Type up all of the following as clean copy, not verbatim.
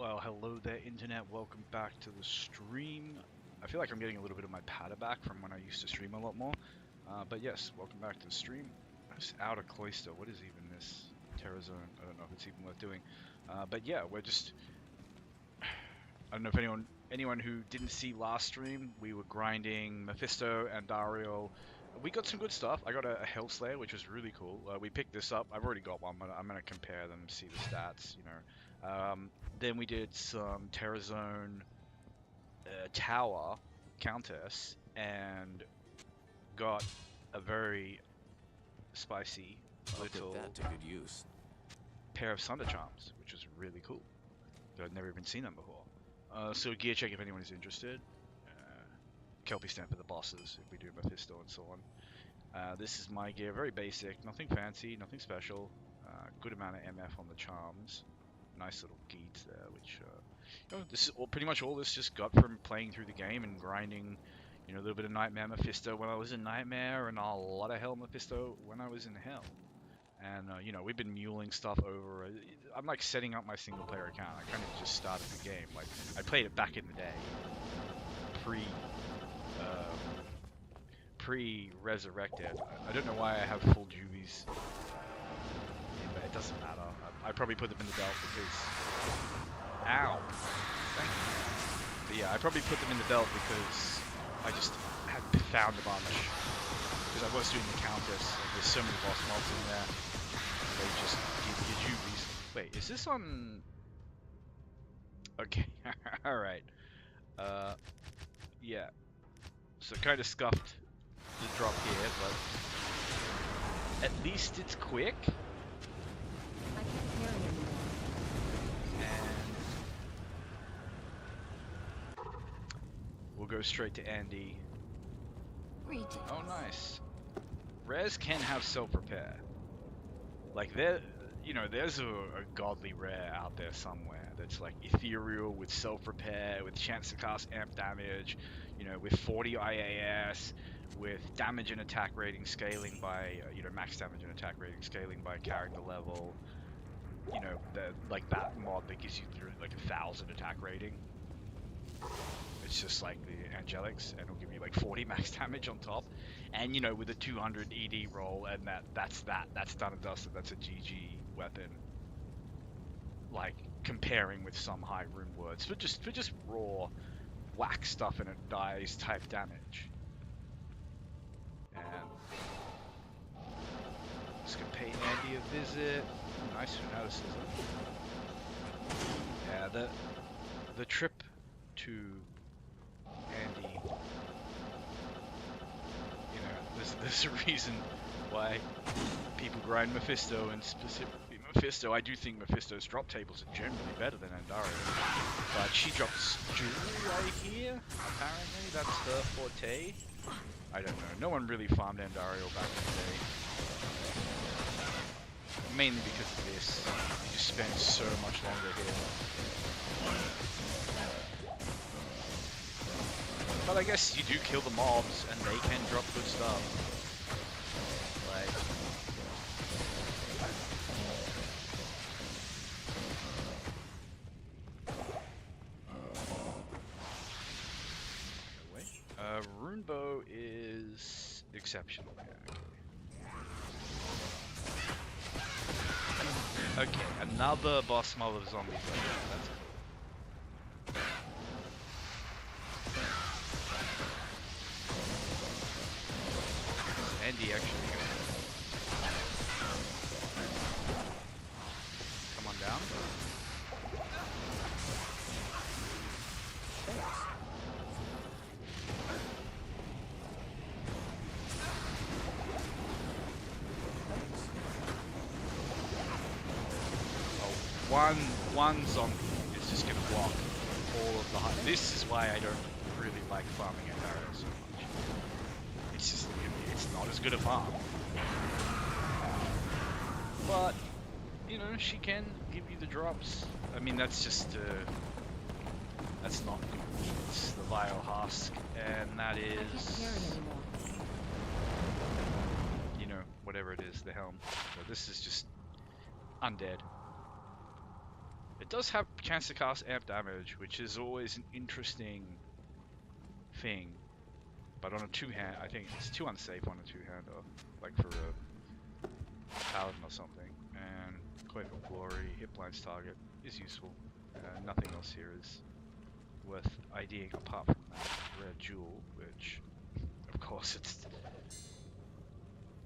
Well, hello there, Internet. Welcome back to the stream. I feel like I'm getting a little bit of my patter back from when I used to stream a lot more. But yes, welcome back to the stream. This Outer Cloister, what is even this? Terror Zone, I don't know if it's even worth doing. But yeah, we're just... I don't know if anyone who didn't see last stream, we were grinding Mephisto and Dario. We got some good stuff. I got a Hell Slayer, which was really cool. We picked this up. I've already got one, but I'm going to compare them, see the stats, you know. Then we did some Terror Zone Tower Countess and got a very spicy I'll put little that to good use. pair of Sunder Charms, which was really cool. I'd never even seen them before. So gear check if anyone is interested. Kelpie stand for the bosses if we do Mephisto and so on. This is my gear, very basic, nothing fancy, nothing special. Good amount of MF on the charms. Nice little geats there, which you know, this is pretty much all this just got from playing through the game and grinding. You know, a little bit of Nightmare Mephisto when I was in Nightmare, and a lot of Hell Mephisto when I was in Hell. And you know, we've been muling stuff over. I'm like setting up my single player account. I kind of just started the game. Like I played it back in the day, pre-resurrected. I don't know why I have full juvies, but it doesn't matter. I probably put them in the belt because, ow, thank you. But yeah, I probably put them in the belt because I just had found a bunch. Because I was doing the Countess, and there's so many boss mobs in there. They just give you juvies. Wait, is this on? Okay, all right. Yeah. So kind of scuffed the drop here, but at least it's quick. I can't carry anymore. And we'll go straight to Andy. Greetings. Oh, nice. Rares can have self-repair. Like you know, there's a godly rare out there somewhere that's like ethereal with self-repair, with chance to cast amp damage, you know, with 40 IAS, with damage and attack rating scaling by, you know, max damage and attack rating scaling by character level. You know, like that mod that gives you like 1,000 attack rating. It's just like the Angelics, and it'll give you like 40 max damage on top. And you know, with a 200 ED roll, and that's done and dusted. That's a GG weapon. Like comparing with some high rune words, for just raw whack stuff and it dies type damage. And just gonna pay Andy a visit. Nice fanaticism. Yeah, the trip to Andy, you know, there's a reason why people grind Mephisto, and specifically Mephisto. I do think Mephisto's drop tables are generally better than Andario, but she drops jewelry, I hear. Apparently that's her forte. I don't know. No one really farmed Andario back in the day. Mainly because of this. You just spend so much longer here. But I guess you do kill the mobs and they can drop good stuff. Like... Rune Bow is exceptional. Okay, another boss mob of zombies. That's cool. Andy actually come on down. One zombie is just gonna block all of the high. This is why I don't really like farming Andario so much. It's just, it's not as good a farm. But, you know, she can give you the drops. I mean, that's just, that's not good. It's the Vile Husk, and that is... I can't carry anymore. You know, whatever it is, the helm. So this is just undead. It does have chance to cast amp damage, which is always an interesting thing. But on a two-hand, I think it's too unsafe on a two-hander, like for a paladin or something. And Coif of Glory, hit blinds target is useful. Nothing else here is worth IDing apart from that rare jewel, which, of course, it's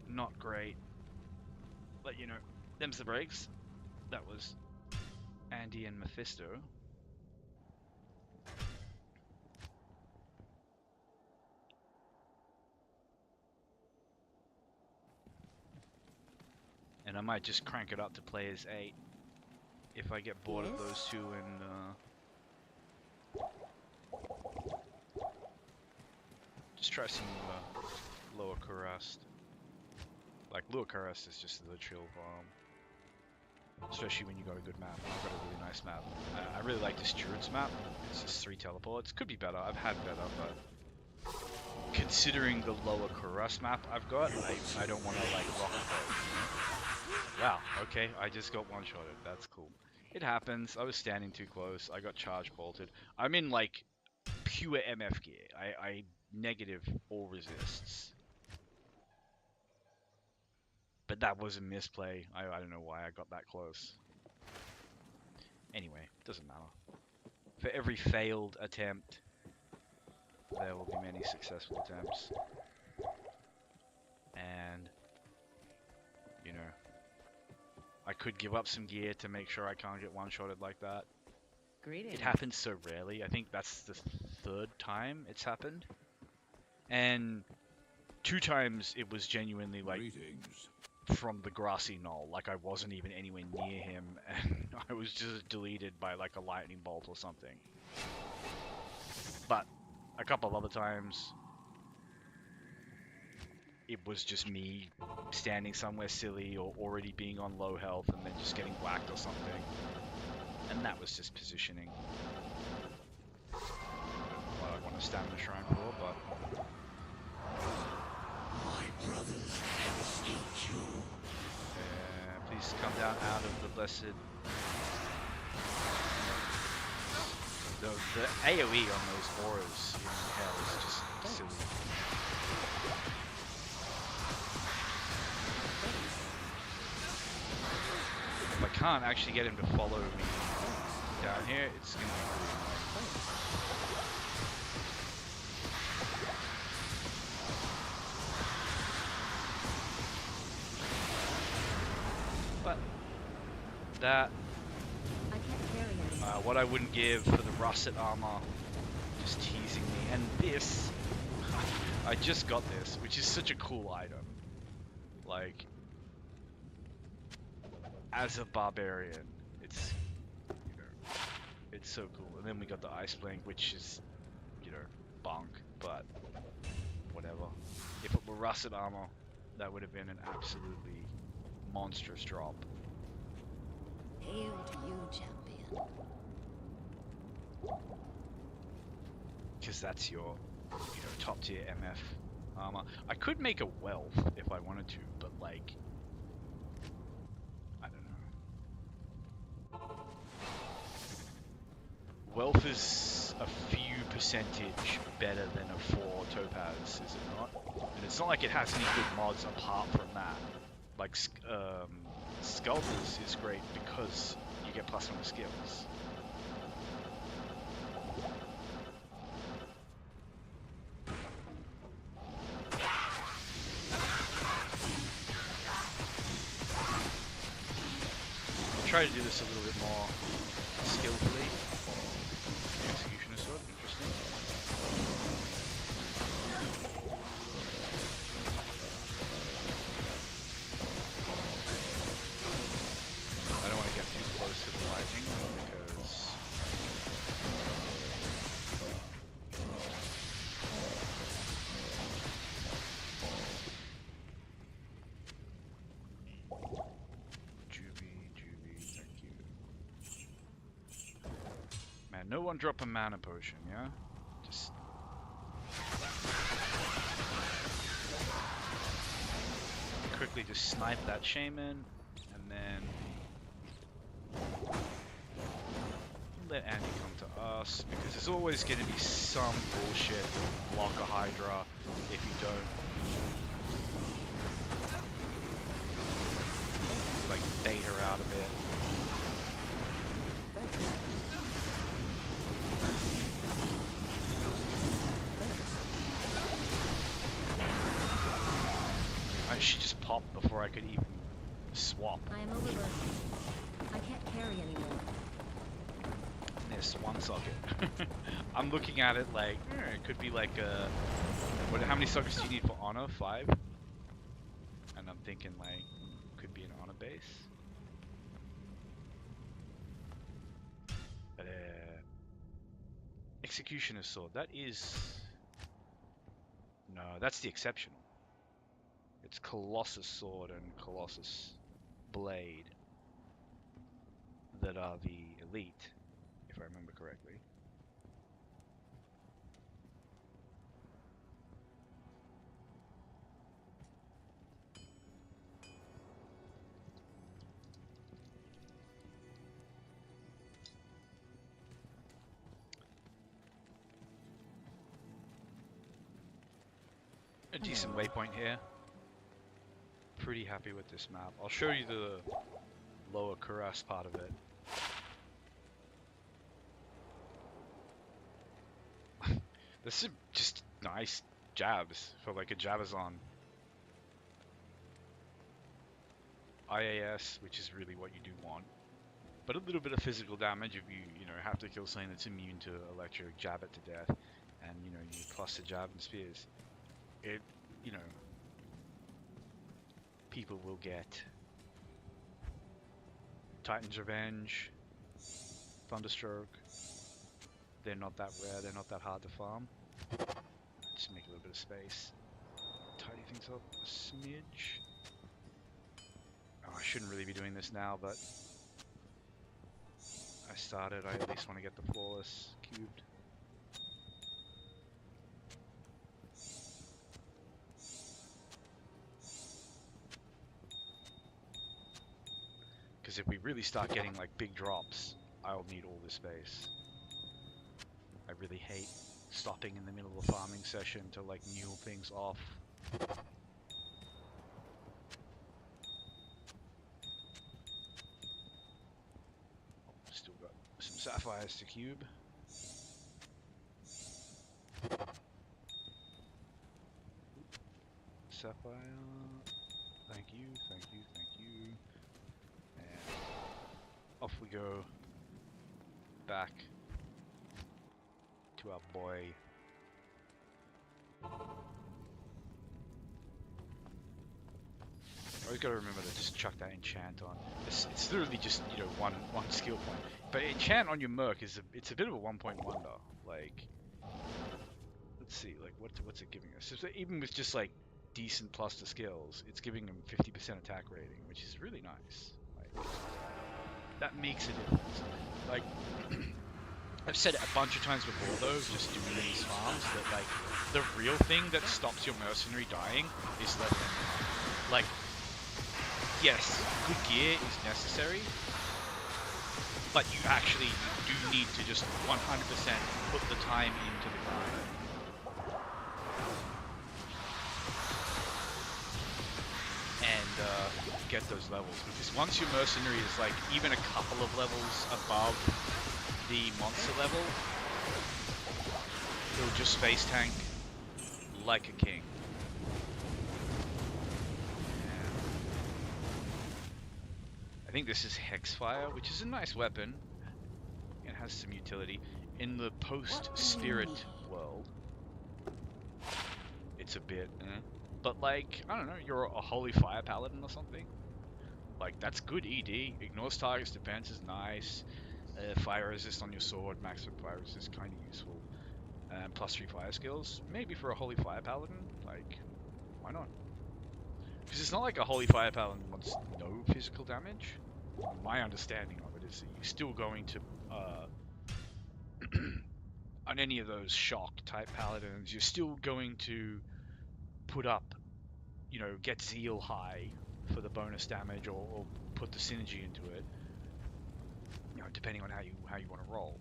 not great. But you know, them's the breaks. That was Andy and Mephisto. And I might just crank it up to players 8 if I get bored of those two and just try some lower Kurast. Like, lower Kurast is just the chill especially when you got a good map. I've got a really nice map. I really like the Stewards map. It's just 3 teleports. Could be better. I've had better, but considering the lower Kurast map I've got, I don't want to like rock it. Wow, okay, I just got one-shotted. That's cool. It happens. I was standing too close. I got charge bolted. I'm in like pure MF gear. I negative all resists. But that was a misplay. I don't know why I got that close. Anyway, doesn't matter. For every failed attempt, there will be many successful attempts. And, you know, I could give up some gear to make sure I can't get one-shotted like that. Greetings. It happens so rarely. I think that's the 3rd time it's happened. And 2 times it was genuinely like from the grassy knoll. Like I wasn't even anywhere near him and I was just deleted by like a lightning bolt or something. But a couple of other times it was just me standing somewhere silly or already being on low health and then just getting whacked or something. And that was just positioning. What I want to stamina shrine for, but My brothers hate you. please come down out of the blessed. The AoE on those auras in hell is just silly. If I can't actually get him to follow me down here, it's gonna be really annoying. But that, I can't carry anymore. what I wouldn't give for the russet armor, just teasing me. And this, I just got this, which is such a cool item. Like, as a barbarian, it's, you know, it's so cool. And then we got the ice blank, which is, you know, bonk, but whatever. If it were russet armor, that would have been an absolutely monstrous drop. Hail to you, champion. Because that's your, you know, top tier MF armor. I could make a wealth if I wanted to, but like, I don't know. Wealth is a few percentage better than a 4 topaz, is it not? And it's not like it has any good mods apart from that. Like, Sculptors is great because you get +1 skills. I'll try to do this a little bit more skillfully. Executioner sword, interesting. I don't want to get too close to the lightning because Juvie, thank you. Man, no one drop a mana potion, yeah? Just quickly just snipe that shaman and then let Andy come to us, because there's always going to be some bullshit block a Hydra if you don't like bait her out a bit. She just popped before I could even swap. I am overburdened. I can't carry anymore. There's one socket. I'm looking at it like it could be like how many sockets do you need for honor? 5? And I'm thinking like could be an honor base. But Executioner's sword. That is no, that's the exceptional. It's Colossus sword and Colossus blade that are the elite, if I remember correctly. A decent waypoint here. Pretty happy with this map. I'll show you the lower Kurast part of it. This is just nice jabs for like a Jabazon. IAS, which is really what you do want. But a little bit of physical damage if you know, have to kill something that's immune to electric, jab it to death, and you know, you cluster jab and spears. It, you know, people will get Titan's Revenge, Thunderstroke. They're not that rare, they're not that hard to farm. Just make a little bit of space. Tidy things up a smidge. Oh, I shouldn't really be doing this now, but I started. I at least want to get the flawless cubed. Because if we really start getting like big drops, I'll need all this space. I really hate stopping in the middle of a farming session to like mule things off. Still got some sapphires to cube. Sapphire. Thank you, thank you, thank you. And off we go back to our boy. Always gotta remember to just chuck that enchant on. It's literally just, you know, one skill point. But enchant on your merc is it's a bit of a 1-point wonder. Like, let's see, like what's it giving us? So even with just like decent plus to skills, it's giving him 50% attack rating, which is really nice. Like, that makes a difference. Like, I've said it a bunch of times before though, just doing these farms, that like the real thing that stops your mercenary dying is leveling up. Like, yes, good gear is necessary, but you actually do need to just 100% put the time into the grind. And get those levels, because once your mercenary is like even a couple of levels above the monster level, he'll just space tank like a king. I think this is Hexfire, which is a nice weapon. It has some utility. In the post-spirit world, it's a bit, but like, I don't know, you're a holy fire paladin or something. Like, that's good ED. Ignores target's defense is nice. Fire resist on your sword, maximum fire resist, kind of useful. +3 fire skills. Maybe for a holy fire paladin, like, why not? Because it's not like a holy fire paladin wants no physical damage. My understanding of it is that you're still going to, on any of those shock type paladins, you're still going to put up, you know, get zeal high for the bonus damage, or put the synergy into it. You know, depending on how you want to roll.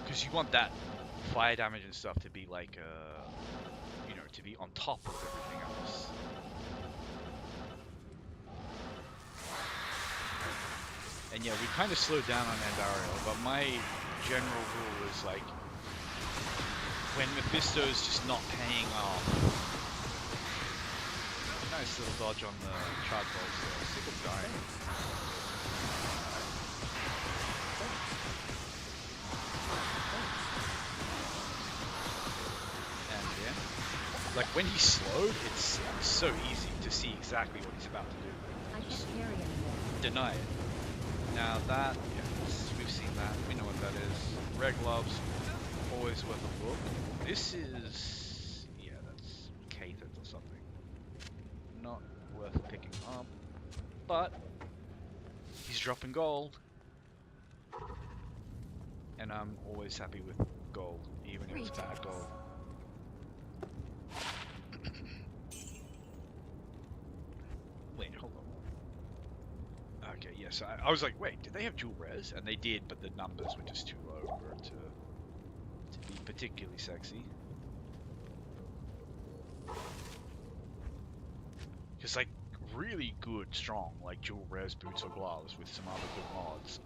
Because you want that fire damage and stuff to be like, you know, to be on top of everything else. And yeah, we kind of slowed down on Andariel, but my general rule is like, when Mephisto's just not paying off. Nice little dodge on the charge bolts there. Sick of dying. And yeah, like when he's slowed, it's so easy to see exactly what he's about to do. I can't carry anymore. Deny it. Now that, yeah, we've seen that. We know what that is. Red gloves, always worth a look. This is, yeah, that's catered or something. Not worth picking up, but he's dropping gold, and I'm always happy with gold, even if it's bad gold. Wait, hold on. Okay, yes, I was like, wait, did they have dual res? And they did, but the numbers were just too low for it to be particularly sexy. Just like really good, strong, like dual res boots or gloves with some other good mods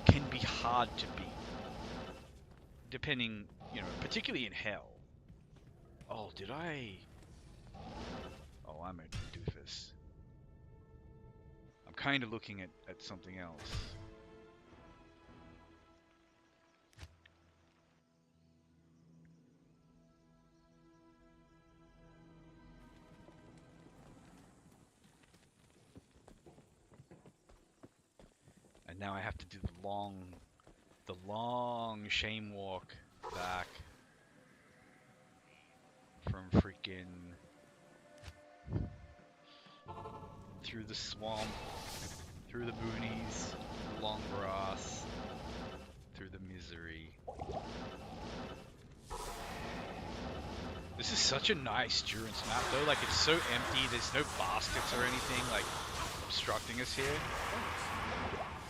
can be hard to beat. Depending, you know, particularly in hell. Oh, did I? Oh, I'm a doofus. I'm kind of looking at something else. And now I have to do the long shame walk back from freaking through the swamp, through the boonies, the long grass, through the misery. This is such a nice Durance map though, like it's so empty, there's no baskets or anything like obstructing us here.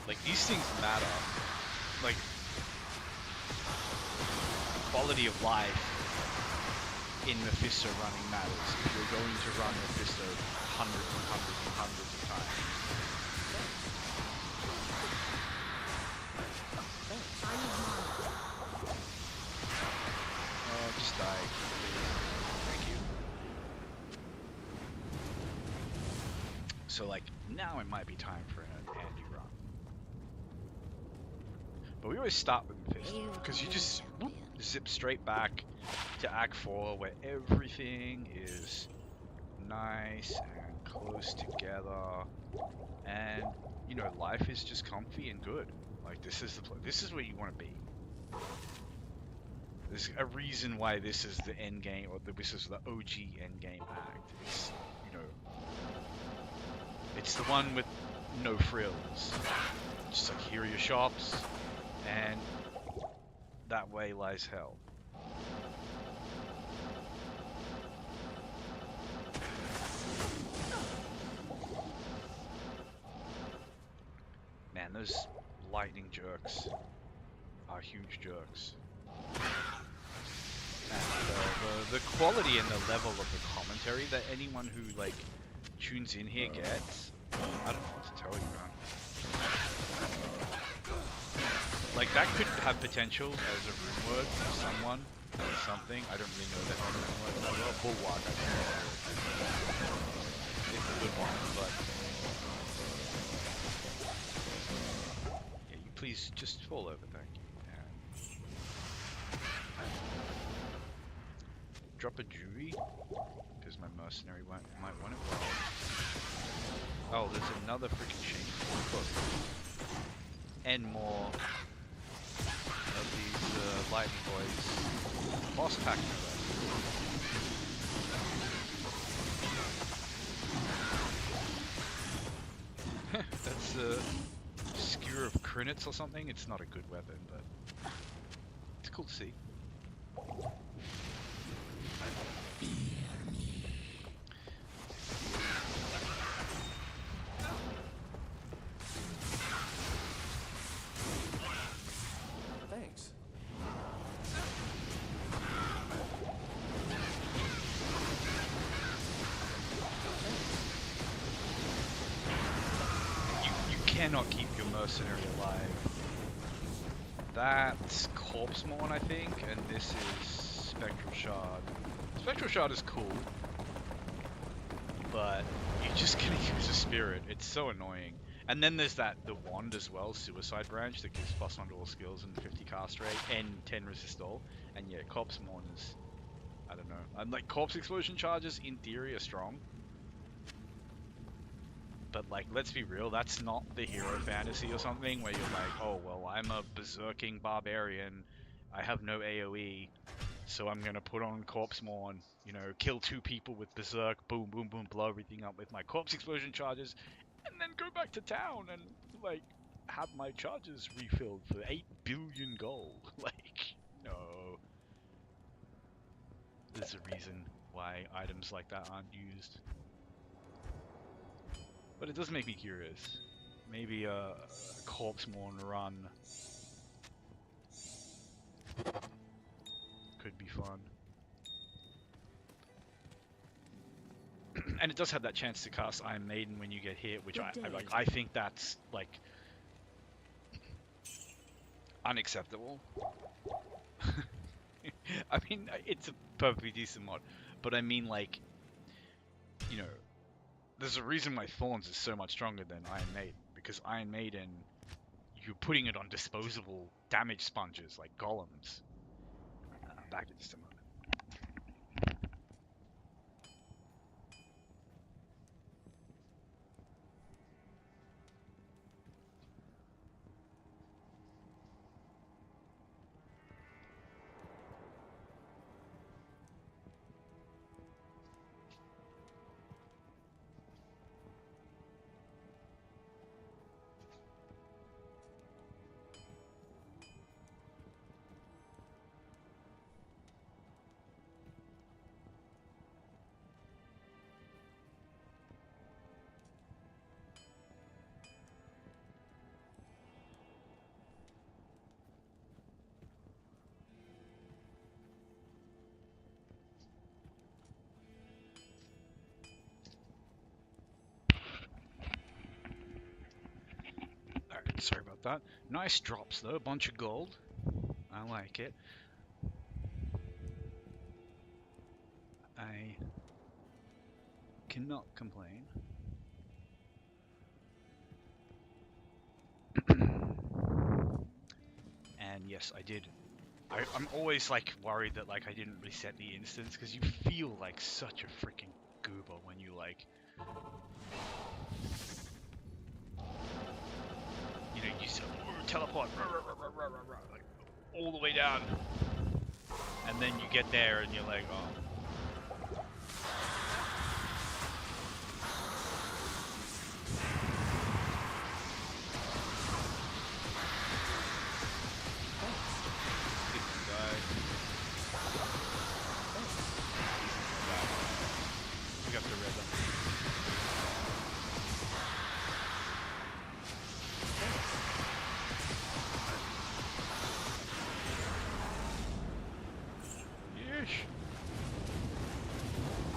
Like these things matter. Like quality of life in Mephisto running matters if you're going to run Mephisto hundreds and hundreds and hundreds of times. Just die. Thank you. So like now it might be time for an Andy run. But we always start with Mephisto because you just whoop, zip straight back to Act 4 where everything is nice and close together, and you know life is just comfy and good. Like this is this is where you want to be. There's a reason why this is the end game, or this is the OG end game act. It's, you know, it's the one with no frills. Just like here are your shops, and that way lies hell. Man, those lightning jerks are huge jerks. And the quality and the level of the commentary that anyone who like tunes in here gets, I don't know what to tell you, man. Like that could have potential as a rune word for someone or something. I don't really know that rune word that well. Bulwark, I think it's a good one, but yeah, you please just fall over, thank you. Drop a Jury, because my mercenary might want it well. Oh, there's another freaking chain. And more of these lightning boys. Boss pack no less. That's a skewer of crinets or something. It's not a good weapon, but it's cool to see. cannot keep your mercenary alive. That's Corpse Morn, I think, and this is Spectral Shard. Spectral Shard is cool, but you're just gonna use a spirit. It's so annoying. And then there's the wand as well, Suicide Branch, that gives +1 to all skills and 50 cast rate and 10 resist all. And yeah, Corpse Morn is, I don't know. And like Corpse Explosion charges in theory are strong, but like, let's be real, that's not the hero fantasy or something where you're like, oh well, I'm a berserking barbarian, I have no AoE, so I'm gonna put on Corpse Morn, you know, kill 2 people with berserk, boom, boom, boom, blow everything up with my corpse explosion charges, and then go back to town and like have my charges refilled for 8 billion gold. Like, no. There's a reason why items like that aren't used. But it does make me curious. Maybe a Corpse Morn run could be fun. And it does have that chance to cast Iron Maiden when you get hit, which I like. I think that's like unacceptable. I mean, it's a perfectly decent mod, but I mean, like, you know, there's a reason why Thorns is so much stronger than Iron Maiden, because Iron Maiden, you're putting it on disposable damage sponges like golems. Back in just a moment. Alright, sorry about that. Nice drops though, a bunch of gold. I like it. I cannot complain. And yes, I did. I'm always like worried that like I didn't reset the instance, because you feel like such a freaking goober when you like, you know, you teleport like all the way down, and then you get there and you're like, oh.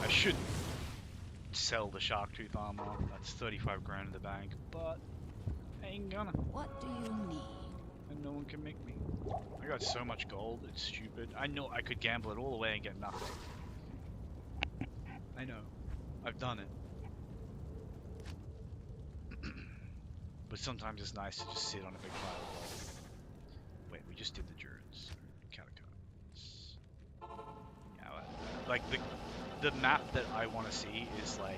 I should sell the shark tooth armor. That's 35 grand in the bank, but I ain't gonna. What do you need? And no one can make me. I got so much gold, it's stupid. I know I could gamble it all away and get nothing. I know. I've done it. But sometimes it's nice to just sit on a big pile of gold. Wait, we just did the Jurans. Catacombs. Yeah, like the map that I want to see is like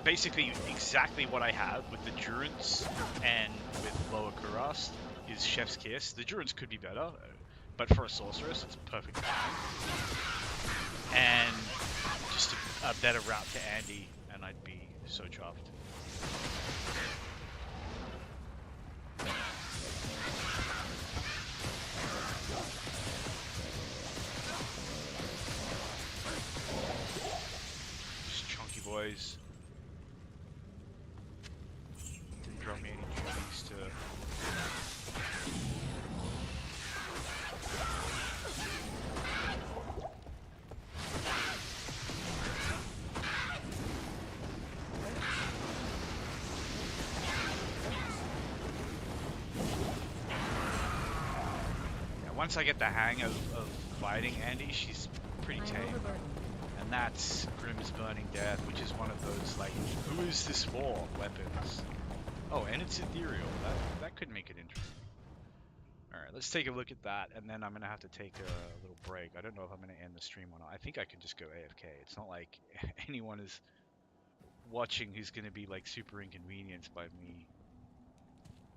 basically exactly what I have with the Durance and with Lower Kurast is Chef's Kiss. The Durance could be better, but for a sorceress, it's perfectly fine. And just a better route to Andy, and I'd be so chuffed. Just chunky boys. Didn't drop me any duties to... once I get the hang of fighting Andy, she's pretty I'm tame. overburdened. And that's Grimm's Burning Death, which is one of those, like, who is this for weapons. Oh, and it's ethereal. That could make it interesting. Alright, let's take a look at that, and then I'm going to have to take a little break. I don't know if I'm going to end the stream or not. I think I can just go AFK. It's not like anyone is watching who's going to be, like, super inconvenienced by me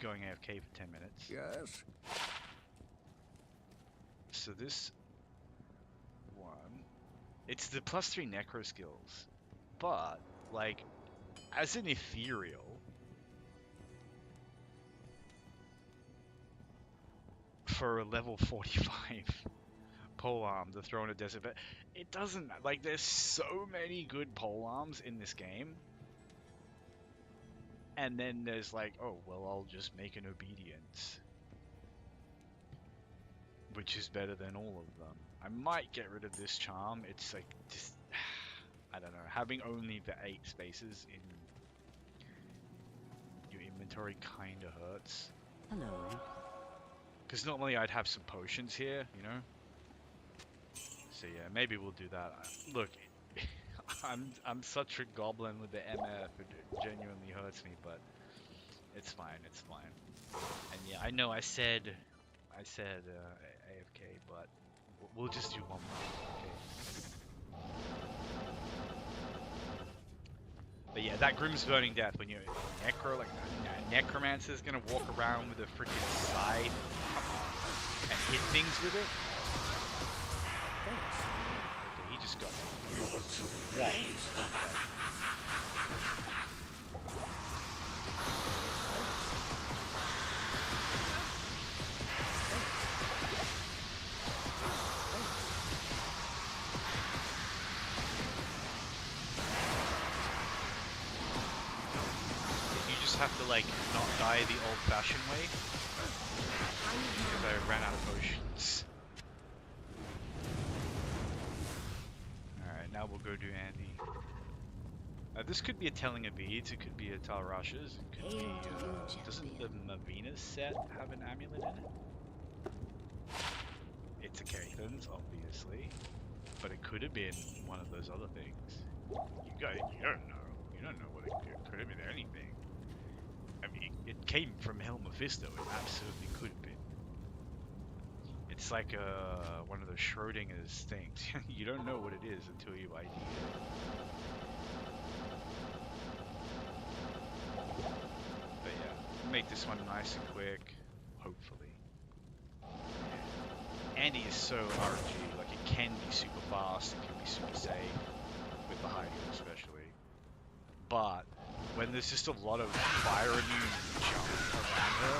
going AFK for 10 minutes. Yes. So this one, it's the +3 necro skills, but, like, as an ethereal, for a level 45 polearm to throw in a desert, but it doesn't, like, there's so many good polearms in this game, and then there's like, oh, well, I'll just make an obedience, which is better than all of them. I might get rid of this charm. It's like, just, I don't know, having only the 8 spaces in your inventory kind of hurts. Hello. Because normally I'd have some potions here, you know? So yeah, maybe we'll do that. Look, I'm such a goblin with the MF, it genuinely hurts me, but it's fine, it's fine. And yeah, I know I said AFK, but we'll just do one more, okay? But yeah, that Grimm's Burning Death, when you're necro, like a necromancer's gonna walk around with a freaking scythe and hit things with it. Okay, he just got You just have to, like, not die the old-fashioned way, because I ran out of potions. Alright, now we'll go do Andy. This could be a Telling of Beads, it could be a Talrash's, it could be, doesn't the Mavina's set have an amulet in it? It's a Cathan's, obviously, but it could have been one of those other things. You don't know. You don't know what it could have been anything. I mean, it came from Helm Mephisto, it absolutely could have been. It's like one of those Schrodinger's things. You don't know what it is until you ID it. But yeah, make this one nice and quick, hopefully. Andy is so RNG, like it can be super fast, it can be super safe, with the high heal especially. But when there's just a lot of fire immune jump around her,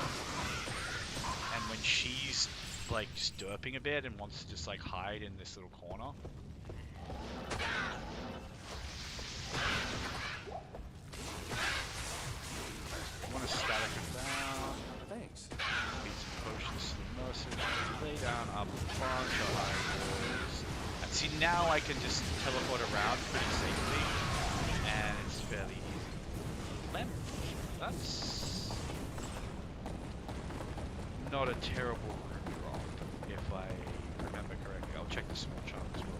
and when she's like just derping a bit and wants to just like hide in this little corner, you want to static it down. Thanks. Beat some potions to the mercy, lay down up a bunch of high walls. And see, now I can just teleport around pretty safely, and it's fairly easy. Lemon, that's not a terrible rune drop, if I remember correctly. I'll check the small chunk as well.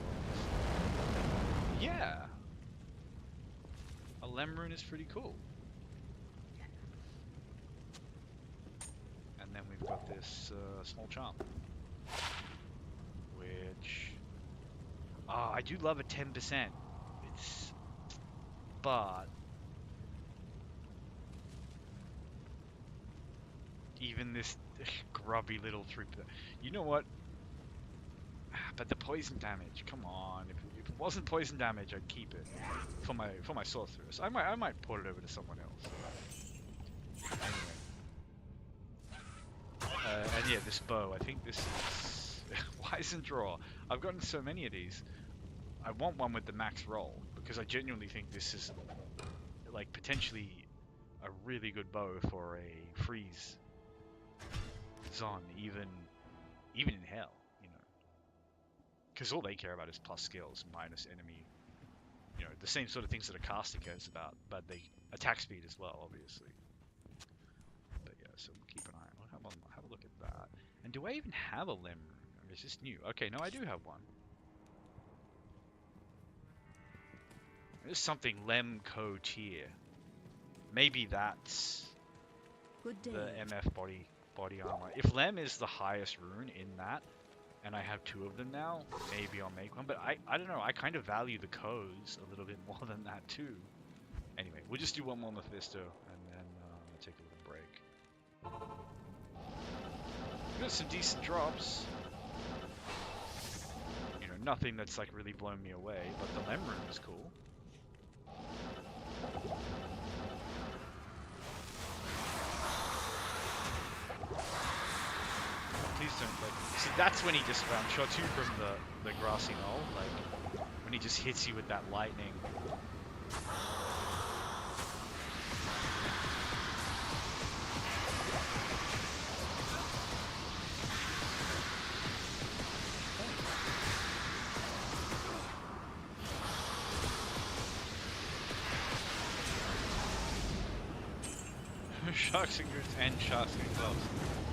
Yeah, a Lem rune is pretty cool. And then we've got this small charm, which I do love a 10%. It's, but even this grubby little 3%. You know what? But the poison damage. Come on. If it wasn't poison damage, I'd keep it for my sorceress. I might port it over to someone else. Anyway. And yeah, this bow. I think this is Wise and Draw. I've gotten so many of these. I want one with the max roll because I genuinely think this is like potentially a really good bow for a freeze zone, even in hell, you know. Because all they care about is plus skills minus enemy, you know, the same sort of things that a caster cares about, but they attack speed as well, obviously. But yeah, so we'll keep an eye on. Have a look at that. And do I even have a lem room? Or is this new? Okay, no, I do have one. There's something Lem Co tier. Maybe that's Good day. the MF body armor. If Lem is the highest rune in that, and I have 2 of them now, maybe I'll make one. But I don't know. I kind of value the Co's a little bit more than that too. Anyway, we'll just do one more Mephisto, and then take a little break. We got some decent drops. You know, nothing that's like really blown me away, but the Lem rune is cool. Please don't like. See, that's when he just found shots you from the grassy knoll, like when he just hits you with that lightning. Sharks and Goods and Sharks and Gloves.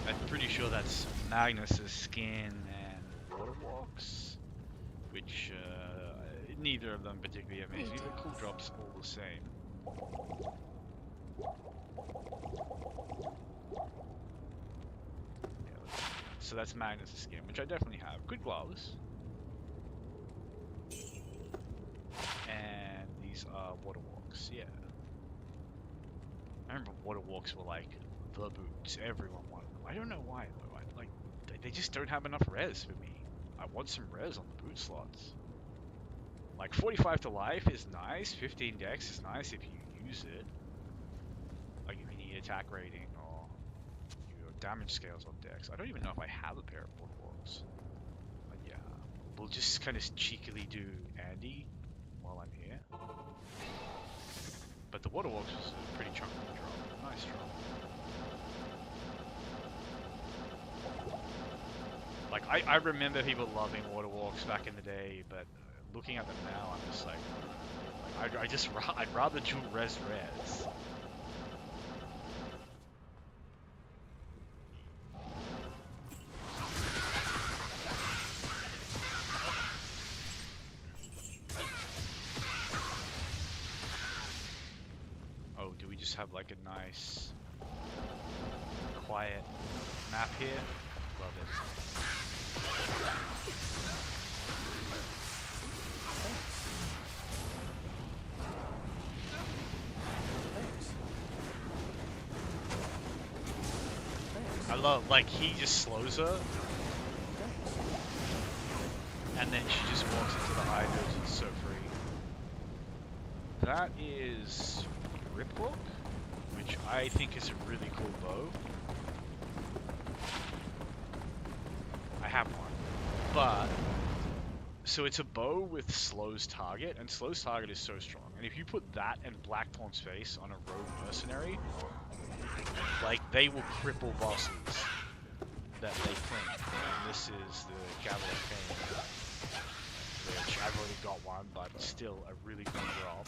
I'm pretty sure that's Magnus's skin and Waterwalks, which neither of them particularly amazing, but cool drops all the same. Yeah, so that's Magnus's skin, which I definitely have. Good gloves. And these are Waterwalks, yeah. I remember Waterwalks were like the boots. Everyone wanted them. I don't know why though. They just don't have enough res for me. I want some res on the boot slots. Like 45 to life is nice. 15 dex is nice if you use it. Like if you need attack rating or your damage scales on dex. I don't even know if I have a pair of Waterwalks. But yeah, we'll just kind of cheekily do Andy while I'm here. But the Waterwalks was a pretty chunky drop. Nice drop. Like, I remember people loving Waterwalks back in the day, but looking at them now, I'm just like I'd rather do res. Oh, do we just have like a nice, quiet map here? Love it. I love, like, he just slows her, and then she just walks into the high notes and so free. That is Riphook, which I think is a really cool bow. I have one, but so it's a bow with slows target, and slows target is so strong. And if you put that and Blackthorn's face on a rogue mercenary, like, they will cripple bosses that they cling. And this is the Gavel of Pain, which I've already got one, but still a really good drop.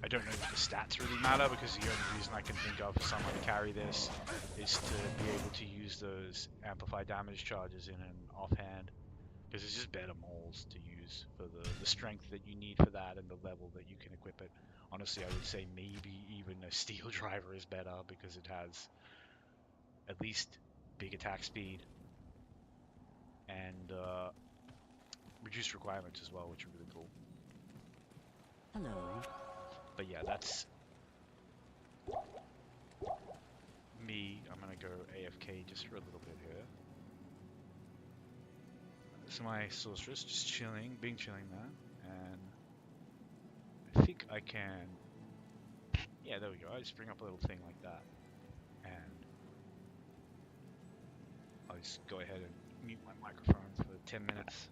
I don't know if the stats really matter, because the only reason I can think of for someone to carry this is to be able to use those amplified damage charges in an offhand, because it's just better moles to use for the strength that you need for that and the level that you can equip it. Honestly, I would say maybe even a steel driver is better, because it has at least big attack speed and reduced requirements as well, which are really cool. Hello. But yeah, that's me. I'm gonna go AFK just for a little bit here. This is my sorceress, just chilling, chilling there, and I think I can. Yeah, there we go. I just bring up a little thing like that, and I'll just go ahead and mute my microphone for 10 minutes.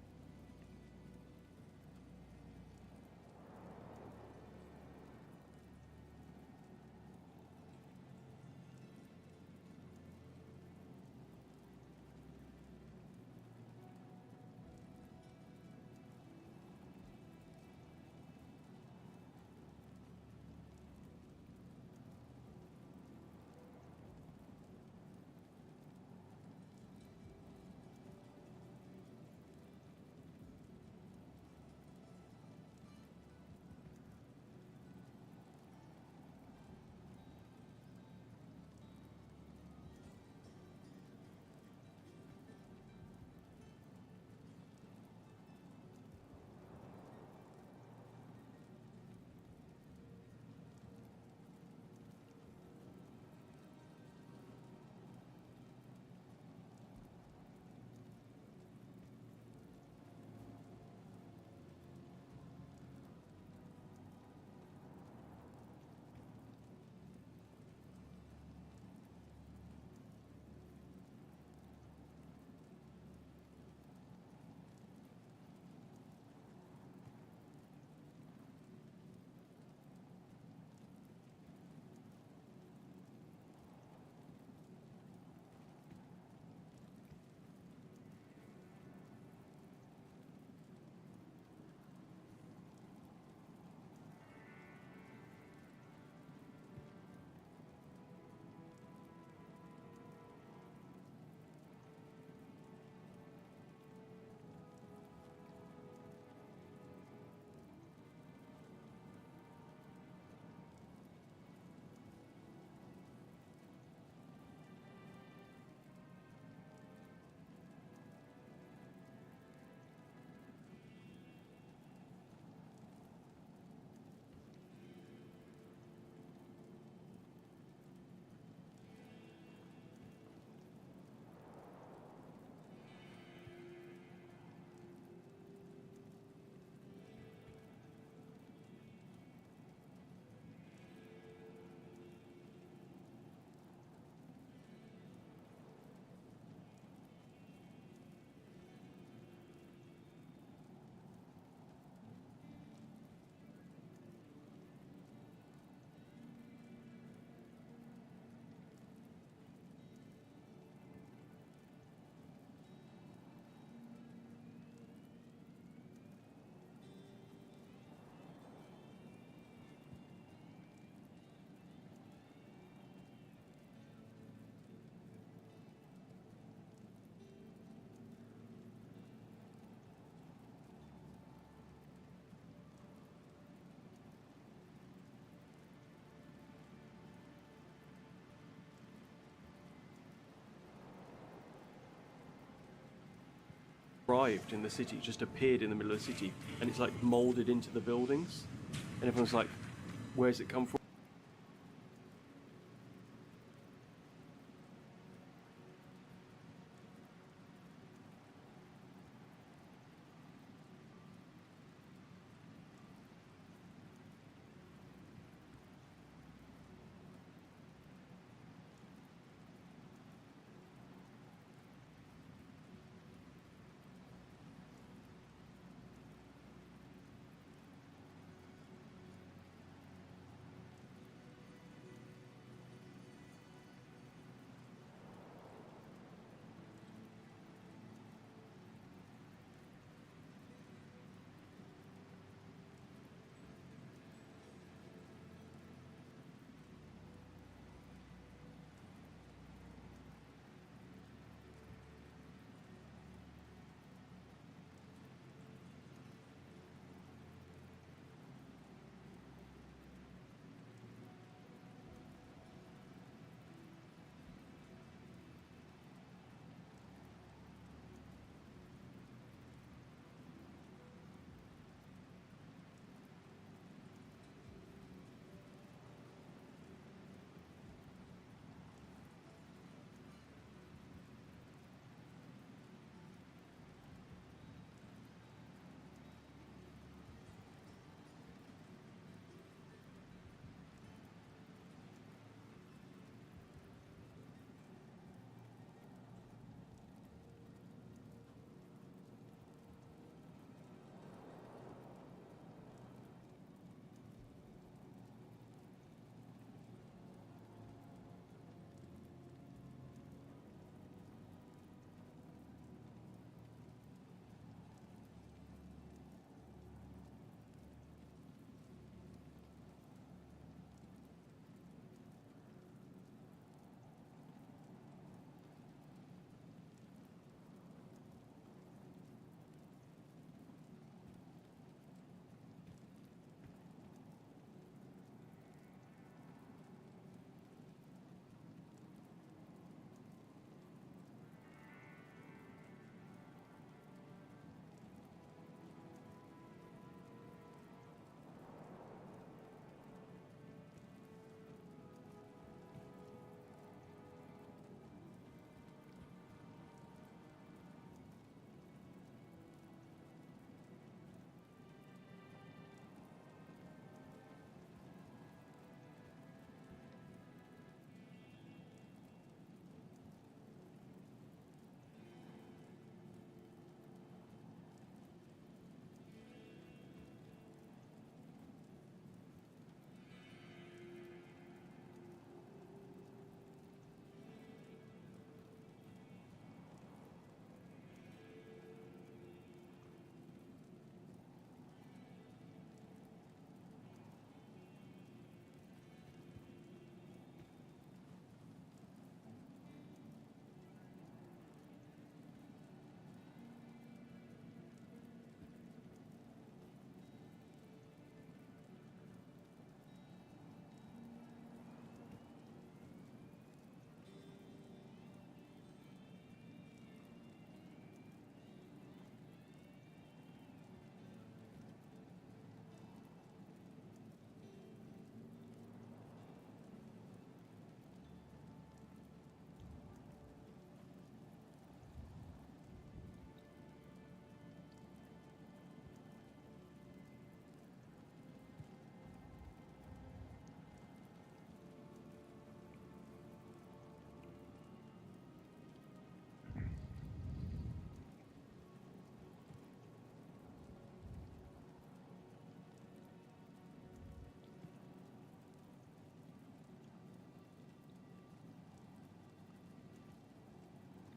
arrived in the city, it just appeared in the middle of the city, and it's like molded into the buildings, and everyone's like, where's it come from?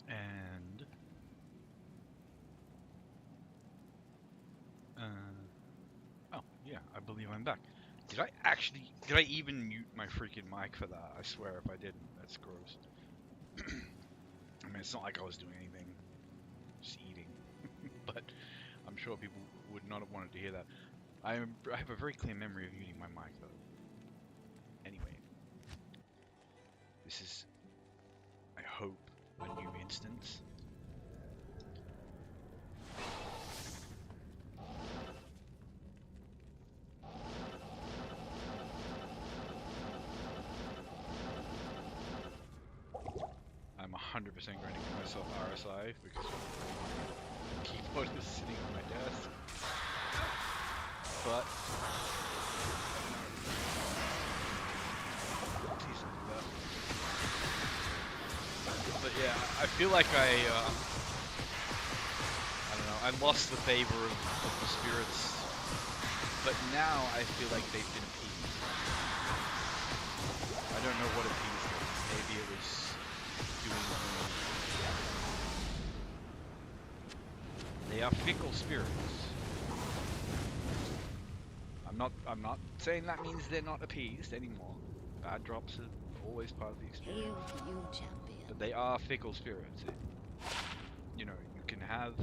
And oh yeah, I believe I'm back. Did I even mute my freaking mic for that? I swear if I didn't, that's gross. I mean, it's not like I was doing anything, just eating, but I'm sure people would not have wanted to hear that. I have a very clear memory of muting my mic though. Anyway, this is, I hope, a new instance. 100% going to give myself RSI because the keyboard is sitting on my desk. But yeah, I feel like I don't know, I lost the favor of the spirits, but now I feel like they've been appeased. I don't know what appeased them. Maybe it was doing they are fickle spirits. I'm not saying that means they're not appeased anymore. Bad drops are always part of the experience. Hail to you, champion. But they are fickle spirits. You know, you can have...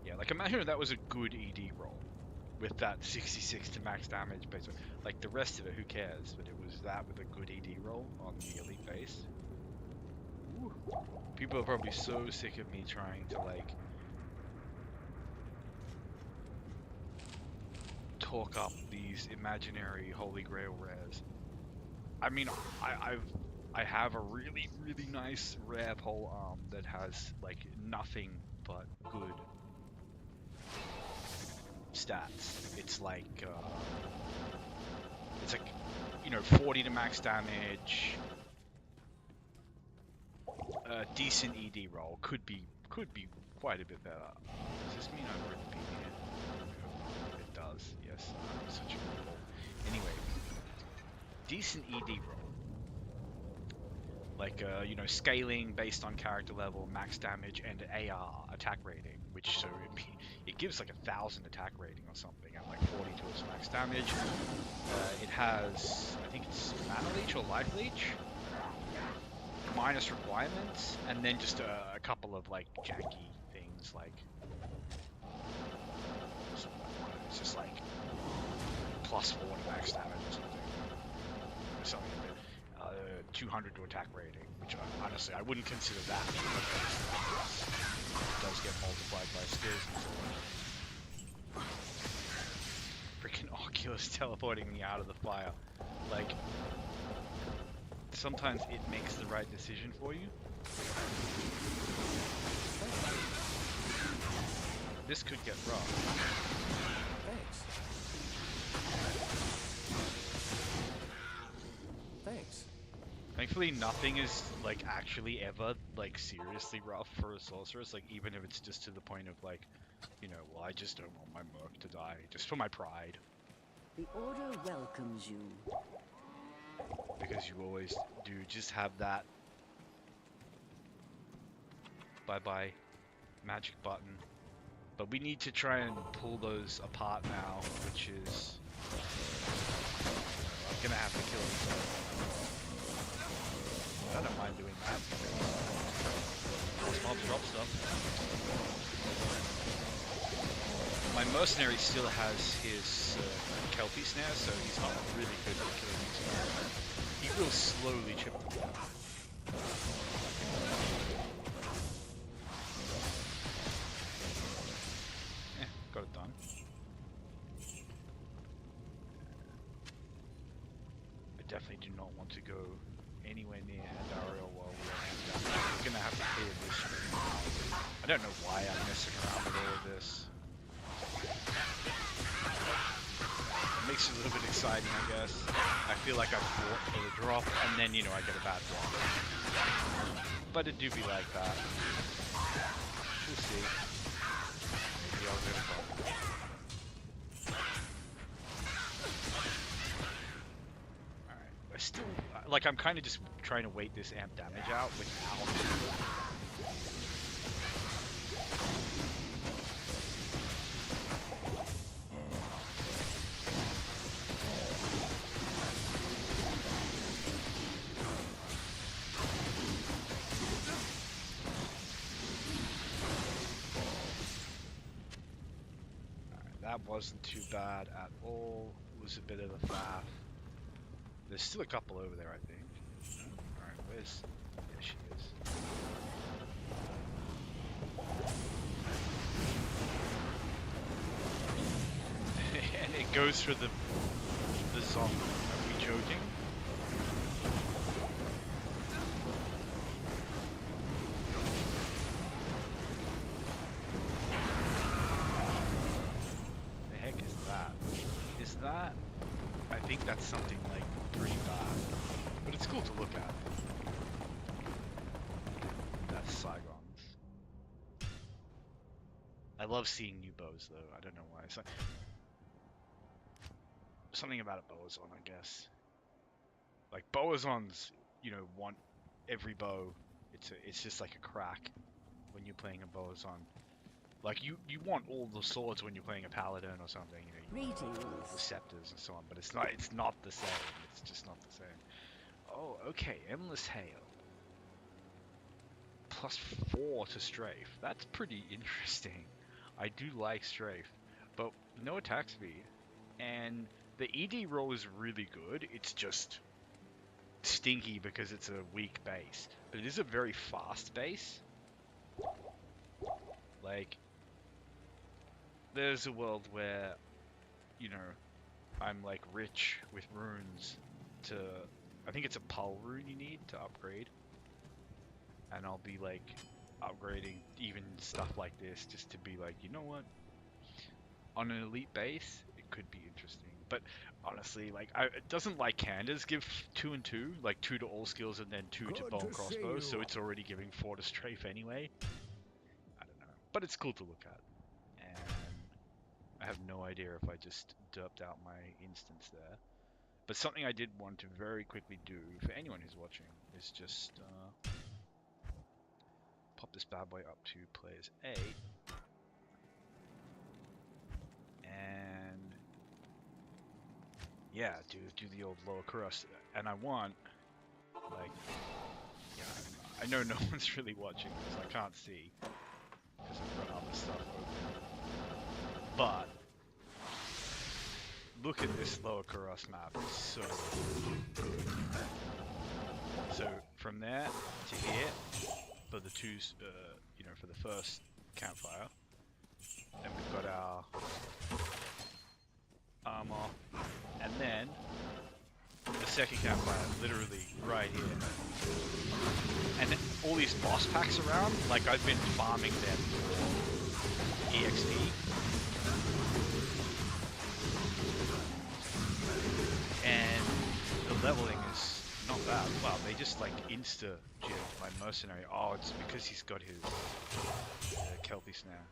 Yeah, like imagine if that was a good ED roll. With that 66 to max damage, basically. Like the rest of it, who cares? But it was that with a good ED roll on the elite base. Ooh. People are probably so sick of me trying to like... talk up these imaginary Holy Grail rares. I mean, I have a really, really nice rare pole arm that has like nothing but good stats. It's like, you know, 40 to max damage, decent ED roll, could be quite a bit better. Does this mean I've already been here? It does, yes. I'm such a good ball. Anyway, decent ED roll. Like, you know, scaling based on character level, max damage, and AR, attack rating, which, so it gives like 1,000 attack rating or something, and like 40 to its max damage. It has, I think it's mana leech or life leech, minus requirements, and then just a couple of like janky things, like, it's just like plus 4 to max damage or something. Something 200 to attack rating, which honestly I wouldn't consider that. It does get multiplied by skills and so on. Freaking Oculus teleporting me out of the fire. Like, sometimes it makes the right decision for you. This could get rough. Thanks. Thankfully, nothing is, like, actually ever, like, seriously rough for a sorceress, like, even if it's just to the point of, like, you know, well, I just don't want my merc to die, just for my pride. The Order welcomes you. Because you always do just have that bye-bye magic button. But we need to try and pull those apart now, which is... I'm gonna have to kill them. I don't mind doing that. Most mobs drop stuff. My mercenary still has his Kelpie snare, so he's not really good at killing these. He will slowly chip them down. Got it done. I definitely do not want to go anywhere near Andariel while we are down. We're gonna have to clear this. I don't know why I'm messing around with all of this. It makes it a little bit exciting, I guess. I feel like I've fought for the drop, and then, you know, I get a bad drop. But it do be like that. We'll see. Maybe I'll get a drop. Alright, I still... Like, I'm kind of just trying to wait this amp damage out without... That wasn't too bad at all. It was a bit of a faff. There's still a couple over there, I think. Alright, where's... There she is. And it goes for the zombie. Are we joking? that, I think that's something like pretty bad. But it's cool to look at. That's Saigons. I love seeing new bows though. I don't know why. So, something about a Boazon, I guess. Like Boazons, you know, want every bow. It's just like a crack when you're playing a Boazon. Like you want all the swords when you're playing a paladin or something. You know, you want all the scepters and so on. But it's not the same. It's just not the same. Oh, okay. Endless Hail. +4 to strafe. That's pretty interesting. I do like strafe, but no attack speed. And the ED roll is really good. It's just stinky because it's a weak base. But it is a very fast base. Like, there's a world where, you know, I'm like rich with runes to... I think it's a Pul rune you need to upgrade. And I'll be like upgrading even stuff like this just to be like, you know what? On an elite base, it could be interesting. But honestly, like, it doesn't like Candace give 2 and 2, like 2 to all skills and then 2 to bow and crossbow, so it's already giving 4 to strafe anyway. I don't know. But it's cool to look at. And I have no idea if I just derped out my instance there. But something I did want to very quickly do for anyone who's watching is just pop this bad boy up to players 8. And yeah, do the old lower Kurast. And I want, like, yeah, I know no one's really watching this. I can't see because I've got other stuff open. But look at this lower Kurast map. It's so good. So from there to here for the two, you know, for the first campfire, and we've got our armor, and then the second campfire, literally right here. And all these boss packs around, like I've been farming them for EXP. And the leveling is not bad. Wow, they just like insta-gen my mercenary. Oh, it's because he's got his Kelpie snare.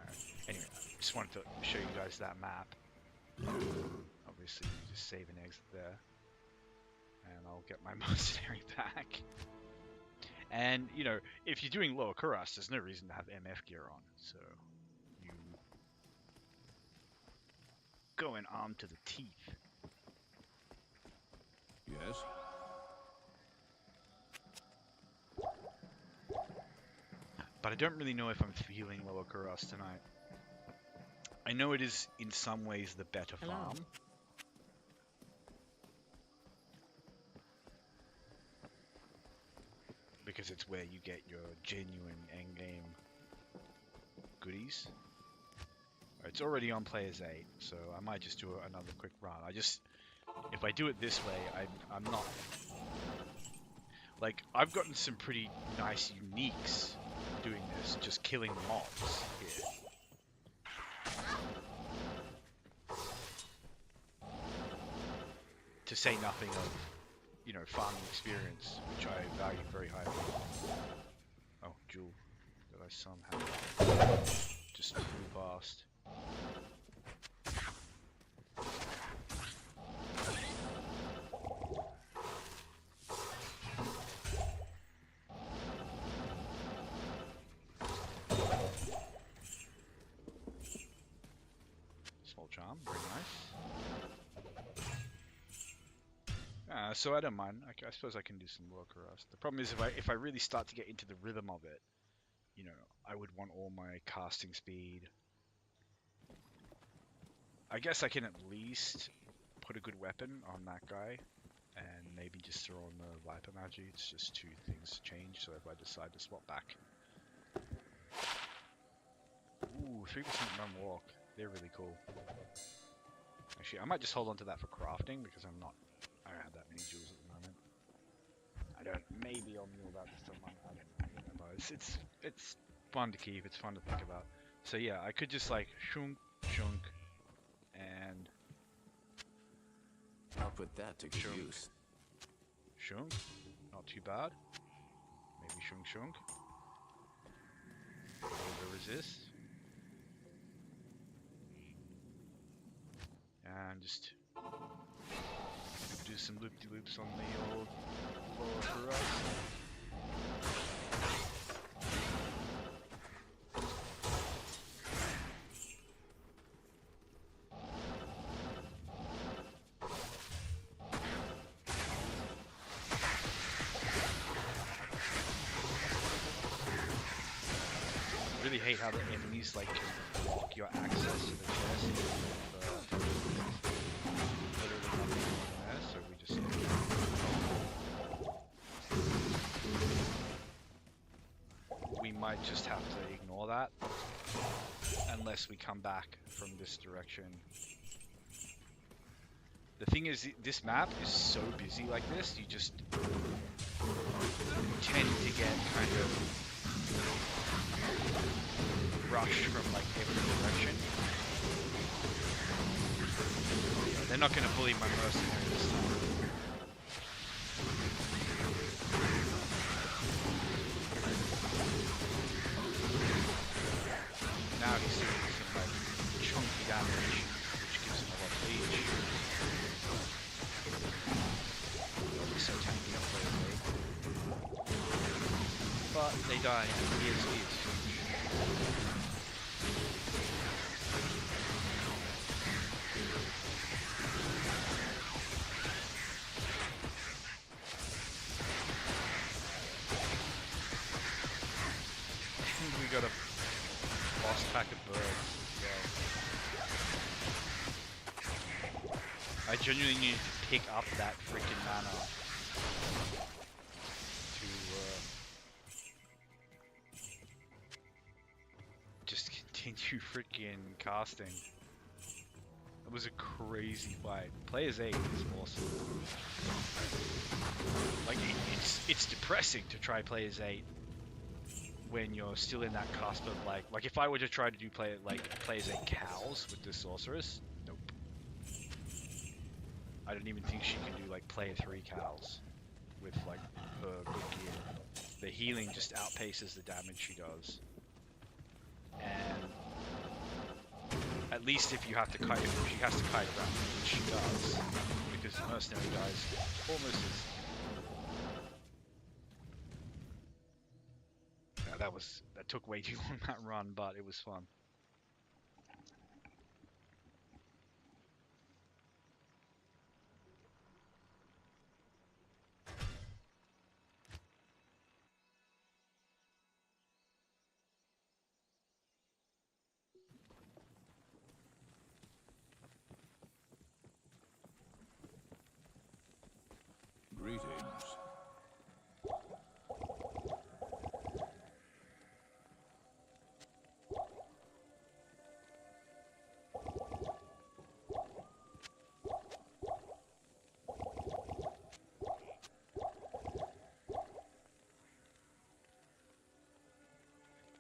Alright. Anyway, just wanted to show you guys that map. Obviously, you just save and exit there. And I'll get my mercenary back. And, you know, if you're doing lower Kurast, there's no reason to have MF gear on. So, you go in armed to the teeth. Yes? But I don't really know if I'm feeling lower Kurast tonight. I know it is, in some ways, the better farm. Because it's where you get your genuine endgame goodies. It's already on players 8, so I might just do another quick run. If I do it this way, I'm not... Like, I've gotten some pretty nice uniques doing this, just killing mobs here. To say nothing of, you know, farming experience, which I value very highly. Oh, Jewel, that I somehow just flew past. Small charm, very nice. So I don't mind. I suppose I can do some lower Kurast. The problem is if I really start to get into the rhythm of it, you know, I would want all my casting speed. I guess I can at least put a good weapon on that guy, and maybe just throw on the Viper Magi. It's just 2 things to change, so if I decide to swap back. Ooh, 3% run walk. They're really cool. Actually, I might just hold on to that for crafting, because I don't have that many jewels at the moment. I don't. Maybe I'll mule that to someone. I don't know. It's fun to keep. It's fun to think about. So yeah, I could just like shunk, and put that to good Sure. use. Shunk, not too bad. Maybe shunk. Over resist. And just do some loop-de-loops on the old lower Kurast. Really hate how the enemies like can block your access to the chest. Literally nothing there, so we just we might just have to ignore that unless we come back from this direction. The thing is, this map is so busy like this, you just tend to get kind of rushed from like every direction. They're not going to bully my mercenary this time. Now he's doing some like chunky damage, which gives him a lot of leech. He's so tanky up there, but they die, and he is huge. We got a boss pack of birds as well. I genuinely need to pick up that freaking mana to just continue freaking casting. It was a crazy fight. Players 8 is awesome. Like it's depressing to try Players 8 when you're still in that cusp of like if I were to try to do Players 8 cows with the sorceress, nope. I don't even think she can do like Player 3 cows with like her good gear. The healing just outpaces the damage she does. And at least if you have to kite, if she has to kite around, which she does, because the mercenary dies almost as... Yeah, that took way too long, that run, but it was fun. Greetings.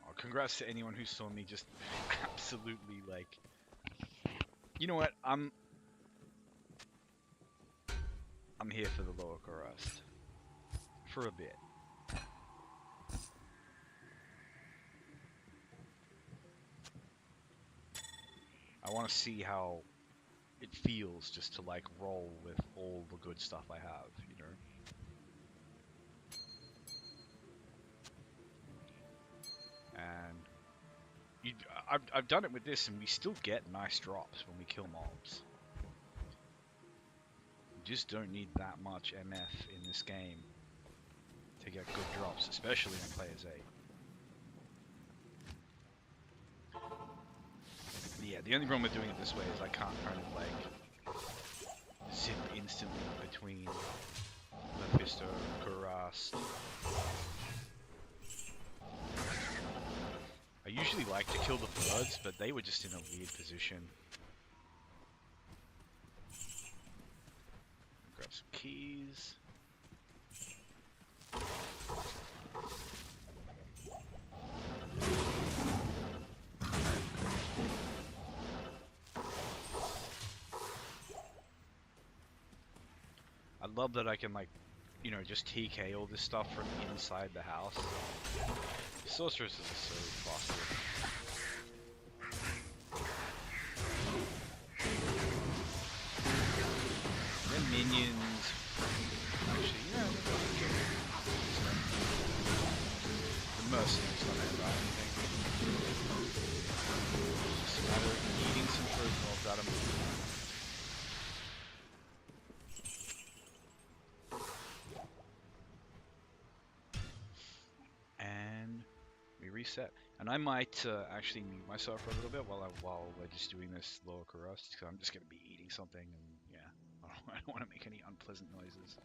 Oh, congrats to anyone who saw me just absolutely like... You know what? I'm here for the lower Kurast. For a bit. I want to see how it feels just to like roll with all the good stuff I have, you know? And I've done it with this and we still get nice drops when we kill mobs. You just don't need that much MF in this game to get good drops, especially in Players 8. Yeah, the only problem with doing it this way is I can't kind of like zip instantly between Mephisto, Kurast. I usually like to kill the birds, but they were just in a weird position. Grab some keys. love that I can like, just TK all this stuff from inside the house. Sorceresses are so faster. Their minions. Actually, yeah. The mercenaries don't have that anything. Just a matter of eating some fruit while that and we reset. And I might actually mute myself for a little bit while we're just doing this lower Kurast, because I'm just going to be eating something, and yeah, I don't want to make any unpleasant noises.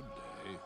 good day.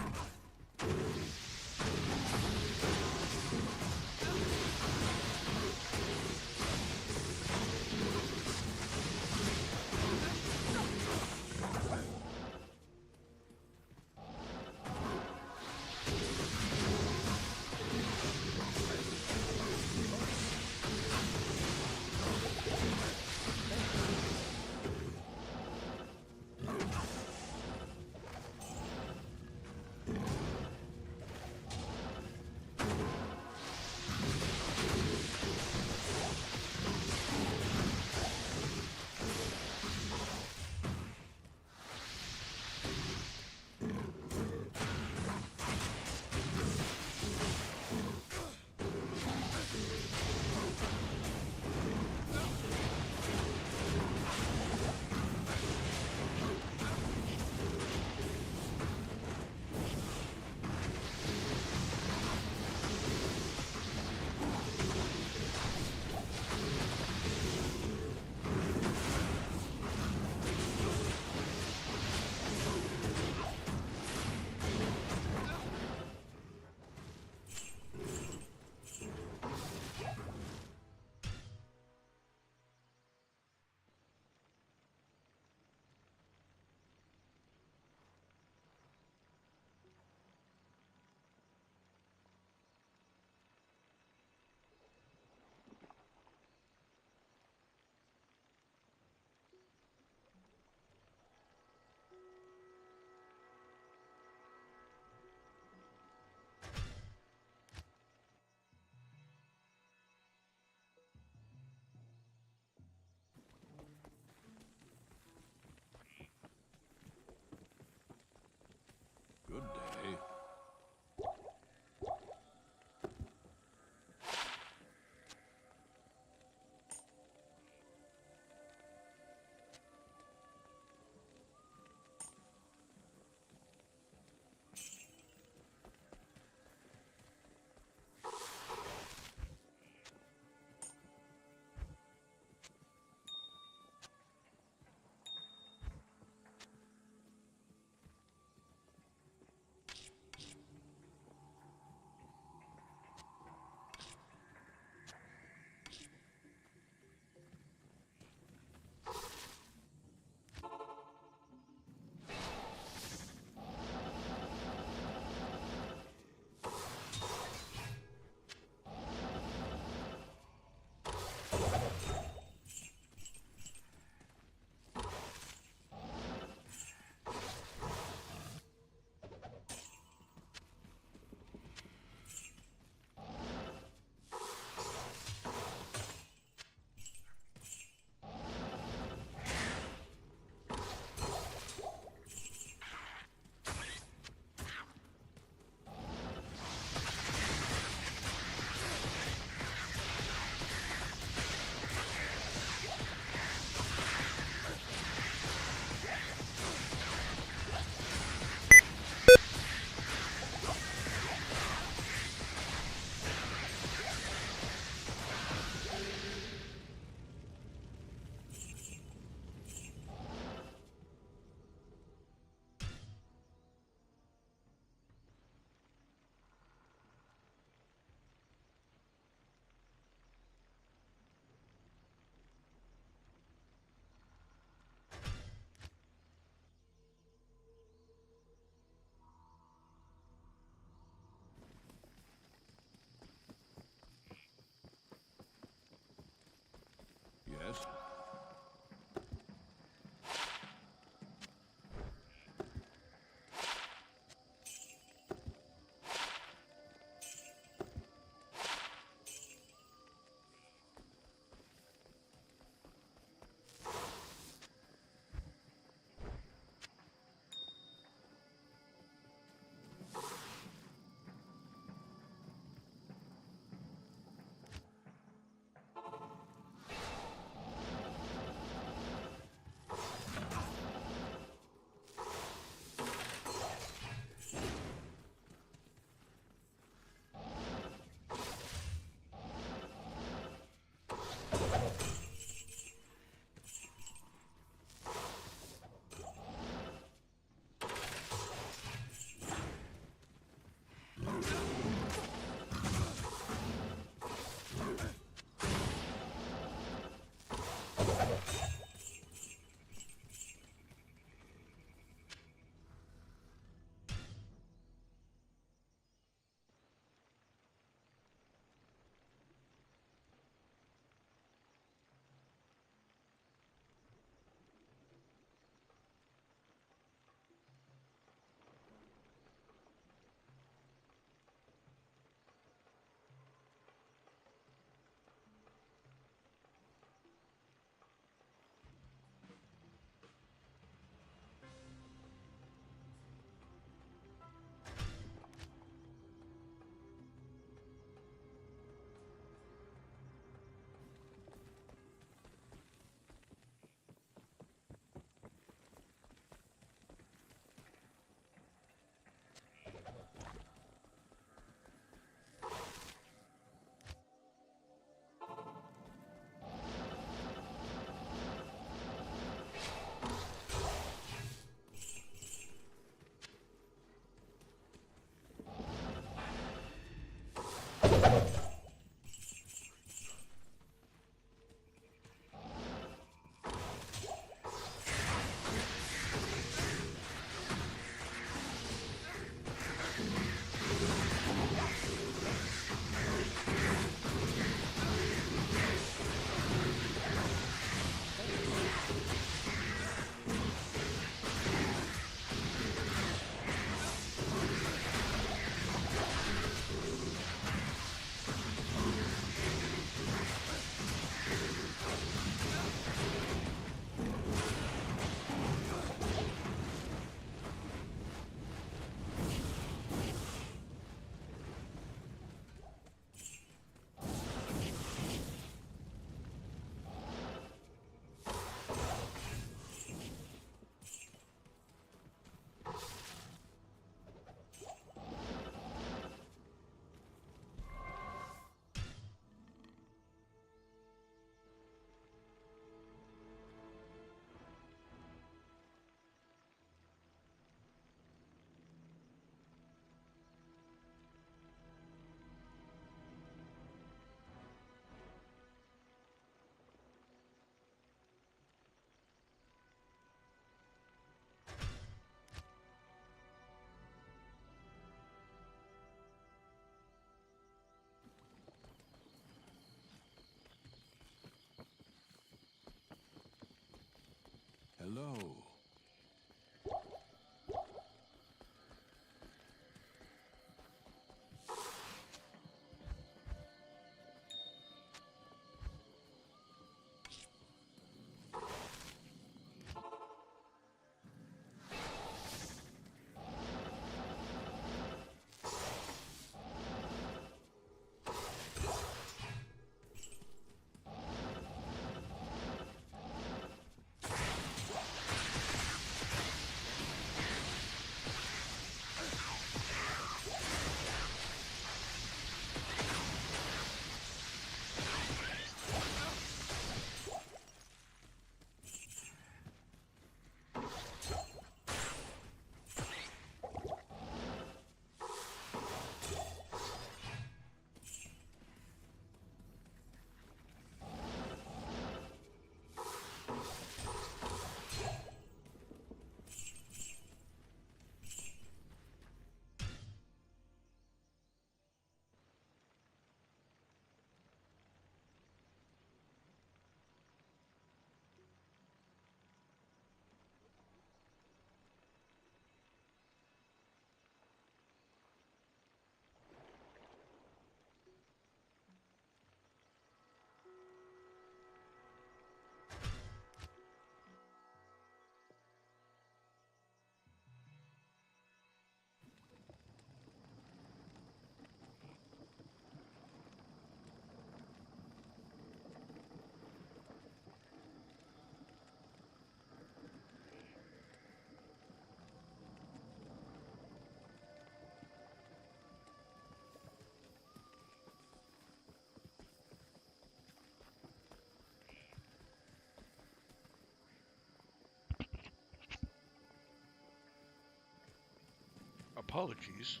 Apologies.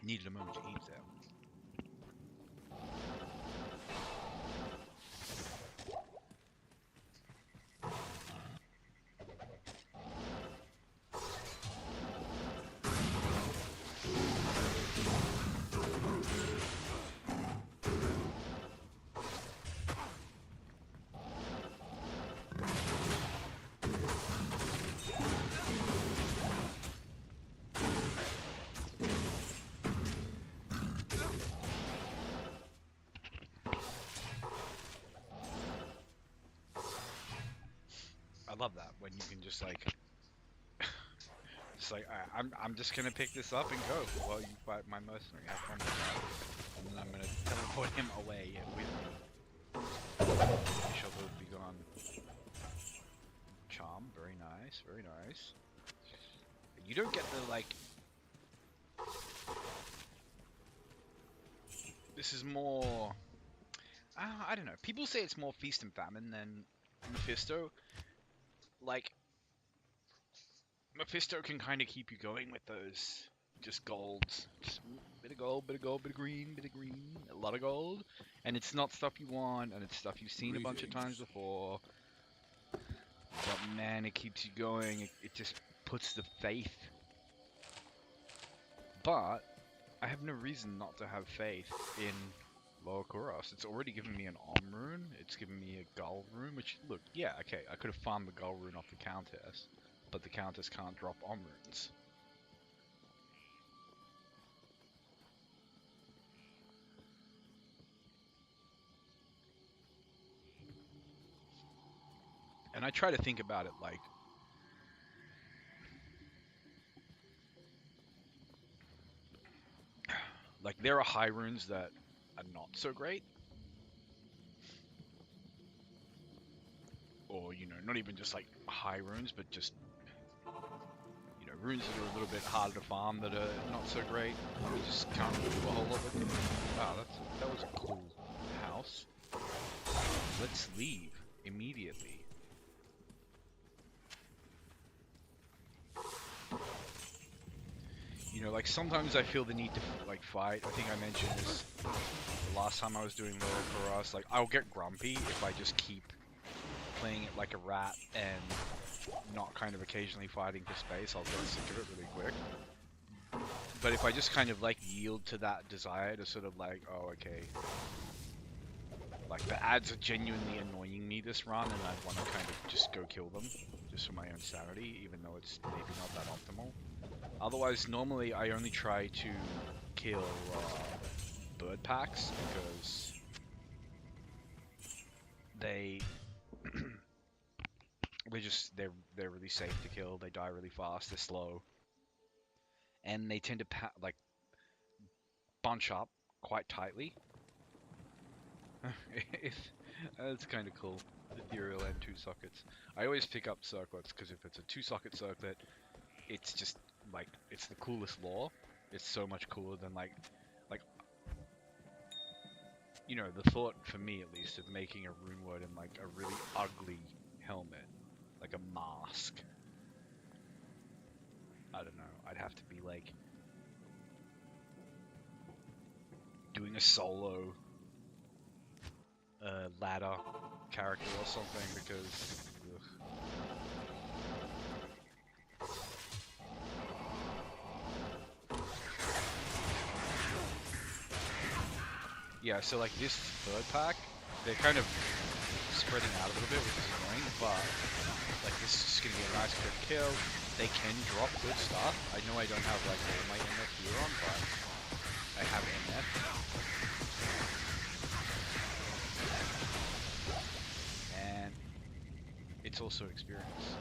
Needed a moment to eat there. I love that when you can just like, it's like I'm just gonna pick this up and go while you fight my mercenary. Have fun with that, and then I'm gonna teleport him away with me. He shall both be gone. Charm, very nice, very nice. You don't get the like. This is more. I don't know. People say it's more feast and famine than Mephisto. Like, Mephisto can kind of keep you going with those just golds. Just bit of gold, bit of gold, bit of green, a lot of gold. And it's not stuff you want, and it's stuff you've seen a bunch of times before. But man, it keeps you going. It just puts the faith. But I have no reason not to have faith in Lower Kurast. It's already given me an Om rune. It's given me a Gull rune, which, look, yeah, okay, I could have farmed the Gull rune off the Countess, but the Countess can't drop Om runes. And I try to think about it like there are high runes that are not so great, or not even just like high runes, but just runes that are a little bit harder to farm that are not so great. You just can't do a whole lot with them. Wow, that was a cool house. Let's leave immediately. Like sometimes I feel the need to like fight. I think I mentioned this the last time I was doing Lower Kurast. Like I'll get grumpy if I just keep playing it like a rat and not kind of occasionally fighting for space. I'll get sick of it really quick. But if I just kind of like yield to that desire to sort of like, oh okay, like the ads are genuinely annoying me this run, and I want to kind of just go kill them just for my own sanity, even though it's maybe not that optimal. Otherwise, normally I only try to kill bird packs because they're really safe to kill. They die really fast. They're slow, and they tend to bunch up quite tightly. That's kind of cool. Ethereal and 2 sockets. I always pick up circlets because if it's a 2-socket circlet, it's just like it's the coolest lore. It's so much cooler than like the thought for me at least of making a rune word in like a really ugly helmet, like a mask. I don't know. I'd have to be like doing a solo ladder character or something because. Ugh. Yeah, so like this third pack, they're kind of spreading out a little bit, which is annoying, but like this is just gonna be a nice quick kill. They can drop good stuff. I know I don't have like all my MF gear on, but I have MF. And it's also experience.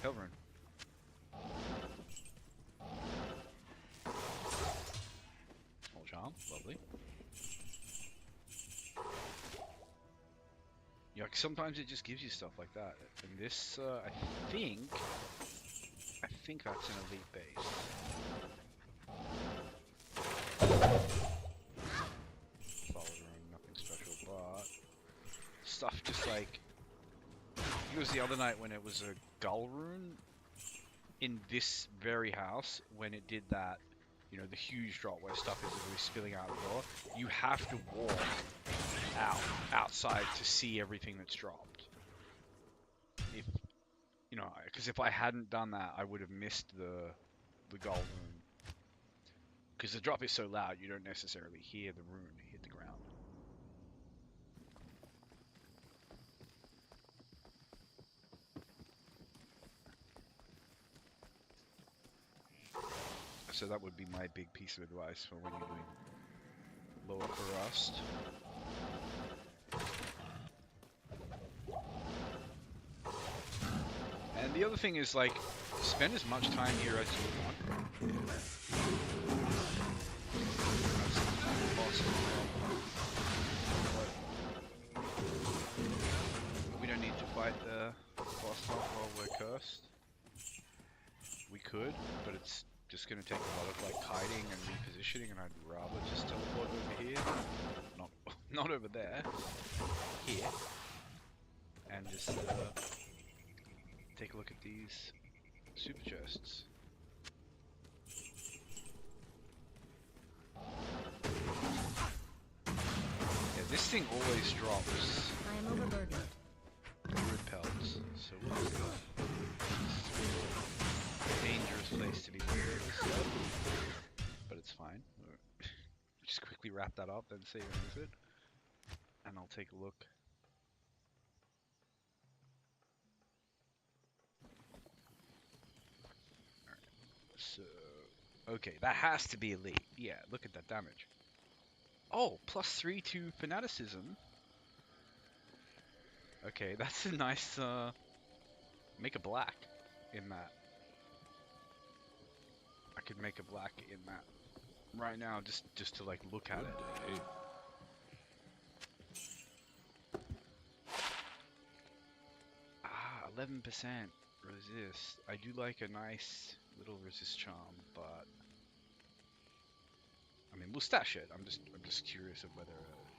Hellrun. Lovely. Yeah, sometimes it just gives you stuff like that. And this, I think that's an elite base. Solid ring, nothing stuff just like... It was the other night when it was a gull rune in this very house, when it did that, you know, the huge drop where stuff is literally spilling out the door. You have to walk outside to see everything that's dropped. If, you know, because if I hadn't done that, I would have missed the gull rune. Because the drop is so loud, you don't necessarily hear the rune hit the ground. So that would be my big piece of advice for when you're doing lower Kurast. And the other thing is, like, spend as much time here as you want. We don't need to fight the boss while we're cursed. We could, but it's just going to take a lot of like hiding and repositioning, and I'd rather just teleport over here, not over there, here, and just take a look at these super chests. Yeah, this thing always drops I am overburdened. wood pelts, so we'll just dangerous place to be weird, but it's fine. Just quickly wrap that up and save and exit, and I'll take a look. Alright, so okay, that has to be elite. Yeah, look at that damage. Oh, +3 to fanaticism. Okay, that's a nice make a black in that. I could make a black in that right now, just to like look at it. 11% resist. I do like a nice little resist charm, but I mean, we'll stash it. I'm just curious of whether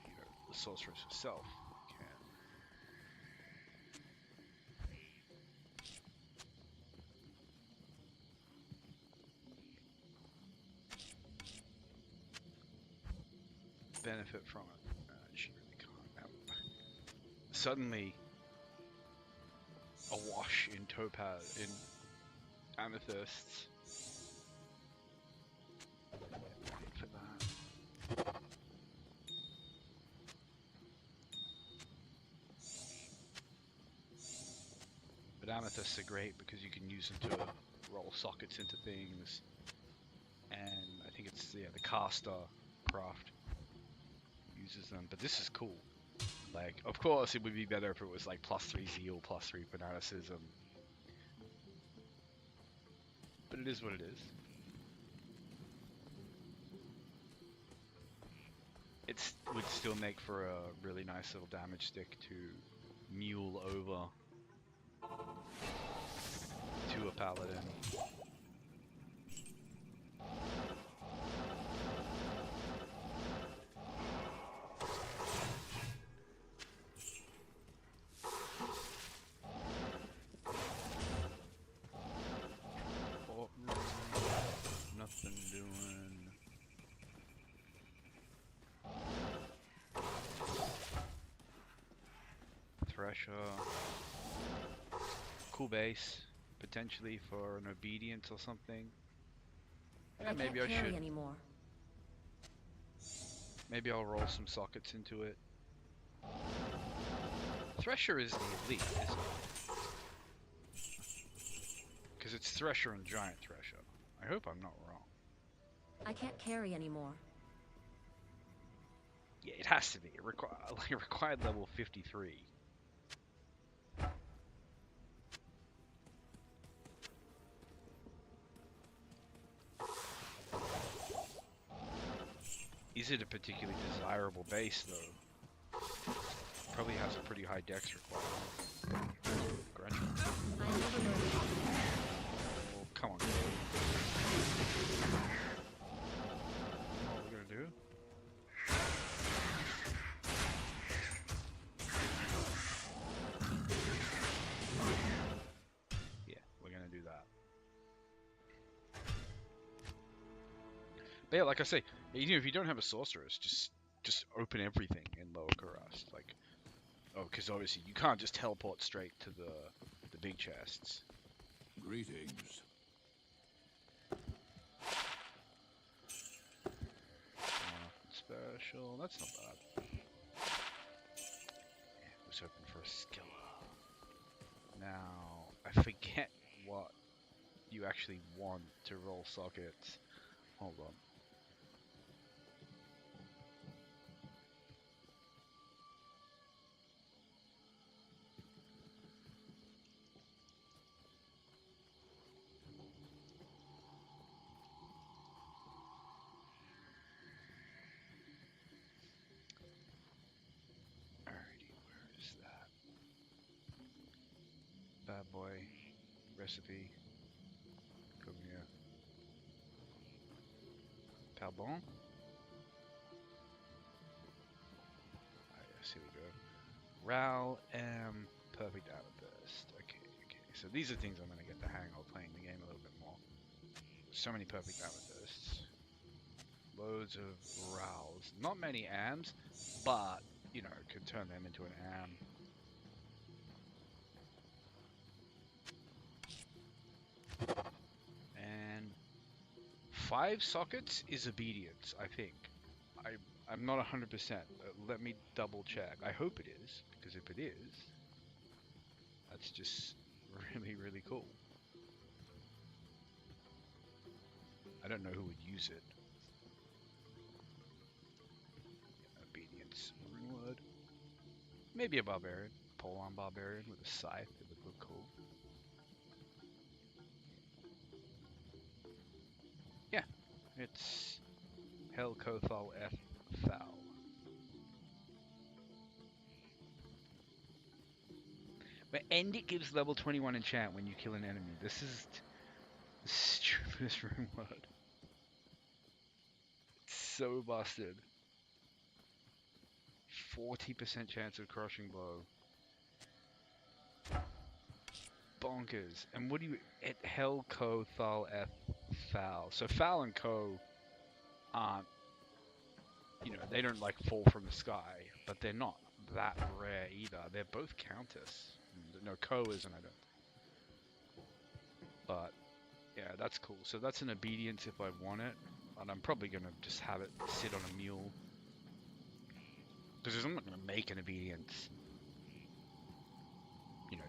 you know, the sorceress herself can. Benefit from it. She really can't. Suddenly, awash in topaz, in amethysts. Wait for that. But amethysts are great because you can use them to roll sockets into things, and I think it's the caster craft uses them. But this is cool. Like, of course, it would be better if it was like +3 zeal, +3 fanaticism. But it is what it is. It would still make for a really nice little damage stick to mule over to a paladin. Oh, nothing doing. Thresher. Cool base, potentially for an obedience or something. Yeah, maybe I should. Anymore. Maybe I'll roll some sockets into it. Thresher is the elite, isn't it? Because it's Thresher and Giant Thresher. I hope I'm not wrong. I can't carry anymore. Yeah, it has to be. It required level 53. Is it a particularly desirable base, though? Probably has a pretty high dex requirement. Grunge. I am overburdened. Oh, come on, Cody. What are we gonna do? But yeah, like I say, if you don't have a sorceress, just open everything in Lower Kurast. Like, oh, because obviously you can't just teleport straight to the big chests. Greetings. Special. That's not bad. Yeah, I was hoping for a skill. Now I forget what you actually want to roll sockets. Hold on. Alrighty, where is that? Bad boy recipe. Come here. Pardon? Ah, yes, here we go. Ral perfect amethyst. Okay, okay. So these are things I'm gonna get the hang of playing the game a little bit more. So many perfect amethysts. Loads of Rals. Not many AMs, but could turn them into an AM. And 5 sockets is obedience, I think. I'm not 100%. Let me double check. I hope it is, because if it is, that's just really, really cool. I don't know who would use it. Obedience, rune word. Maybe a barbarian. Pole-on barbarian with a scythe. It would look cool. Yeah, it's Hell Kothal F Foul. And it gives level 21 enchant when you kill an enemy. This is the stupidest rune word. It's so busted. 40% chance of crushing blow. Bonkers. And what do you... At Hell Co Thal F Foul. So Foul and Co aren't... they don't like fall from the sky. But they're not that rare either. They're both Countess. No, Co isn't, I don't think. But, yeah, that's cool. So that's an obedience if I want it. And I'm probably going to just have it sit on a mule. Because I'm not going to make an obedience.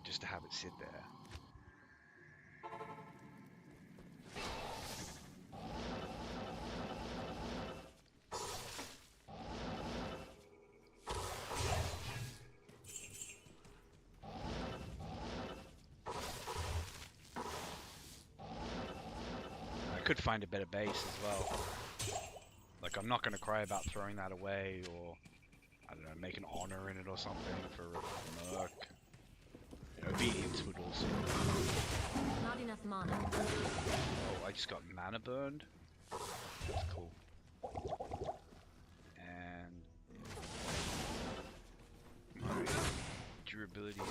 Just to have it sit there. I could find a better base as well. Like, I'm not going to cry about throwing that away, or, I don't know, make an honor in it or something for Merc. Obedience would also... Not enough mana. Oh, I just got mana burned? That's cool. And... my durability is...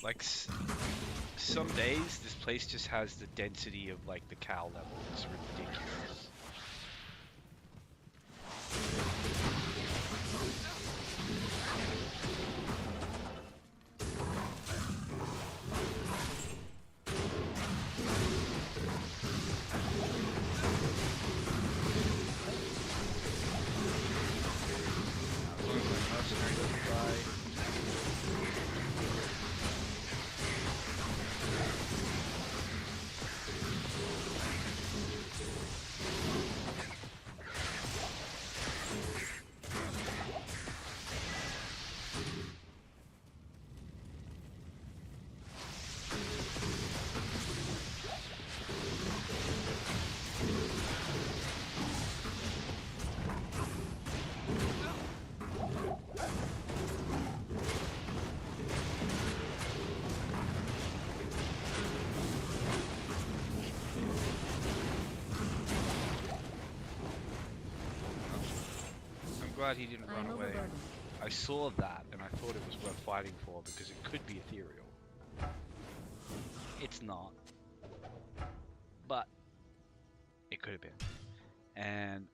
like, some days, this place just has the density of, like, the cow level. It's ridiculous. As long as my mercenary doesn't die. Glad he didn't run I'm away. overburdened. I saw that and I I thought it was worth fighting for because it could be ethereal. It's not, but it could have been. And,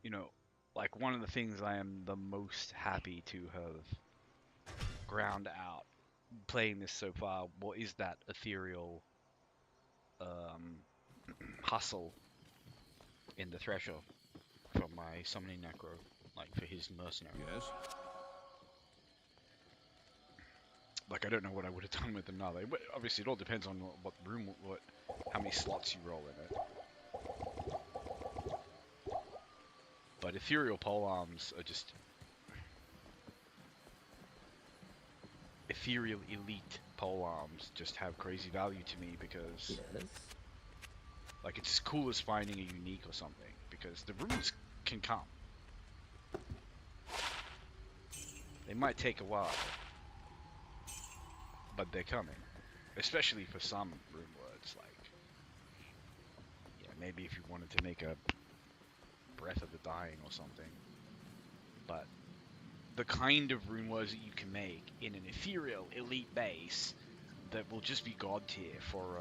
you know, like one of the things I am the most happy to have ground out playing this so far, what is that ethereal hustle in the threshold from my summoning necro, like for his mercenary. Yes? Like I don't know what I would have done with them now. Obviously, it all depends on what room, how many slots you roll in it. But ethereal polearms are just ethereal elite polearms just have crazy value to me because Yes. like it's as cool as finding a unique or something because the runes can come. They might take a while, but they're coming. Especially for some rune words, like yeah, maybe if you wanted to make a Breath of the Dying or something. But the kind of rune words that you can make in an ethereal elite base that will just be god tier for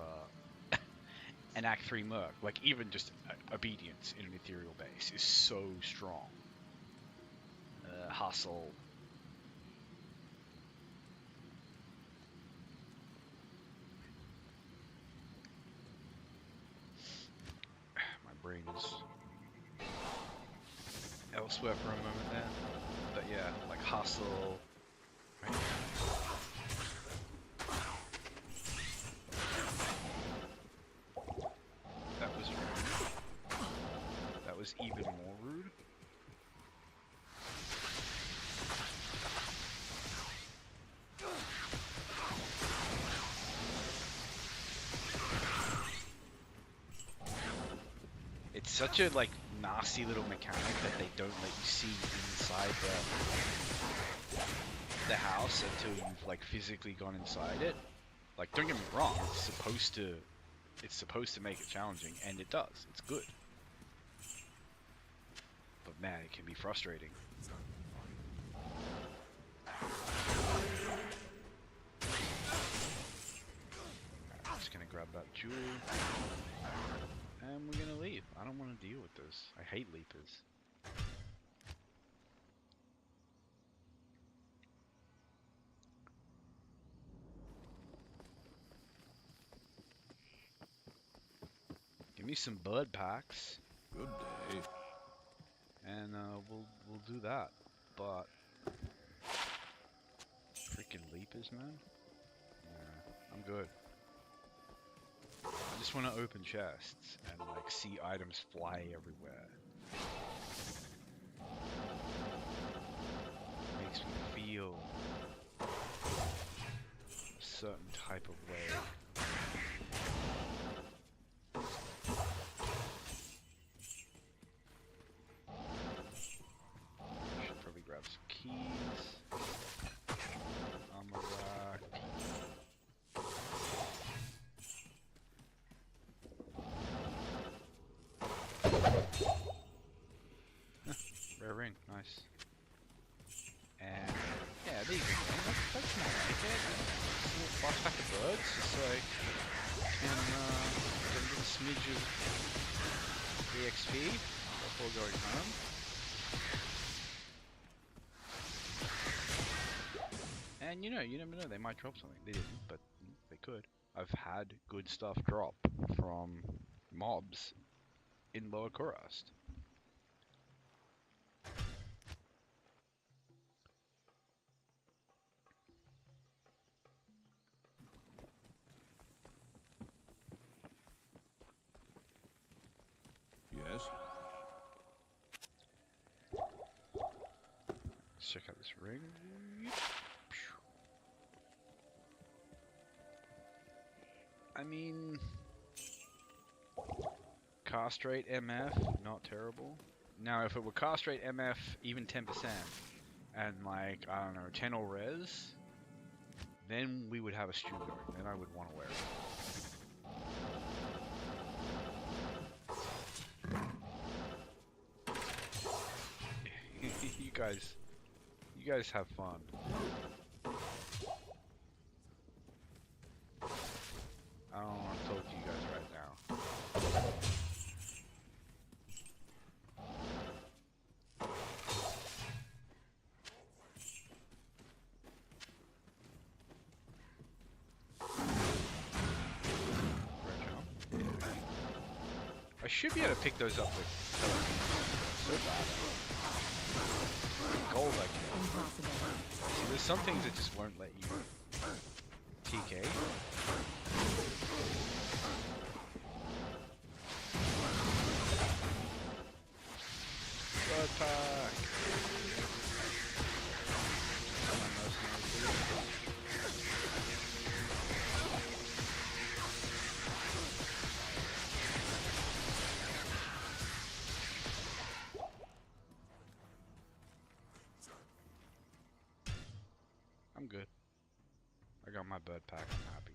an Act 3 Merc, like even just obedience in an ethereal base is so strong. Hustle. My brain is elsewhere for a moment there. But yeah, like hustle. Right. That was rude. That was even more rude. It's such a like nasty little mechanic that they don't let you see inside the house until you've like physically gone inside it. Like don't get me wrong, it's supposed to make it challenging, and it does. It's good. But man, it can be frustrating. I'm just gonna grab that jewel. And we're gonna leave. I don't want to deal with this. I hate leapers. Give me some bud packs, Good day. and we'll do that. But freaking leapers, man. Yeah, I'm good. I just want to open chests and like see items fly everywhere. Makes me feel a certain type of way. Should probably grab some keys. Armor rack. Rare ring, nice. And yeah, there you go. That's not like it. Just a little box pack of birds, just so I can get a little smidge of EXP before going home. And you know, you never know, they might drop something. They didn't, but they could. I've had good stuff drop from mobs in Lower Kurast. Yes? Let's check out this ring. I mean, castrate MF, not terrible. Now, if it were castrate MF, even 10%, and like, I don't know, 10 or res, then we would have a stew going. Then I would want to wear it. You guys have fun. should be able to pick those up with so bad. Gold I can. Impossible. See, there's some things that just won't let you TK. Blood pack. I'm good. I got my bird pack, I'm happy.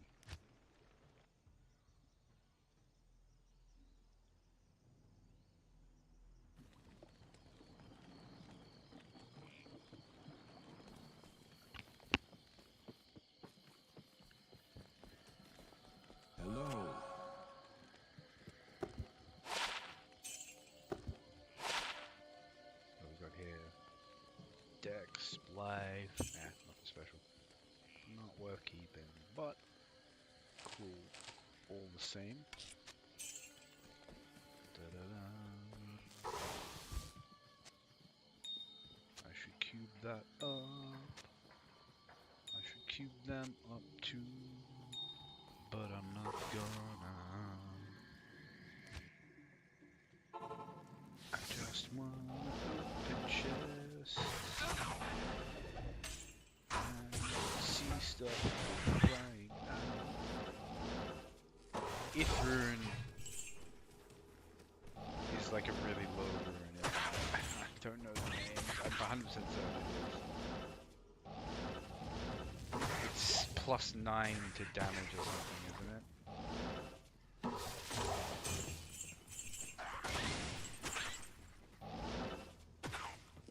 Hello. What we got here? Dex, Life, nothing special. Not worth keeping, but cool all the same. Da-da-da. I should cube that up. I should cube them up too, but I'm not gonna. I just want to open chest and see stuff right now. Ithrin is like a really low rune. I don't know the name. I'm 100% certain it is. It's +9 to damage or something, isn't it?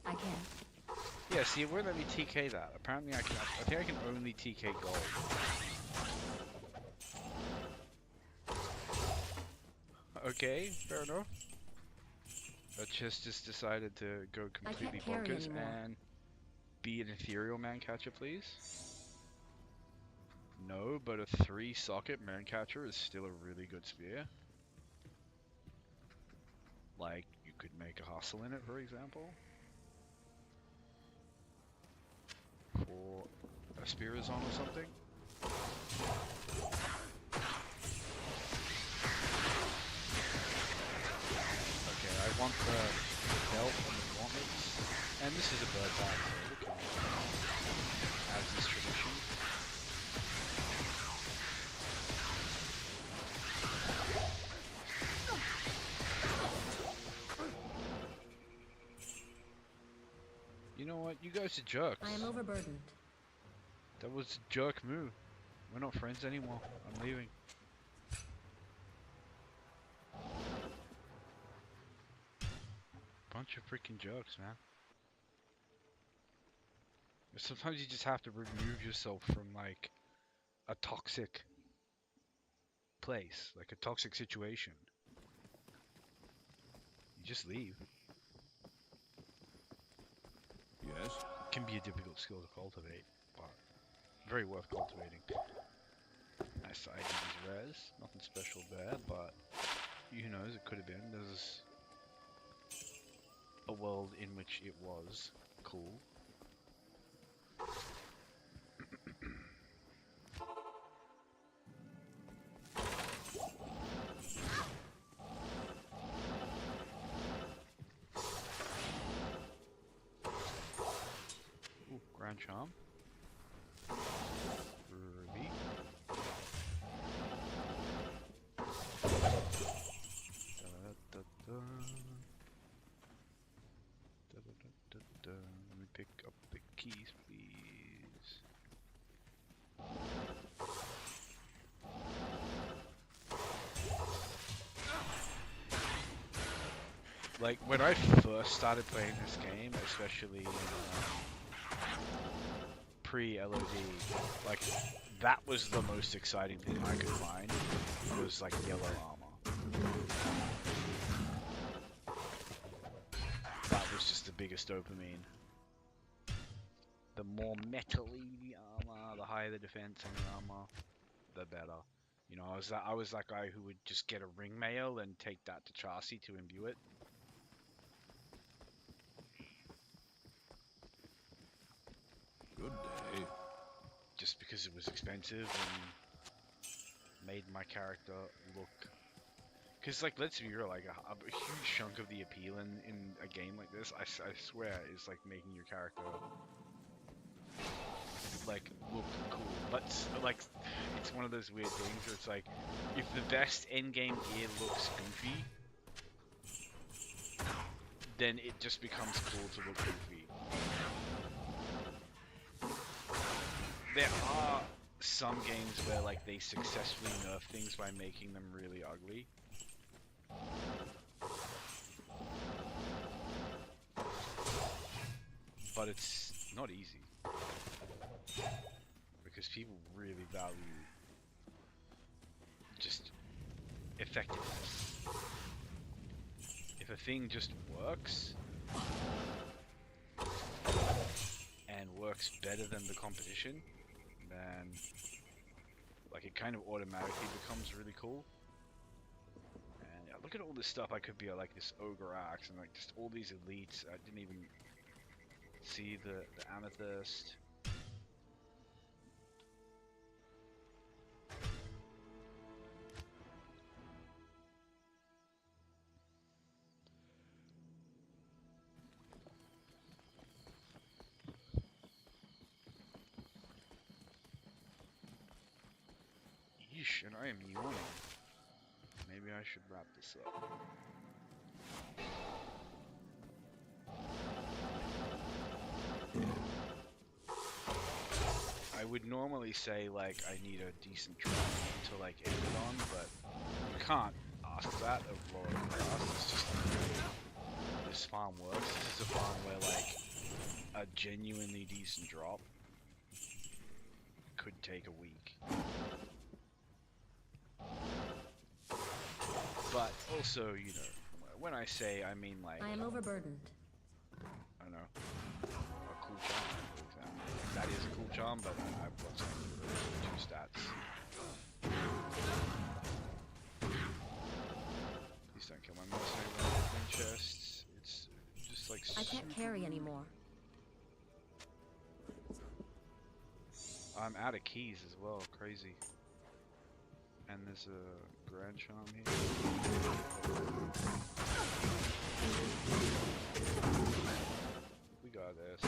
I can't. Yeah, see, it won't let me TK that. Apparently I can. I think I can only TK gold. Okay, fair enough. But just decided to go completely carry bonkers anymore. and be an ethereal man catcher, please. No, but a 3-socket man catcher is still a really good spear. Like, you could make a hustle in it, for example. For a Spirazon or something. Okay, I want the belt and the gauntlets. And this is a bird pack, so we can as is tradition. You know what? You guys are jerks. I am overburdened. That was a jerk move. We're not friends anymore. I'm leaving. Bunch of freaking jerks, man. Sometimes you just have to remove yourself from, like, a toxic place. Like, a toxic situation. You just leave. Yes? It can be a difficult skill to cultivate, but very worth cultivating. Nice ID is res. Nothing special there, but who knows, it could have been. There's a world in which it was cool. Ooh, Grand Charm. Ruby. Da-da-da-da. Da-da-da-da-da. Let me pick up the keys, please. Like, when I first started playing this game, especially pre-LOD, like, that was the most exciting thing I could find, was, like, yellow armor. That was just the biggest dopamine. The more metal-y the armor, the higher the defense on the armor, the better. You know, I was that guy who would just get a ring mail and take that to chassis to imbue it. Good day. Just because it was expensive and made my character look. Because, like, let's be real, like, a huge chunk of the appeal in a game like this, I swear, is, like, making your character, like, look cool. But, like, it's one of those weird things where it's like, if the best endgame gear looks goofy, then it just becomes cool to look goofy. There are some games where, like, they successfully nerf things by making them really ugly. But it's not easy. Because people really value just effectiveness. If a thing just works, and works better than the competition, then like it kind of automatically becomes really cool. And yeah, look at all this stuff I could be like this ogre axe and like just all these elites. I didn't even see the amethyst. Yeesh, and I am yawning. Maybe I should wrap this up. I would normally say like I need a decent drop to like end it on, but you can't ask that of Lord of Kurast. It's just not the way this farm works. This is a farm where like a genuinely decent drop could take a week. But also, you know, when I say I mean like I am overburdened. I don't know, a cool charm, for example. That is a cool charm, but I've got some two stats. Please don't kill my mercenary weapon chests. It's just like I can't carry anymore. I'm out of keys as well, crazy. And there's a grand charm here. We got this.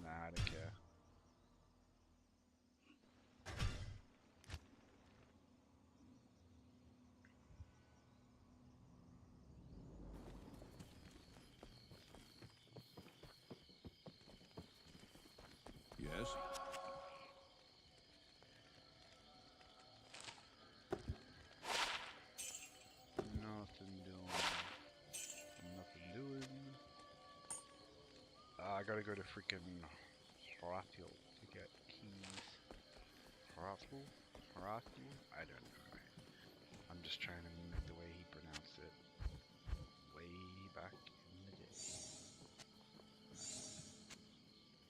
Nah, I don't care. Yes? Nothing doing. Nothing doing. I gotta go to freaking Horatio to get keys. Horatio? Horatio? I don't know. I'm just trying to mimic the way he pronounced it. Way back in the day.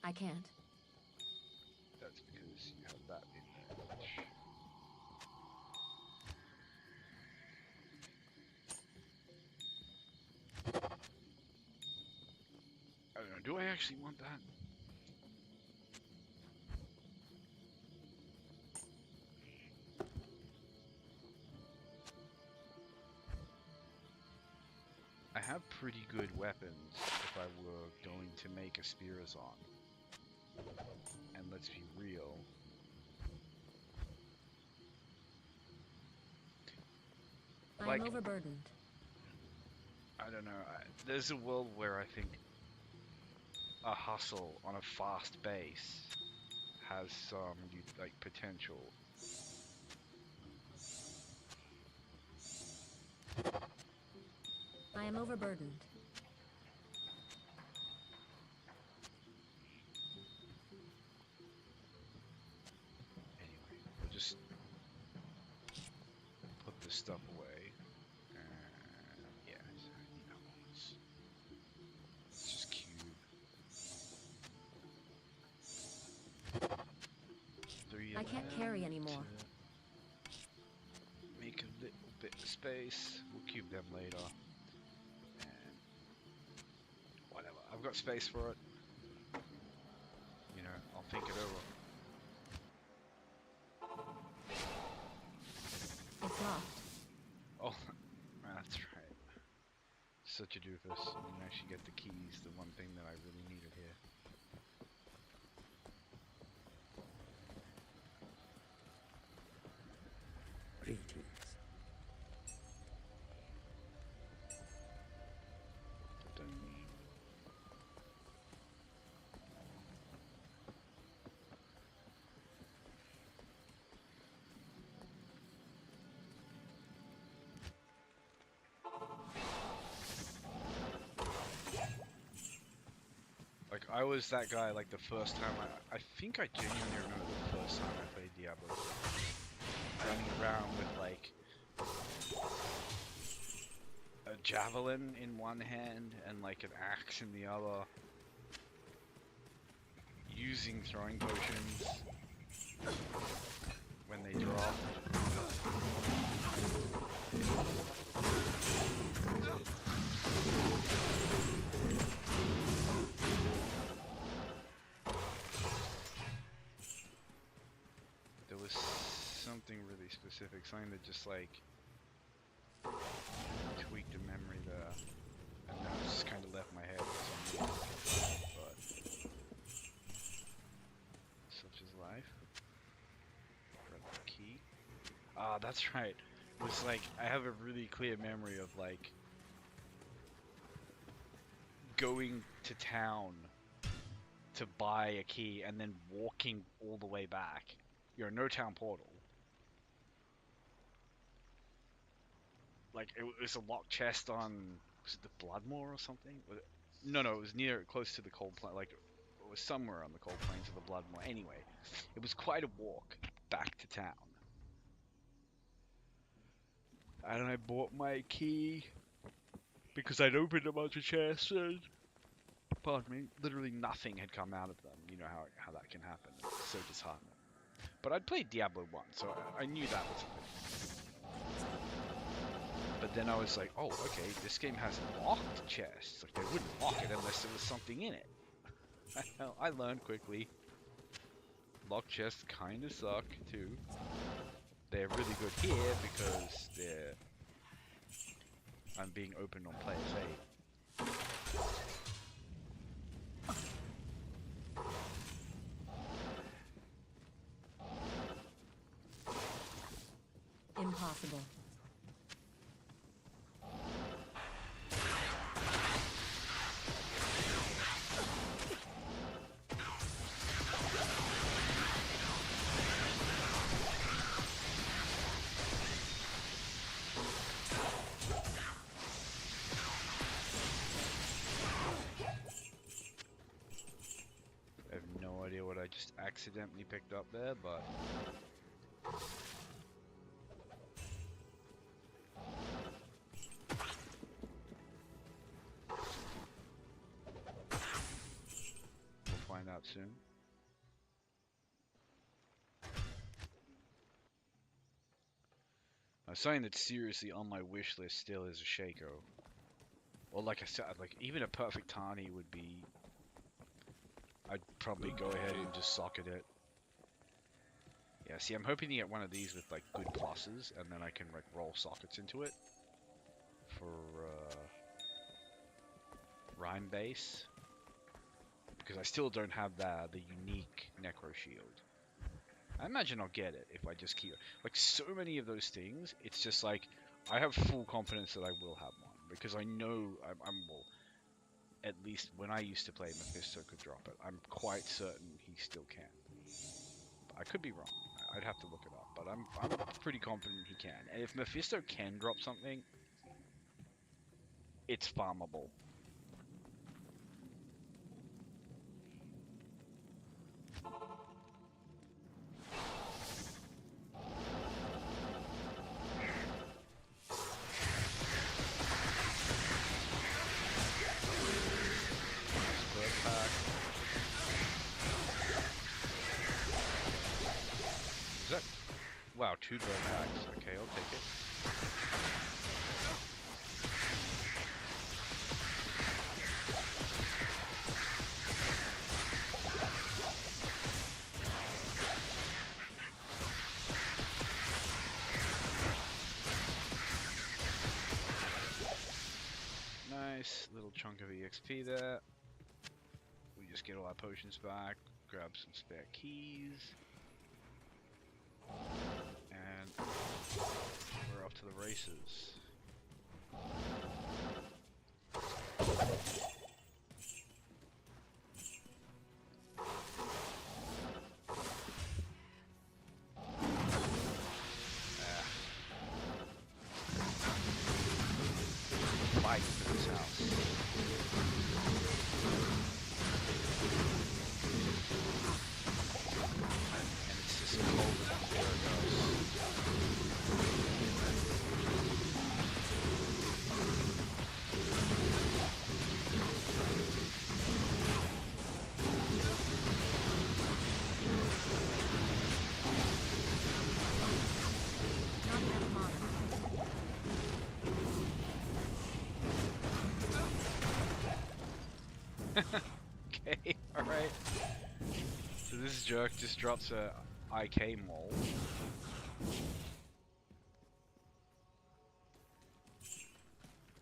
I can't. That's because you have that in there, which... I don't know, do I actually want that? I have pretty good weapons if I were going to make a Spirazon. And let's be real. I Like, am overburdened. I don't know, there's a world where I think a hustle on a fast base has some, like, potential. I am overburdened. Anyway, we'll just put this stuff away. Yeah, you know, let's just cube. I can't carry anymore. Make a little bit of space. We'll cube them later. And whatever. I've got space for it. You know, I'll think it over. It's locked. Oh, that's right. Such a doofus. I didn't actually get the keys, the one thing that I really needed here. Greetings. Like, I was that guy, like, the first time I think I genuinely remember the first time I played Diablo. Running around with, like, a javelin in one hand and, like, an axe in the other. Using throwing potions when they drop. There was something really specific, something that just like tweaked a memory there, and now it's just kind of left my head for some reason. But such is life. Grab the key. Ah, that's right. It was like I have a really clear memory of like going to town to buy a key and then walking all the way back. You're no town portal. Like it was a locked chest on, was it the Bloodmoor or something? No, it was near, close to the cold plain. Like it was somewhere on the cold plains of the Bloodmoor. Anyway, it was quite a walk back to town. And I bought my key because I'd opened a bunch of chests and, pardon me, literally nothing had come out of them. You know how that can happen. It's so disheartening. But I'd played Diablo 1, so I knew that was a thing. But then I was like, oh, okay, this game has locked chests. Like, they wouldn't lock it unless there was something in it. I learned quickly. Locked chests kind of suck, too. They're really good here because I'm being open on player's aid. Impossible. I have no idea what I just accidentally picked up there, but we'll find out soon. Something that's seriously on my wish list still is a Shaco. Or like I said, like even a perfect Tani would be. I'd probably go ahead and just socket it. Yeah, see, I'm hoping to get one of these with like good pluses, and then I can like roll sockets into it for Rhyme base, because I still don't have the unique Necro Shield. I imagine I'll get it if I just keep like so many of those things. It's just like I have full confidence that I will have one because I know I'm well. At least when I used to play, Mephisto could drop it. I'm quite certain he still can. I could be wrong. I'd have to look it up, but I'm pretty confident he can. And if Mephisto can drop something, it's farmable. Wow, 2 burn packs. Okay, I'll take it. Nice little chunk of EXP there. We just get all our potions back, grab some spare keys, and we're off to the races. Fight for this house. And it's just colder than Paradise. Not enough mana. Okay, alright. So this jerk just drops a IK mole.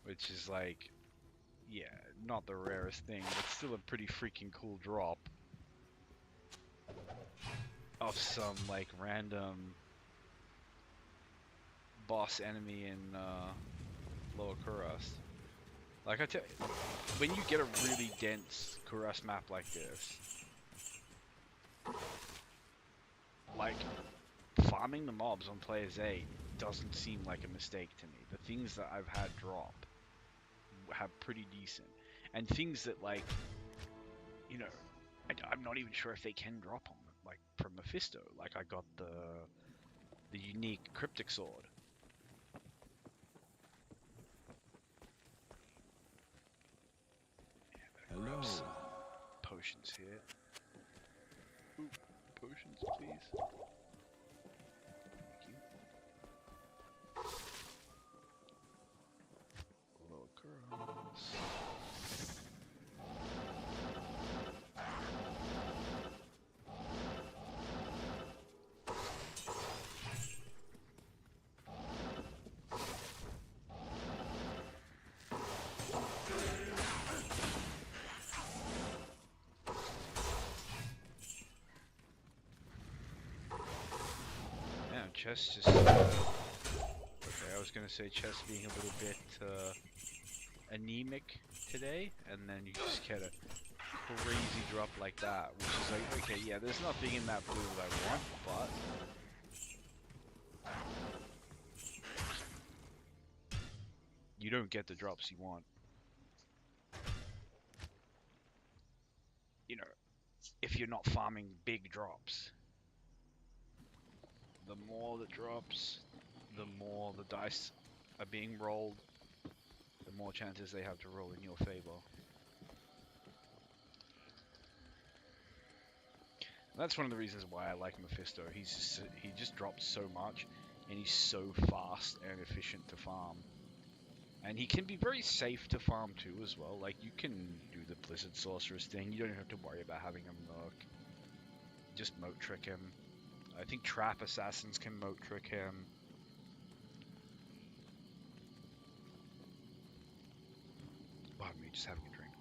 Which is like, yeah, not the rarest thing, but still a pretty freaking cool drop. Of some like random boss enemy in Lower Kurast. Like I tell you, when you get a really dense Kurast map like this, like farming the mobs on player's 8 doesn't seem like a mistake to me. The things that I've had drop have pretty decent, and things that like, you know, I'm not even sure if they can drop on them, like from Mephisto. Like I got the unique cryptic sword. Hello. Some potions here. Ooh, potions, please. Thank you. Little girls. Chest just... okay, I was gonna say chest being a little bit anemic today, and then you just get a crazy drop like that, which is like, okay, yeah, there's nothing in that blue that I want, but... you don't get the drops you want. You know, if you're not farming big drops. The more that drops, the more the dice are being rolled, the more chances they have to roll in your favor. That's one of the reasons why I like Mephisto. He just drops so much, and he's so fast and efficient to farm. And he can be very safe to farm too as well. Like, you can do the Blizzard Sorceress thing. You don't have to worry about having a Merc. Just moat trick him. I think Trap Assassins can moat trick him. Pardon me, just having a drink.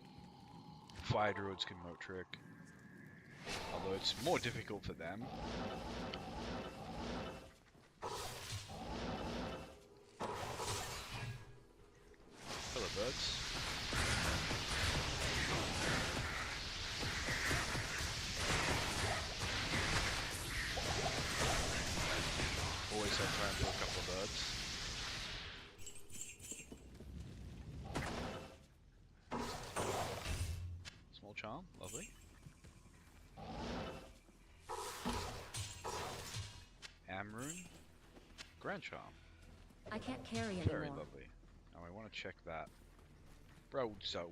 Fire Druids can moat trick. Although it's more difficult for them. Hello, birds. Always have time for a couple of birds. Small charm, lovely. Amrune, Grand Charm. I can't carry Very anymore. lovely. Now I want to check that. Broadsword.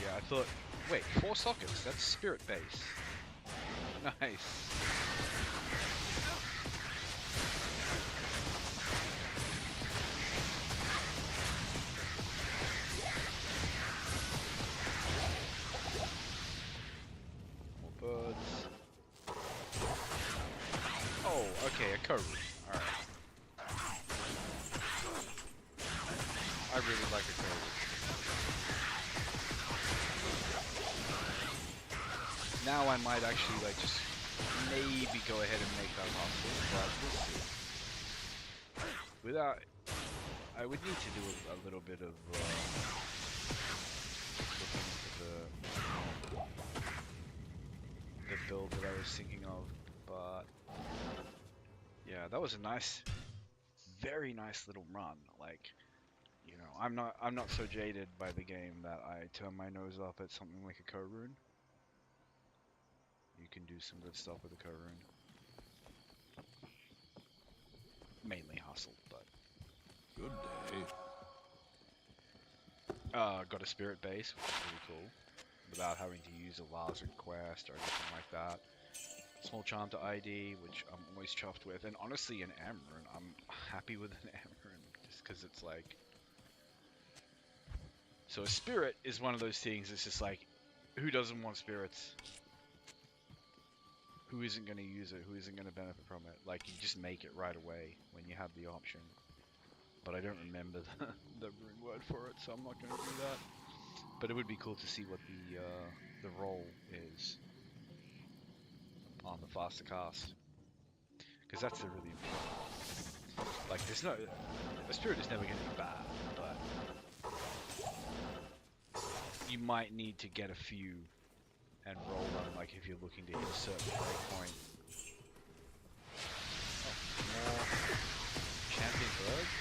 Yeah, I thought... wait, 4 sockets? That's spirit base. Nice. More birds. Oh, okay, a Kurast. Alright. I really like a Kurast. Now I might actually like just maybe go ahead and make that possible, but we'll see. Without, I would need to do a little bit of looking into the build that I was thinking of, but yeah, that was a nice, very nice little run. Like, you know, I'm not so jaded by the game that I turn my nose up at something like a co-rune. You can do some good stuff with a co-rune. Mainly hustle, but Good day. got a spirit base, which is really cool, without having to use a Larsen quest or anything like that. Small charm to ID, which I'm always chuffed with, and honestly an Amarin, I'm happy with an Amarin, just because it's like... So a spirit is one of those things, it's just like, who doesn't want spirits? Who isn't going to use it? Who isn't going to benefit from it? Like, you just make it right away when you have the option. But I don't remember the rune word for it, so I'm not going to do that. But it would be cool to see what the role is on the faster cast, because that's the really important. Like, there's no, a spirit is never going to be bad, but you might need to get a few and roll them, like if you're looking to hit a certain breakpoint. Oh, more champion birds.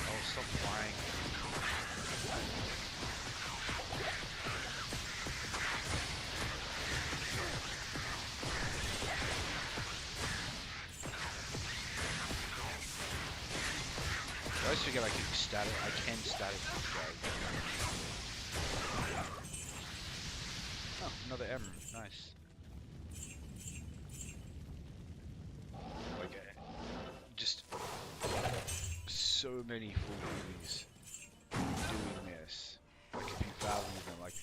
Oh, stop flying. I always forget I can static these guys. Oh, another emerald. Nice. Like, just so many fools doing this. Like, if you value them, like,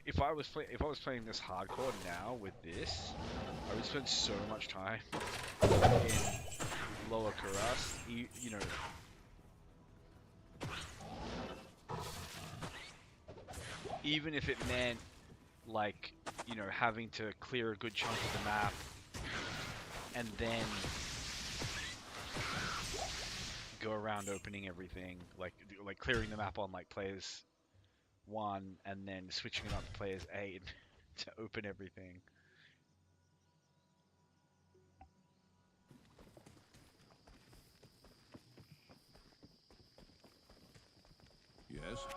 if I was playing this hardcore now with this, I would spend so much time in lower Kurast. You know. Even if it meant, like, you know, having to clear a good chunk of the map and then go around opening everything, like clearing the map on like players 1 and then switching it up to players 8 to open everything. Yes?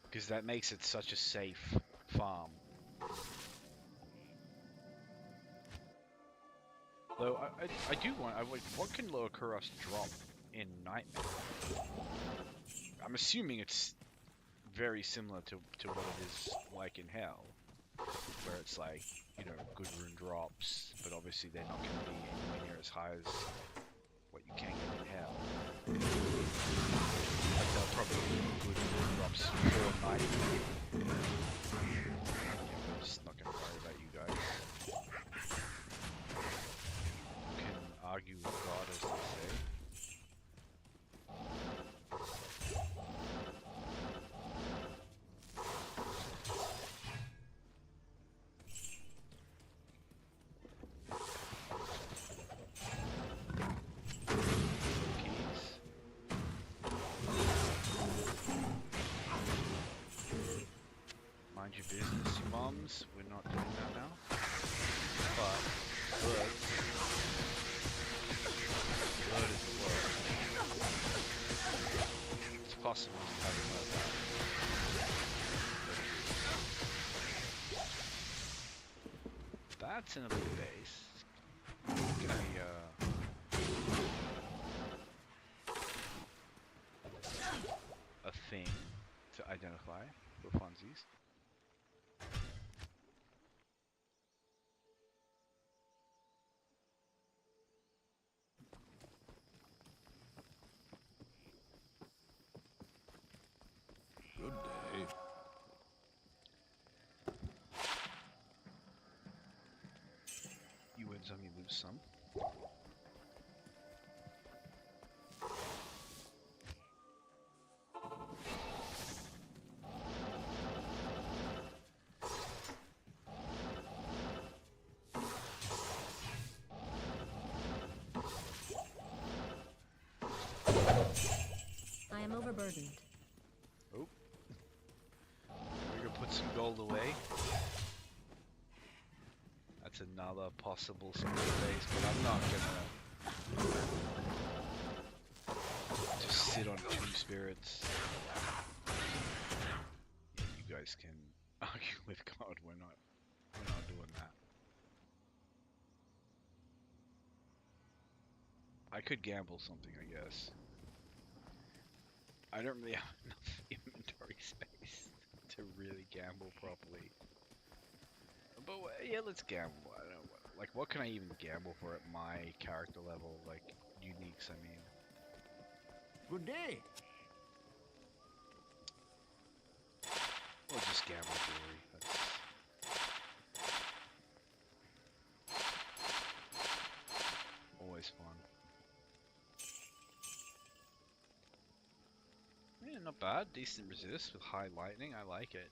Because that makes it such a safe farm. Though I do want, what can lower Kurast drop in Nightmare? I'm assuming it's very similar to what it is like in Hell, where it's like, you know, good rune drops, but obviously they're not going to be anywhere near as high as what you can get in Hell. Like, they'll probably be good rune drops for Nightmare. Yeah, we're just not going to worry about you guys. Can argue with God, as they say. Mind your business, you mums. We're not doing that now. But bird is the word. It's possible you haven't heard that. That's in a little base. It's gonna be identify for funsies. Good day. You win some, you lose some. I am overburdened. Oh. We're gonna put some gold away. That's another possible spirit base, but I'm not gonna just sit on 2 spirits. Yeah, you guys can argue with God. We're not doing that. I could gamble something, I guess. I don't really have enough inventory space to really gamble properly. But yeah, let's gamble. I don't know, like, what can I even gamble for at my character level? Like, uniques, I mean. Good day. Or just gamble jewelry. That's... always fun. Yeah, not bad. Decent resist with high lightning. I like it.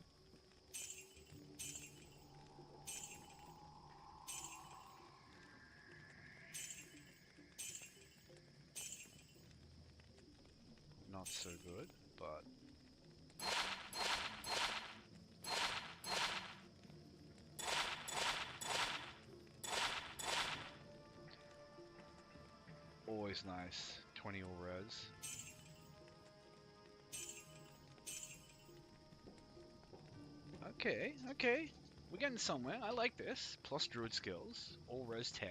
Not so good, but always nice. 20 all res. Okay, okay. We're getting somewhere. I like this. Plus druid skills. All res 10.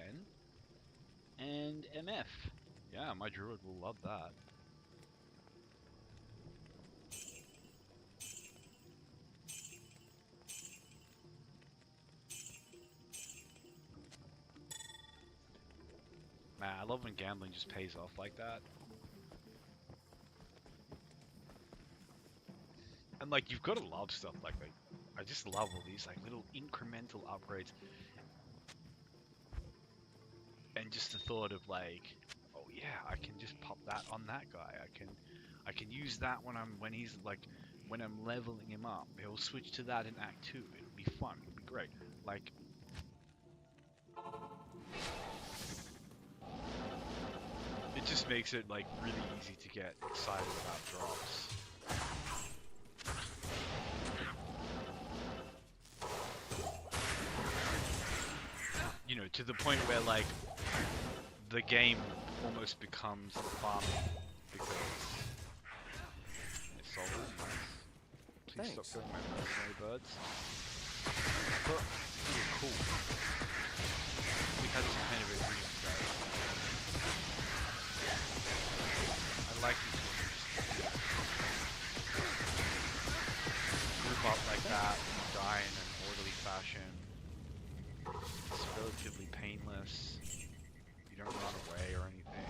And MF. Yeah, my druid will love that. Man, I love when gambling just pays off like that. And like, you've got to love stuff like I just love all these like little incremental upgrades. And just the thought of like, oh yeah, I can just pop that on that guy. I can use that when he's like, when I'm leveling him up. He'll switch to that in Act 2. It'll be fun. It'll be great. Like, it just makes it like really easy to get excited about drops. You know, to the point where like the game almost becomes farming because it's solid. Nice. Please Thanks. stop killing my mercenary birds. But they're cool. We had some kind of agreement, guys. I like these ones. Group up like that and die in an orderly fashion. It's relatively painless. You don't run away or anything.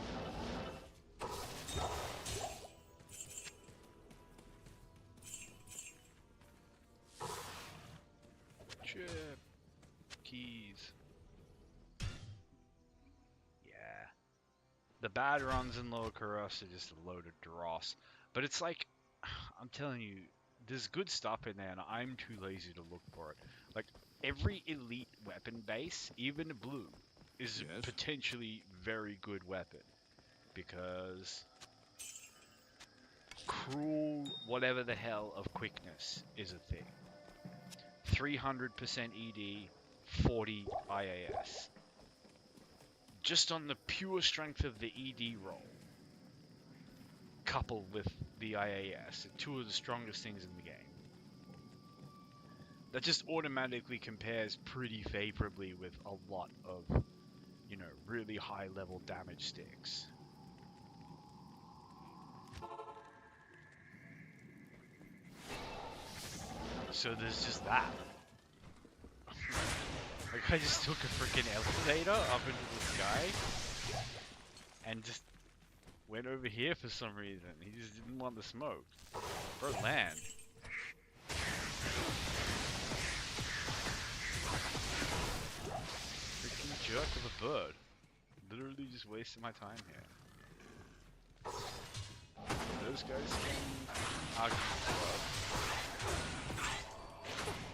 Chip. Keys. Yeah. The bad runs in Lower Kurast are just a load of dross. But it's like, I'm telling you, there's good stuff in there and I'm too lazy to look for it. Like, every elite weapon base, even blue, is Yes. a potentially very good weapon. Because cruel whatever the hell of quickness is a thing. 300% ED, 40 IAS. Just on the pure strength of the ED roll, coupled with the IAS, two of the strongest things in the game. That just automatically compares pretty favorably with a lot of, you know, really high level damage sticks. so there's just that. Like I just took a freaking elevator up into the sky and just went over here for some reason. He just didn't want the smoke. Bro, land. Freaking jerk of a bird. Literally just wasting my time here. Those guys can argue club.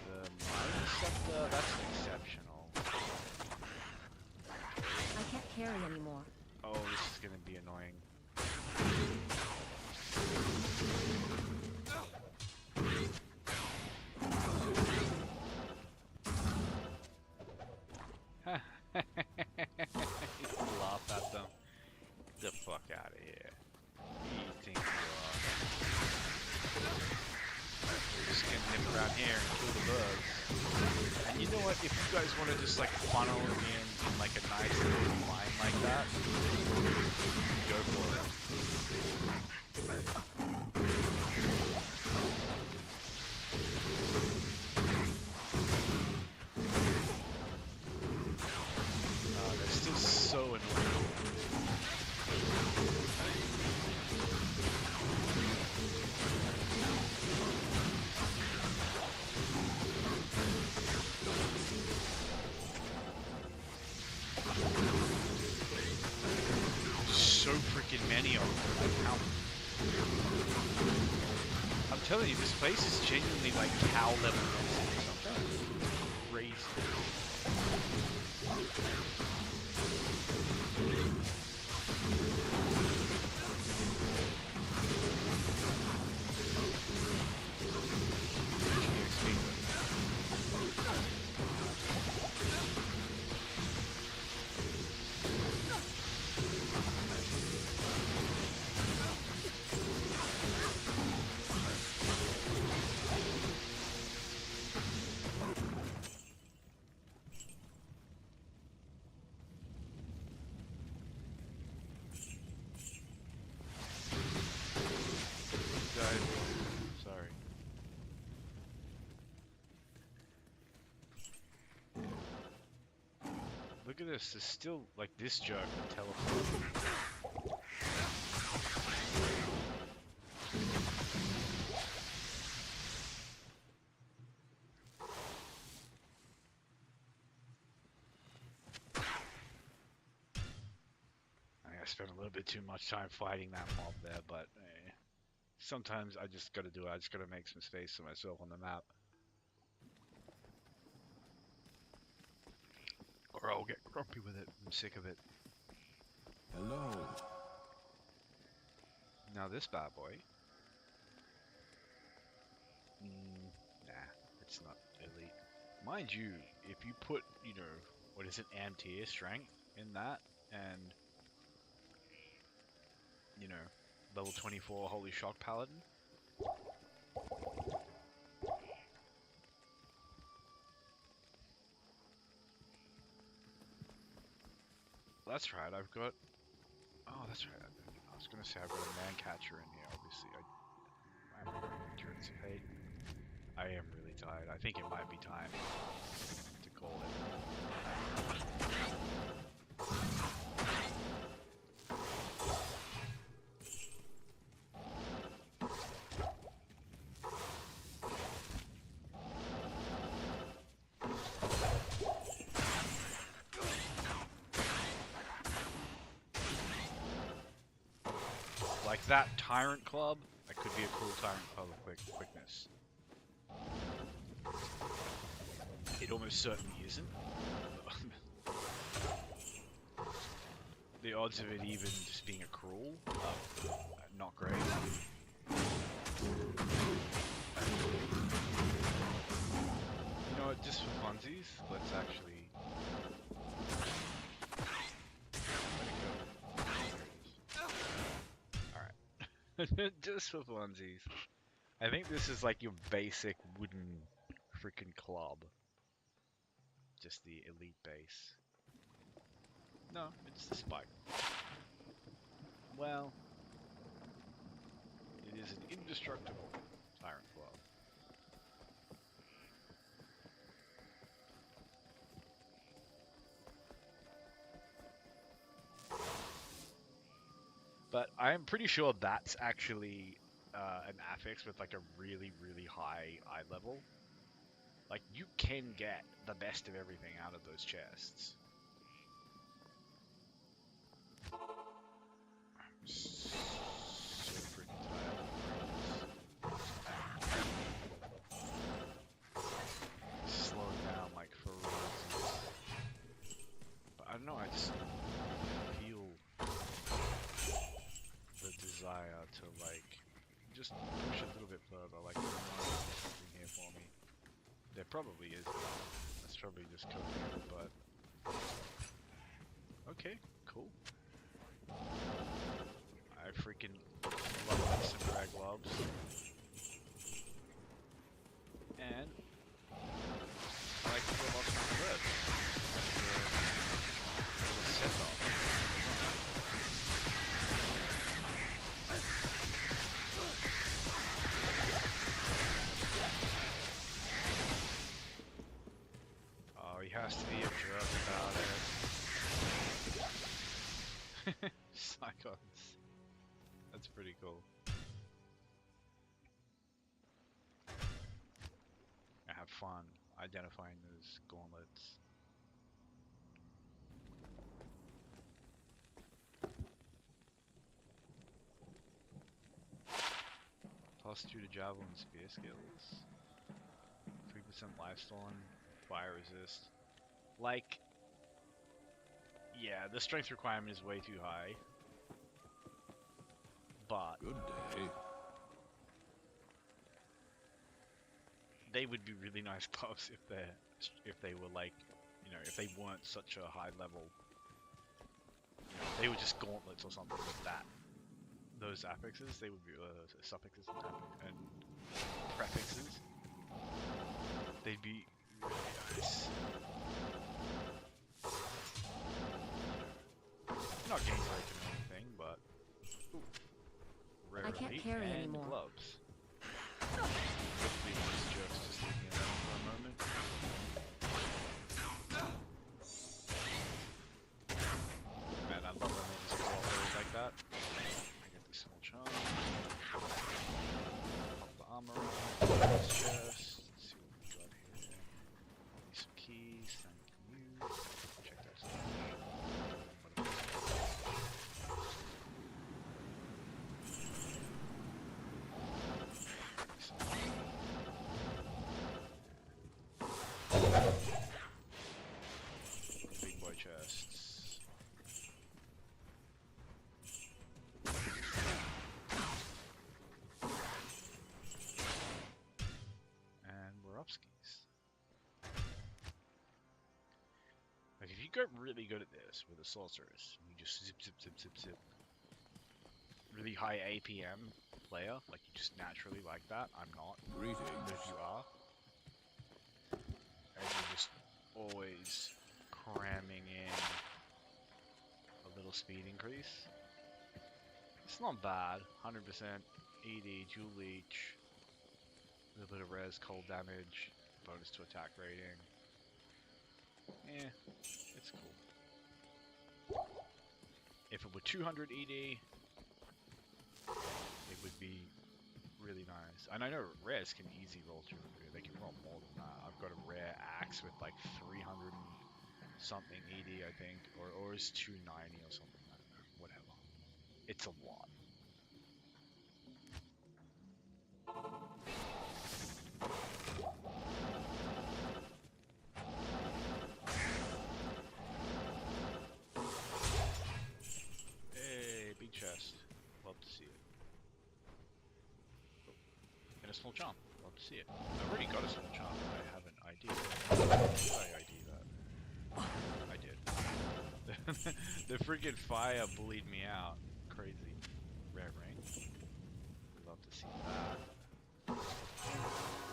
The mine sector, that's exceptional. I can't carry anymore. Oh, this is gonna be annoying. Laugh at them. The fuck out of here. Who you think you are? We're just gonna nip around here and kill the birds. And you know what? If you guys want to just like funnel in like a nice little line like that, go for it. They're still so annoying. So freaking many of them. Like how? I'm telling you, this place is genuinely like cow level density sometimes. Crazy. Sorry. Look at this, there's still like this jerk with teleport. I think I spent a little bit too much time fighting that mob there, but sometimes I just gotta do it. I just gotta make some space for myself on the map. Or I'll get grumpy with it. I'm sick of it. Hello. Now this bad boy. Nah, it's not elite. Mind you, if you put, you know, what is it, AM tier strength in that, and, you know, level 24 Holy Shock Paladin. That's right, I've got... Oh, that's right. I was gonna say I've got a man catcher in here, obviously. I'm very endurance of hate. I am really tired. I think it might be time to call it. Like that Tyrant Club, that could be a cool Tyrant Club of quickness. It almost certainly isn't. The odds of it even just being a crawl are not great. You know what, just for funsies, let's actually... Alright. Just for funsies. I think this is like your basic wooden freaking club. Just the elite base. No, it's the spike. Well, it is an indestructible Tyrant Club. But I'm pretty sure that's actually an affix with like a really, really high eye level. Like you can get the best of everything out of those chests. I'm so freaking tired. Slowing down like for real. But I don't know, I just feel the desire to like just push a little bit further, like there's something here for me. There probably is. That's probably just cooking, but okay, cool. I freaking love this samurai gloves. And I like to put lots of my red. Set off. Oh, he has to be a jerk about it. Psychons. That's pretty cool. I have fun identifying those gauntlets. +2 to javelin spear skills. 3% lifesteal, fire resist. Like, yeah, the strength requirement is way too high. But Good day. they would be really nice gloves if they were like, you know, if they weren't such a high level. You know, if they were just gauntlets or something with that. Those affixes, they would be suffixes and prefixes. They'd be really nice. Not game breaking or anything, but rare I can't elite carry and anymore. gloves. Hopefully these jerks just leave me alone for a moment. Man, I love when they just go all over like that. I get this small charm. Pop the armor on. This chest. Let's see what we got here. Need some keys. Thank you. Check that stuff. Big boy chests. And we're up skis. Like if you get really good at this with the sorceress, you just zip zip zip zip zip. Really high APM player, like you just naturally like that. I'm not. Greetings. But if you are, and you're just always cramming in a little speed increase, it's not bad. 100% ED, dual leech, a little bit of res, cold damage, bonus to attack rating. Yeah, it's cool. If it were 200 ED, it would be really nice. And I know rares can easily roll 200. They can roll more than that. I've got a rare axe with like 300 and something ED, I think, or is 290 or something. I don't know. Whatever. It's a lot. Hey, big chest. Love to see it. Oh, and a small charm. Love to see it. I've already got a small charm, but I haven't ID'd it. Did I ID that? I did. The freaking fire bullied me out. Crazy. Rare ring. Love to see that. Would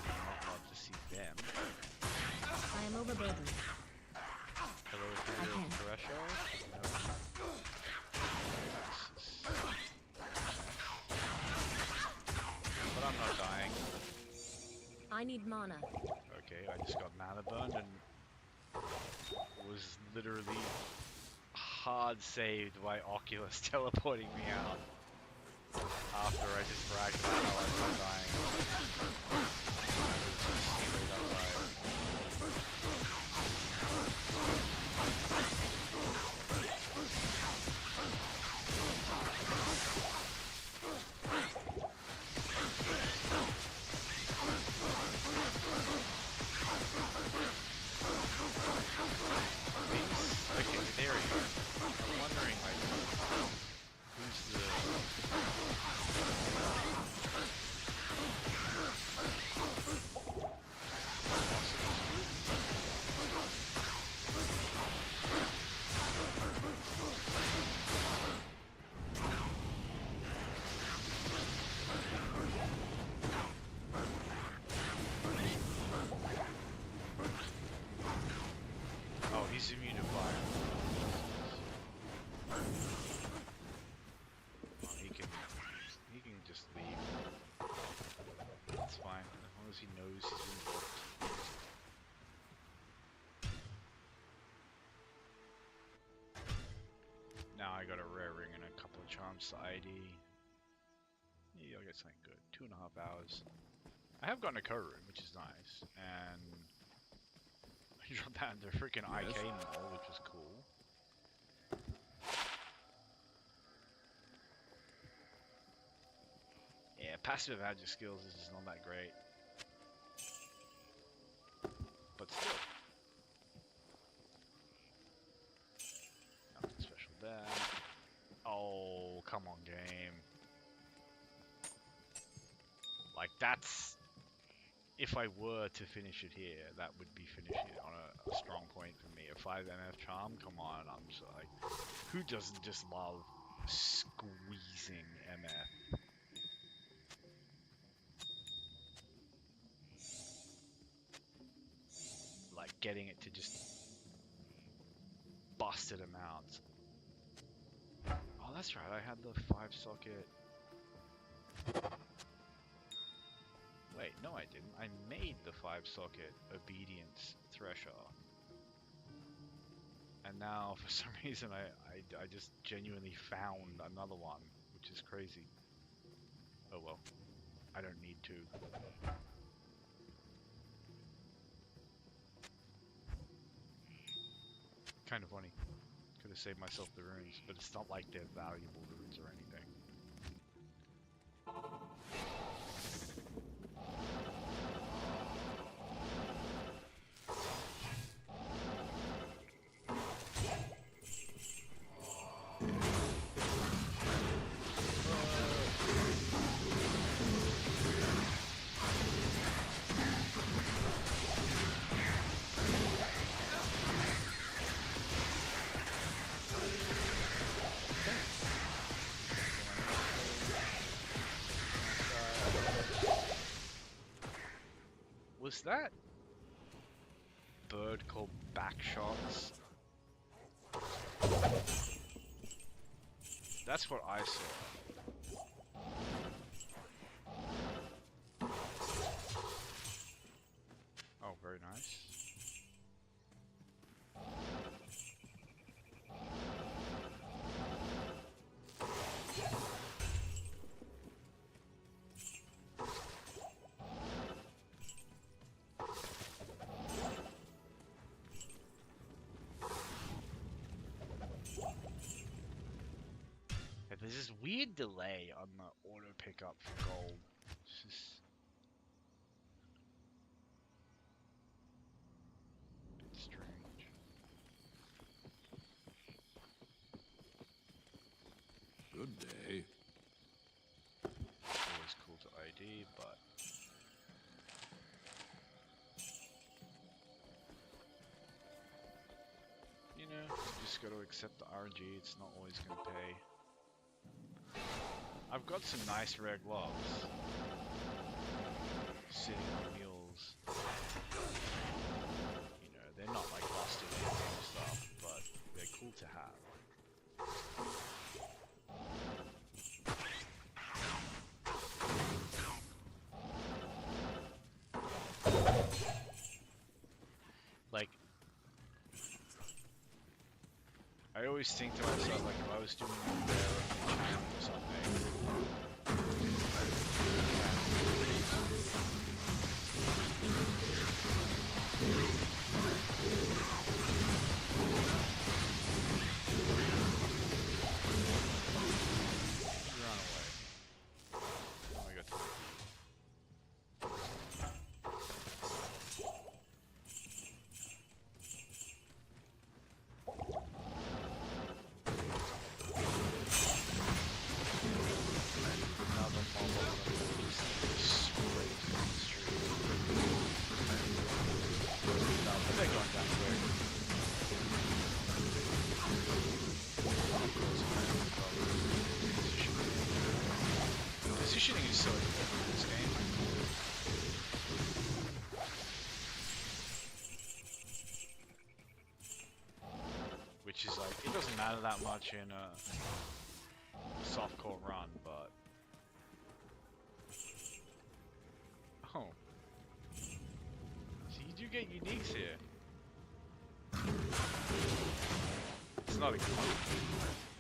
not love to see them. I am overburdened. Hello, Imperial can. Kurast. But I'm not dying. I need mana. Okay, I just got mana burned and was literally hard saved by Oculus teleporting me out after I just bragged about how I was dying. Straight up died. Okay, there we go. I'm wondering, like, who's the... Oh, he's immune to fire. Oh, he can just leave. That's fine, as long as he knows he's been booked. Now I got a rare ring and a couple of charms to ID. Yeah, I'll get something good. 2.5 hours. I have gotten a code room, which is nice, and I dropped that into freaking IK mall, which was cool. Yeah, passive magic skills is just not that great. But still. Nothing special there. Oh, come on, game. Like, that's... If I were to finish it here, that would be finishing it on a strong point for me. A 5 MF charm? Come on, I'm just like... Who doesn't just love squeezing MF? Like, getting it to just... bust it out. Oh, that's right, I had the 5-socket... Wait, no I didn't. I made the 5-socket obedience thresher. And now, for some reason, I just genuinely found another one, which is crazy. Oh well. I don't need to. Kind of funny. Could have saved myself the runes, but it's not like they're valuable runes or anything. Was that bird called Backshots? That's what I saw. Oh, very nice. There's this weird delay on the auto pickup for gold. It's just a bit strange. Good day. Always cool to ID, but you know, you just gotta accept the RNG. It's not always gonna pay. I've got some nice rare gloves sitting on mules. You know, they're not like busted and stuff, but they're cool to have. Like, I always always think to myself, like, if I was doing a rare channel or something. Run away. Oh, I got to. Another mob over the straight down the street. No, but they're going down quick. Positioning is so important in this game. Which is like, it doesn't matter that much in a softcore run, but... Oh. So you do get uniques here. It's not a good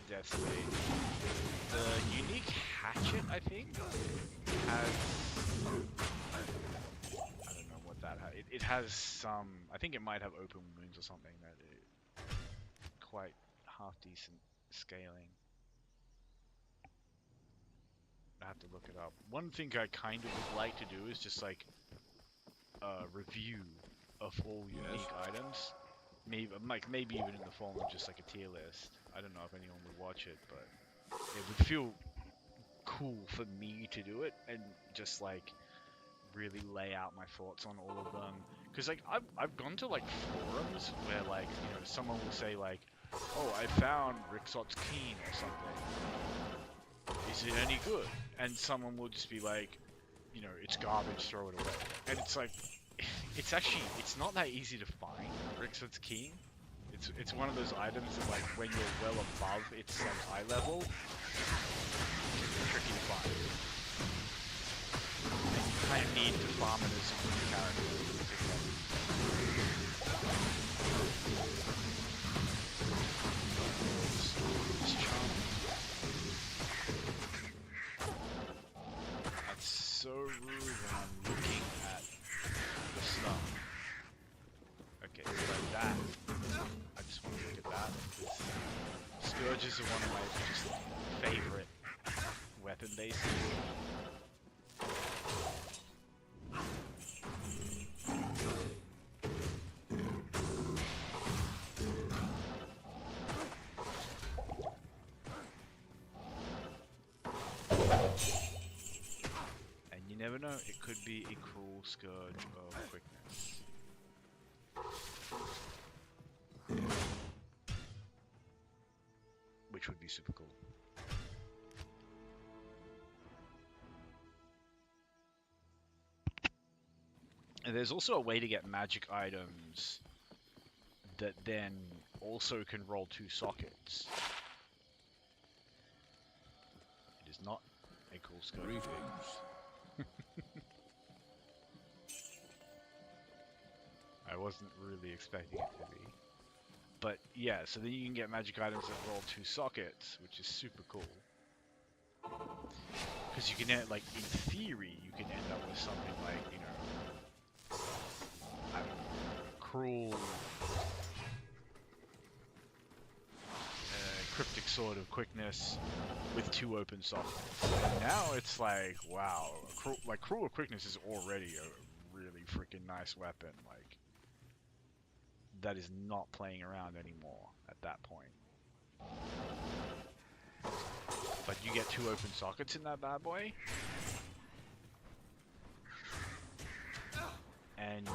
death stage. The unique hatchet, I think, has... I don't know what that has. It has some... I think it might have open wounds or something that it... quite half-decent scaling. I have to look it up. One thing I kind of would like to do is just like a review of all unique items. Maybe even in the form of just like a tier list. I don't know if anyone would watch it, but it would feel cool for me to do it and just like really lay out my thoughts on all of them. Because like I've gone to like forums where like, you know, someone will say like, oh, I found Rixot's Keen or something. Is it any good? And someone will just be like, you know, it's garbage, throw it away. And it's like, it's not that easy to find Rixot's Keen. It's one of those items that like when you're well above its like eye level, it's tricky to find. And you kind of need to farm it as a good character to pick up. It's charming. That's so rude when I'm looking at the stuff. Okay, so like that. I just want to look at that because Scourges are one of my just favorite weapon bases. And you never know, it could be a cruel scourge of quickness. Which would be super cool. And there's also a way to get magic items that then also can roll 2 sockets. It is not a cool scourge. Greetings. I wasn't really expecting it to be. But yeah, so then you can get magic items that roll 2 sockets, which is super cool. Because you can end, like, in theory, you can end up with something like, you know, I don't know, cruel, cryptic sword of quickness with 2 open sockets. And now it's like, wow, cruel of quickness is already a really freaking nice weapon. Like, that is not playing around anymore at that point. But you get 2 open sockets in that bad boy. And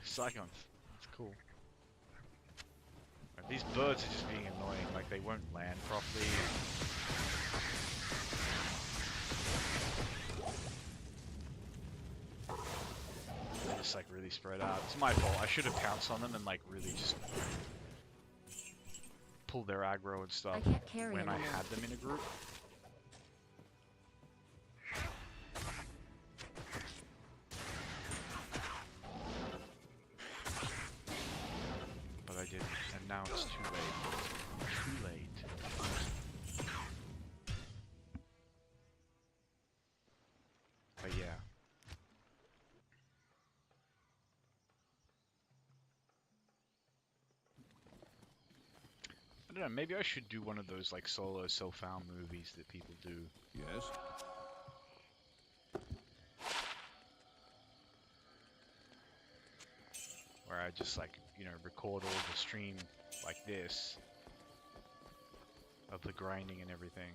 Psychons. That's cool. Like, these birds are just being annoying, like they won't land properly. Just like really spread out. It's my fault. I should have pounced on them and like really just pulled their aggro and stuff when I had them in a group. But I don't know, maybe I should do one of those like solo self-found movies that people do. Yes? Where I just like, you know, record all the stream like this of the grinding and everything.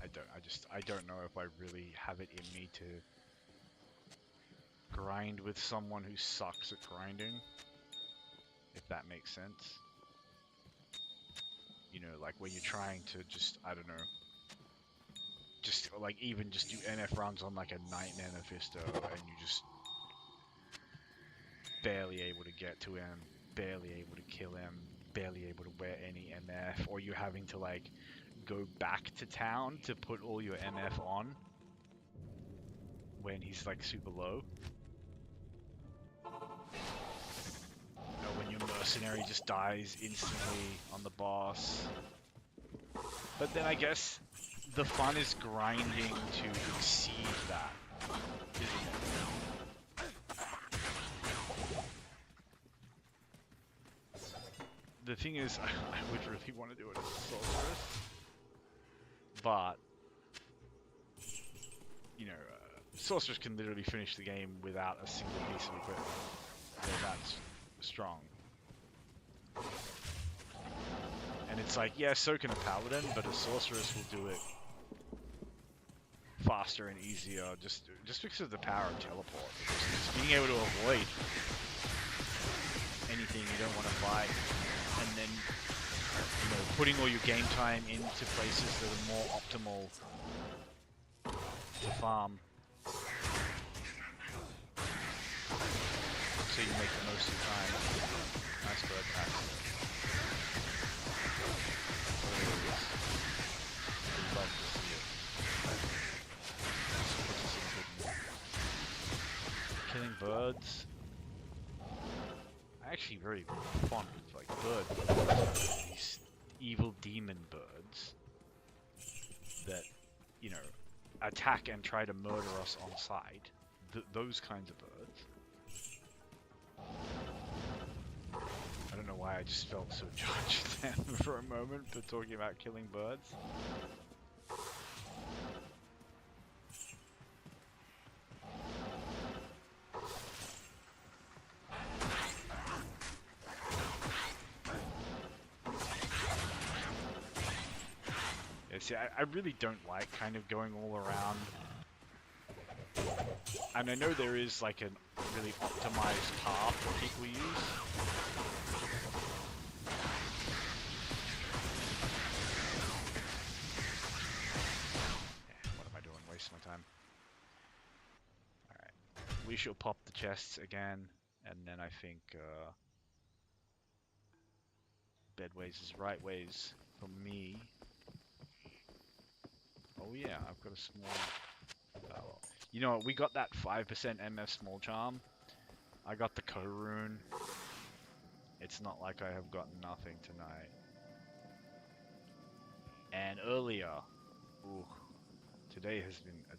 I don't know if I really have it in me to grind with someone who sucks at grinding, if that makes sense. You know, like when you're trying to just, I don't know, just like even just do NF runs on like a Nightmare Mephisto and you just barely able to get to him, barely able to kill him, barely able to wear any MF, or you're having to like go back to town to put all your MF on when he's like super low. You know, when your mercenary just dies instantly on the boss. But then I guess the fun is grinding to exceed that, isn't it? The thing is, I would really want to do it as a sorceress, but you know, sorceress can literally finish the game without a single piece of equipment. So that's strong. And it's like, yeah, so can a paladin, but a sorceress will do it faster and easier, just because of the power of teleport. Just being able to avoid anything you don't want to fight, and then, you know, putting all your game time into places that are more optimal to farm, so you make the most of your time. Nice bird pack. I'd love to see it. Killing birds. I'm actually very fond of like birds. These evil demon birds that, you know, attack and try to murder us on sight. Those kinds of birds. I don't know why I just felt so judged then for a moment for talking about killing birds. Yeah, see, I really don't like kind of going all around. And I know there is like a really optimized path that people use. Yeah, what am I doing? Wasting my time. Alright. We shall pop the chests again, and then I think bedways is right ways for me. Oh yeah, I've got a small... Oh, well. You know what, we got that 5% MF small charm. I got the Co-Rune. It's not like I have gotten nothing tonight. And earlier, ooh, today has been a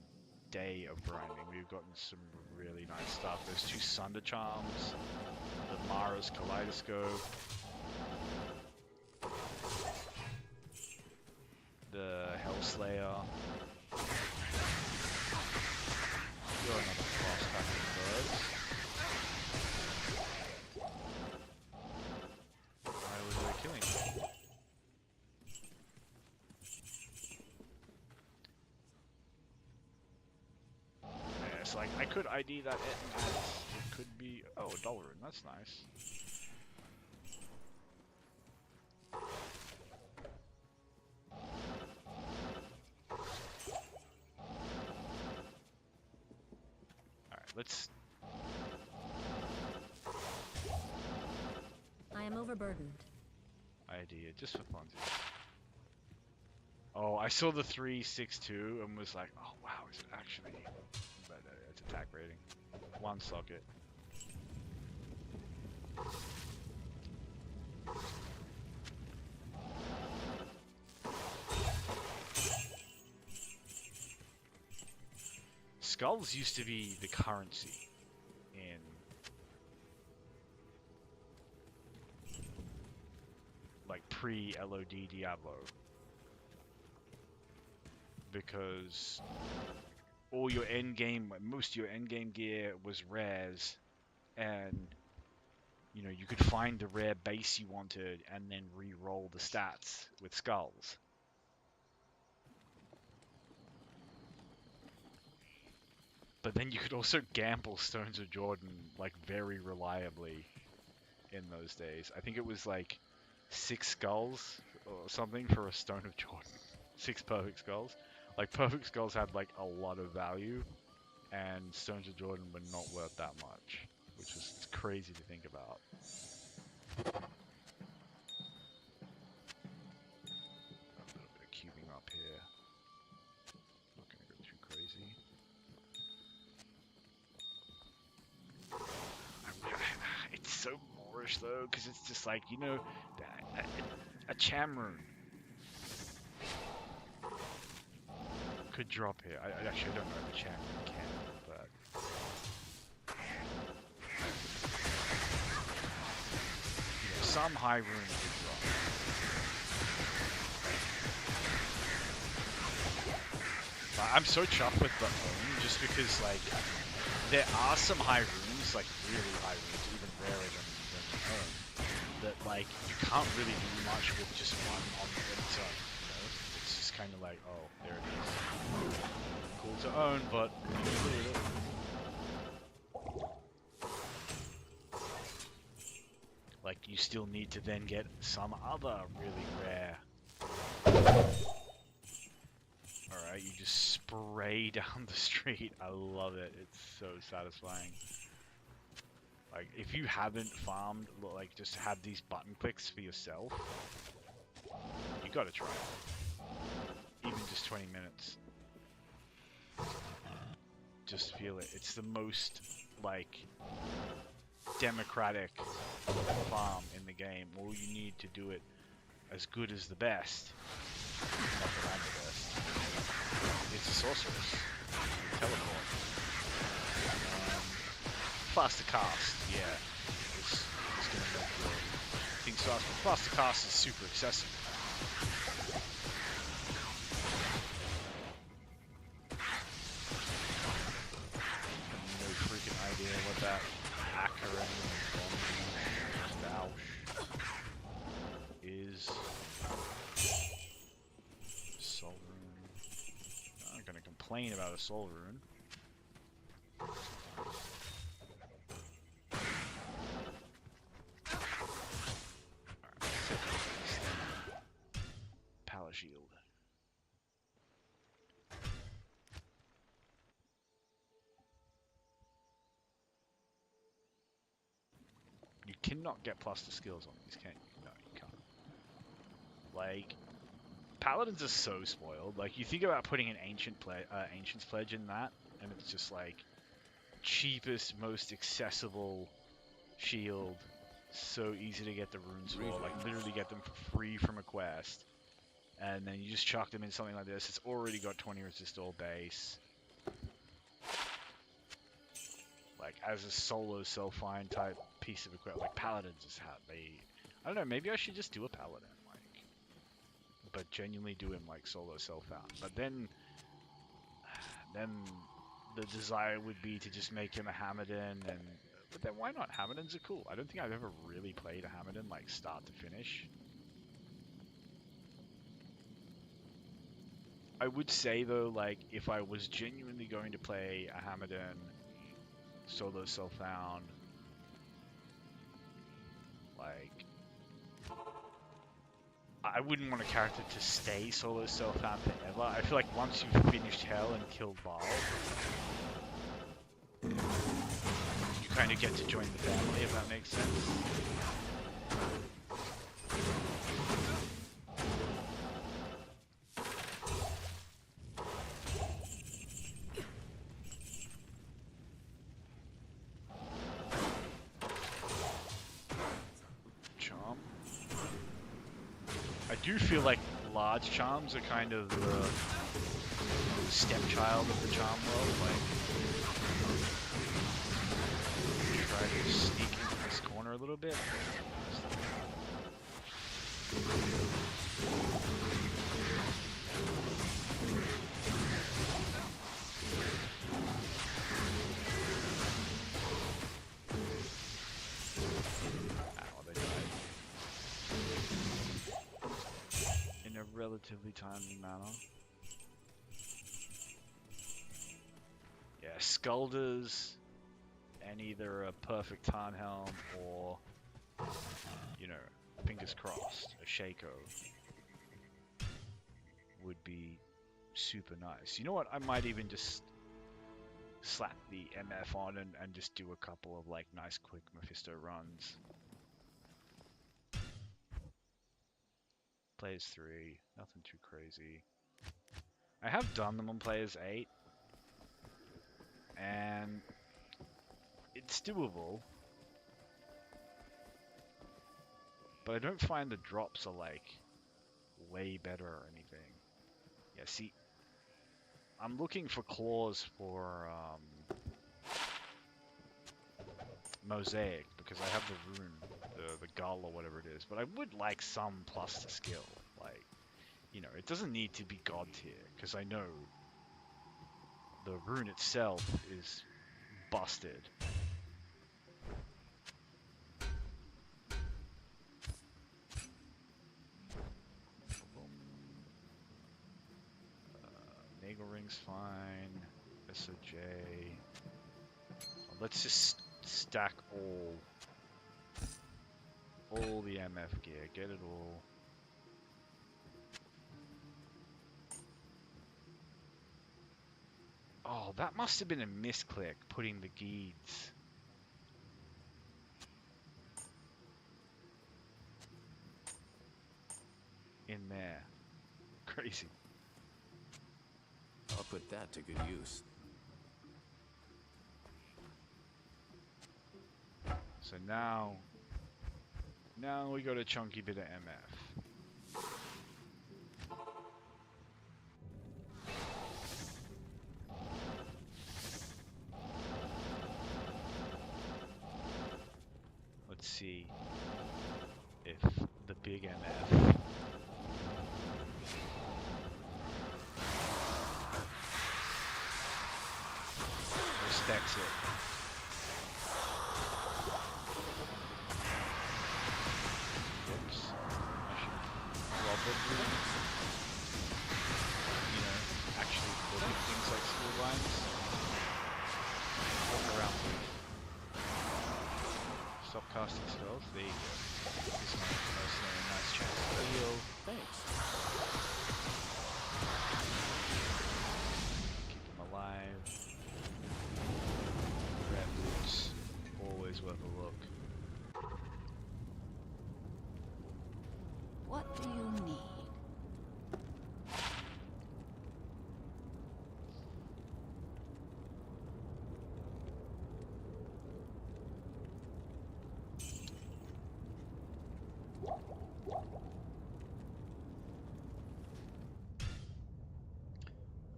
day of grinding. We've gotten some really nice stuff. Those 2 Sunder Charms, the Mara's Kaleidoscope, the Hellslayer. You're another cross packing bird. Why was I killing you? Yeah, it's like I could ID that it could be $1, that's nice. Let's... I am overburdened. idea, just for fun. Oh, I saw the 362 and was like, oh wow, is it actually... But it's attack rating. 1 socket. Skulls used to be the currency in like pre-LOD Diablo. Because all your endgame, most of your endgame gear was rares, and you know, you could find the rare base you wanted and then re-roll the stats with skulls. But then you could also gamble Stones of Jordan like very reliably in those days. I think it was like 6 skulls or something for a Stone of Jordan. 6 perfect skulls. Like perfect skulls had like a lot of value, and Stones of Jordan were not worth that much, which is crazy to think about. A little bit of cubing up here. Not gonna go too crazy. It's so Moorish though, because it's just like, you know, a cham rune could drop here. I actually don't know if a cham rune can, but you know, some high rune could drop. But I'm so chuffed with the own, just because like there are some high runes, like really high runes, even rarer than the own, that like you can't really do much with just one on its own. You know? It's just kind of like, oh, there it is. Cool to own, but you need it. Like you still need to then get some other really rare. Alright, you just spray down the street. I love it. It's so satisfying. Like, if you haven't farmed, like, just have these button clicks for yourself, you gotta try it. Even just 20 minutes. Just feel it. It's the most, like, democratic farm in the game. All you need to do it as good as the best. Not that I'm the best. It's a sorceress. Teleport. Faster cast, yeah. It's gonna make your things fast, but faster cast is super accessible. No freaking idea what that Acarin is. Soul rune. I'm not gonna complain about a soul rune. Power shield. You cannot get plus the skills on these, can you? No, you can't. Like, paladins are so spoiled. Like, you think about putting an ancient's pledge in that, and it's just like cheapest, most accessible shield. So easy to get the runes for. Like, literally get them for free from a quest. And then you just chuck them in something like this. It's already got 20 resist all base. Like, as a solo self-find type piece of equipment. Like, paladins is how they... I don't know, maybe I should just do a paladin. Like, but genuinely do him, like, solo self-found. But then the desire would be to just make him a Hamadan, and... But then why not? Hamadans are cool. I don't think I've ever really played a Hamadan, like, start to finish. I would say, though, like, if I was genuinely going to play a Hamadan solo self-found, like, I wouldn't want a character to stay solo self-found forever. I feel like once you've finished Hell and killed Baal, you kind of get to join the family, if that makes sense. Charm. I do feel like large charms are kind of the stepchild of the charm world. Like, try to sneak into this corner a little bit. They died. In a relatively timely manner. Yeah, Skulders and either a perfect Tarnhelm or, you know, fingers crossed, a Shaco would be super nice. You know what? I might even just slap the MF on and just do a couple of like nice quick Mephisto runs. Players 3, nothing too crazy. I have done them on Players 8, and it's doable, but I don't find the drops are like way better or anything. Yeah, see, I'm looking for claws for Mosaic because I have the rune, the gull or whatever it is, but I would like some plus to skill. Like, you know, it doesn't need to be god tier because I know the rune itself is busted. Nagel ring's fine. SOJ. Let's just stack all the MF gear. Get it all. Oh, that must have been a misclick, putting the Geeds in there. Crazy. I'll put that to good use. So now we got a chunky bit of MF. Let's see if the big MF respects it. Whoops. I should probably, you know, actually look at things like school lines. Walk around. Stop casting spells. There you go. Gives my mercenary a nice chance to heal. Thanks. Keep him alive. Red boots. Always worth a look. What do you need?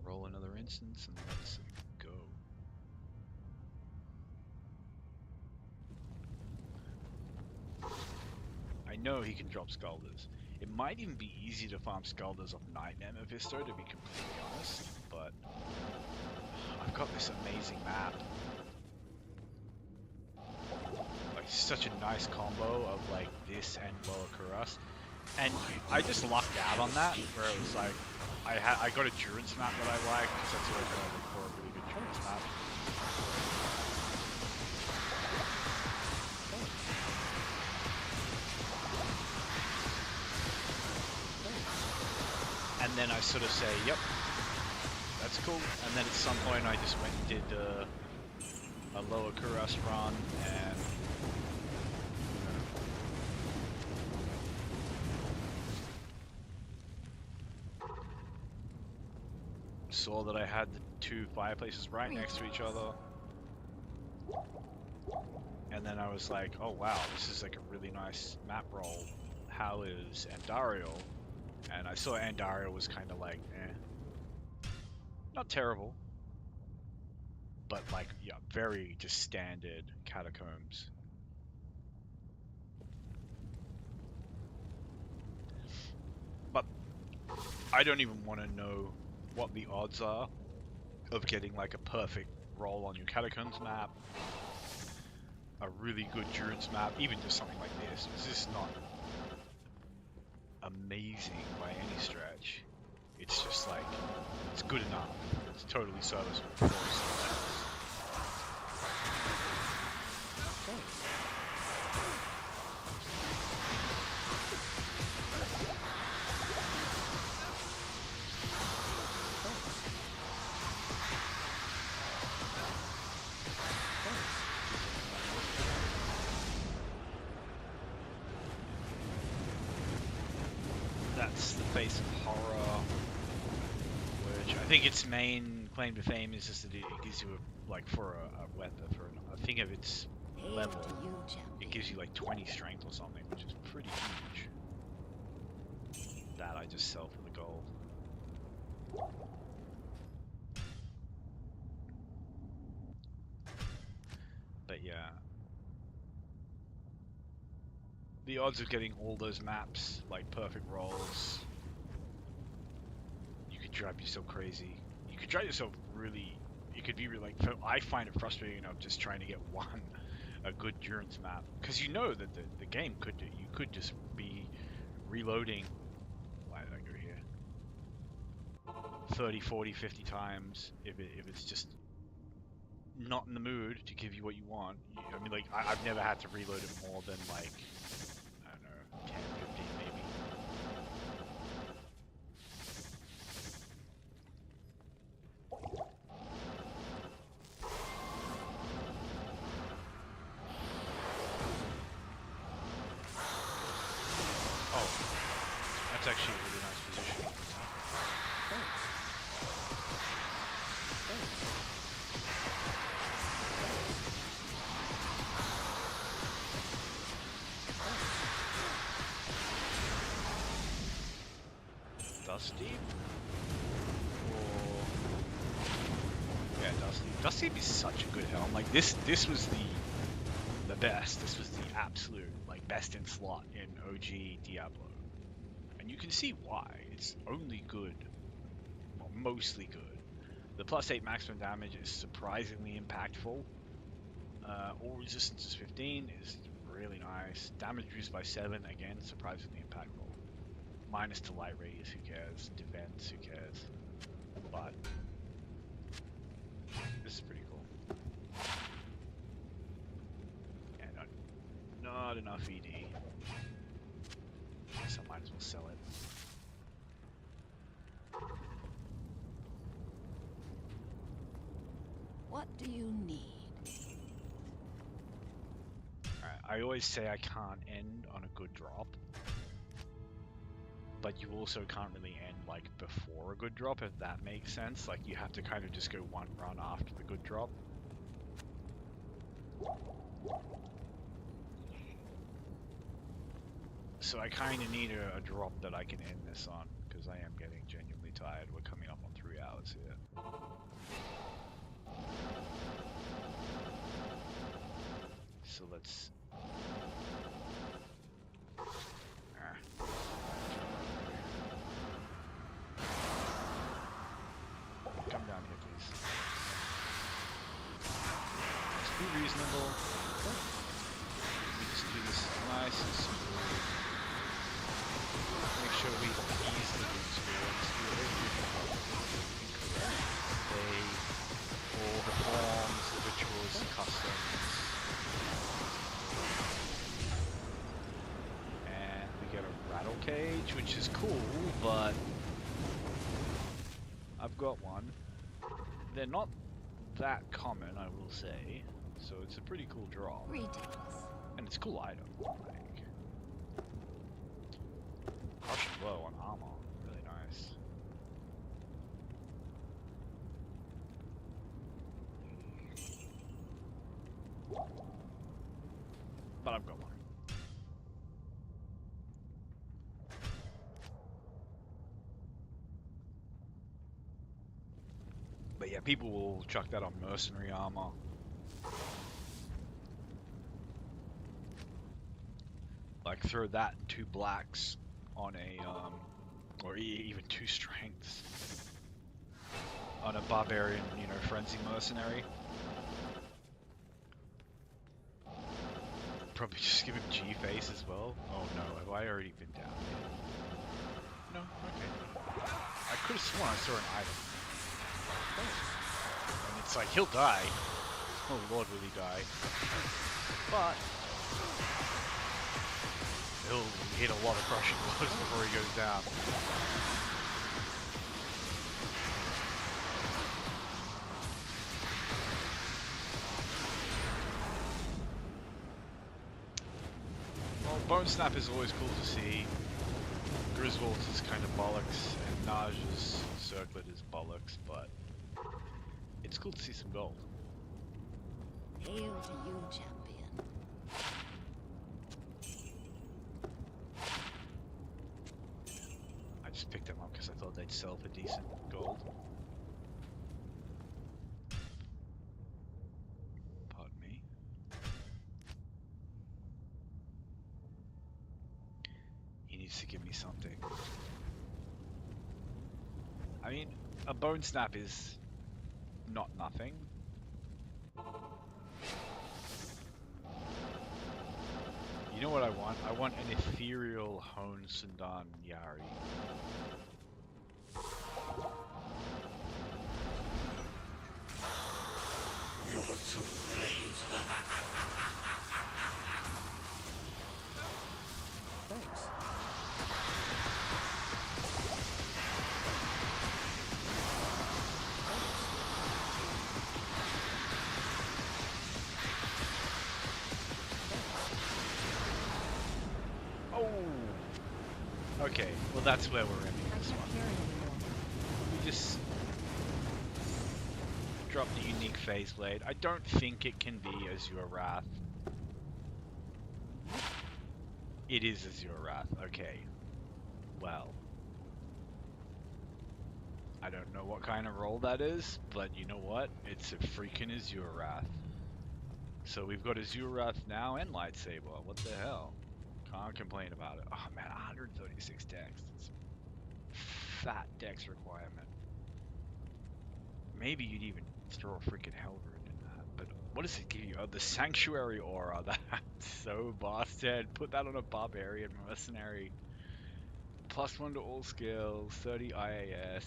Roll another instance and let's go. I know he can drop Skulders. It might even be easy to farm Skulders off Nightmare Mephisto, to be completely honest, but I've got this amazing map. Like, such a nice combo of like this and Lower Kurast. And I just lucked out on that, where it was like, I got a Durance map that I like, because that's what I look for, a really good Durance map. And then I sort of say, yep, that's cool. And then at some point I just went and did a Lower Kurast run, and saw that I had the two fireplaces right next to each other. And then I was like, oh wow, this is like a really nice map roll. How is Andariel? And I saw Andariel was kind of like, eh. Not terrible. But like, yeah, very just standard catacombs. I don't even want to know what the odds are of getting like a perfect roll on your Catacombs map, a really good Durance map, even just something like this. It's just not amazing by any stretch. It's just like, it's good enough. It's totally serviceable for something else. Thanks. That's the face of horror, which I think its main claim to fame is just that it gives you a, like for a weapon, for I think of its Hail level, to you, it champion. gives you like 20 strength or something, which is pretty huge. That I just sell for the gold. But yeah, the odds of getting all those maps, like perfect rolls, you could drive yourself crazy. You could drive yourself really, it could be really, like, I find it frustrating enough just trying to get a good Durance map. Because you know that the game you could just be reloading, why did I go here? 30, 40, 50 times if it's just not in the mood to give you what you want. I mean, like, I've never had to reload it more than, like, I don't know, 10, 15 maybe. Oh, that's actually a really nice position. Thanks. Thanks. Dusty? Or... yeah, Dusty. Dusty is such a good helm. Like, this was the best. This was the absolute, like, best in slot in OG Diablo. And you can see why. It's only good. Well, mostly good. The +8 maximum damage is surprisingly impactful. All resistance is 15 is really nice. Damage reduced by 7, again, surprisingly impactful. Minus to light radius, who cares? Defense, who cares? But this is pretty cool. Yeah, not enough ED. So I might as well sell it. What do you need? Alright, I always say I can't end on a good drop. But you also can't really end, like, before a good drop, if that makes sense. Like, you have to kind of just go one run after the good drop. So I kind of need a drop that I can end this on, because I am getting genuinely tired. We're coming up on 3 hours here. So let's... come down here, please. Let's be reasonable. We just do this nice and smooth. Make sure we ease the roots for they all the forms, the rituals, the customs. And we get a rattle cage, which is cool, but I've got one. They're not that common, I will say. So it's a pretty cool draw. Greetings. And it's a cool item. Like, crushing blow on armor. Really nice. But I've got one. But yeah, people will chuck that on mercenary armor. Like, throw that and 2 blacks on a Or even 2 strengths. On a barbarian, you know, frenzy mercenary. Probably just give him G-face as well. Oh no, have I already been down here? No? Okay. I could have sworn I saw an item. And it's like, he'll die. Oh lord, will he die? But he'll hit a lot of crushing blows before he goes down. Well, Bone Snap is always cool to see. Griswold's is kind of bollocks, and Naj's Circlet is bollocks, but it's cool to see some gold. Hail to you, champion. I just picked them up because I thought they'd sell for decent gold. Pardon me. He needs to give me something. I mean, a Bone Snap is not nothing. You know what I want? I want an ethereal Hone Sundan Yari. Thanks. Oh! Okay, well that's where we're ending I this can't one. carry anymore. We just drop the unique phase blade. I don't think it can be Azure Wrath. It is Azure Wrath. Okay. Well. I don't know what kind of roll that is, but you know what? It's a freaking Azure Wrath. So we've got Azure Wrath now and Lightsaber. What the hell? Can't complain about it. Oh man, 136 dex. It's a fat dex requirement. Maybe you'd even throw a freaking Hellrune in that. But what does it give you? Oh, the Sanctuary Aura. That's so bastard. Put that on a Barbarian Mercenary. +1 to all skills, 30 IAS,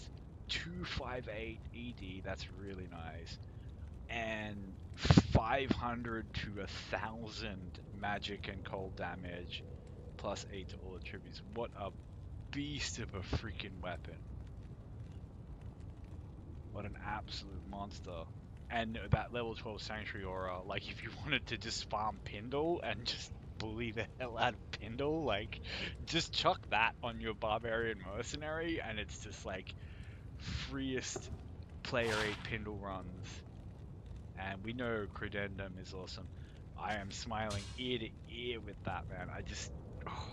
258 ED. That's really nice. And 500 to 1,000 magic and cold damage, +8 to all attributes. What a beast of a freaking weapon. What an absolute monster. And that level 12 Sanctuary Aura, like if you wanted to just farm Pindle and just bully the hell out of Pindle, like just chuck that on your Barbarian Mercenary and it's just like freest player 8 Pindle runs. And we know Credendum is awesome. I am smiling ear to ear with that, man. I just, oh,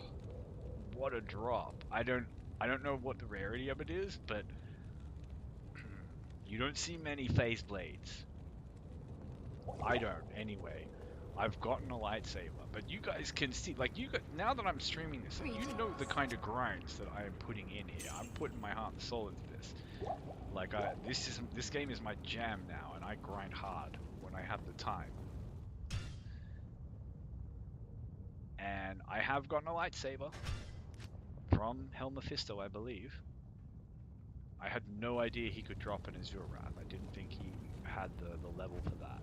what a drop. I don't know what the rarity of it is, but you don't see many phase blades. I don't, anyway. I've gotten a lightsaber, but you guys can see, like, now that I'm streaming this, like, you know the kind of grinds that I am putting in here. I'm putting my heart and soul into this. Like, this game is my jam now, and I grind hard when I have the time. And I have gotten a lightsaber from Hel Mephisto, I believe. I had no idea he could drop an Azure Wrath. I didn't think he had the level for that.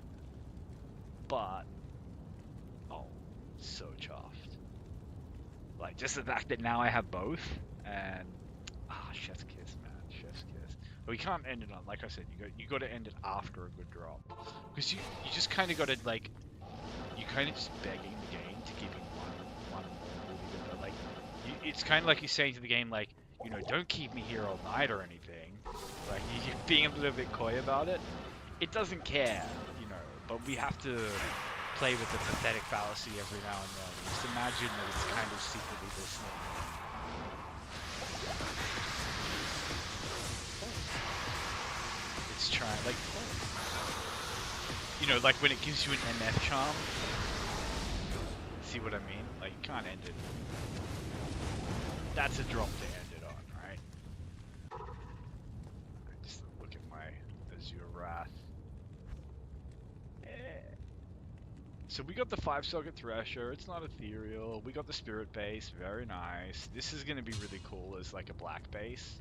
But, oh, so chuffed. Like, just the fact that now I have both, and, chef's kiss, man, chef's kiss. But we can't end it on, like I said, you got to end it after a good drop. Because you just kind of got to, like, you kind of just begging the game to give you one more really good, like, it's kind of like you're saying to the game, like, you know, don't keep me here all night or anything. Like, you're being a little bit coy about it. It doesn't care, you know, but we have to play with the pathetic fallacy every now and then. Just imagine that it's kind of secretly listening. It's trying, like, you know, like when it gives you an MF charm. See what I mean? Like, you can't end it. That's a drop to end it on, right? Wrath. So we got the 5-socket Thresher, it's not ethereal. We got the Spirit Base, very nice. This is going to be really cool as like a black base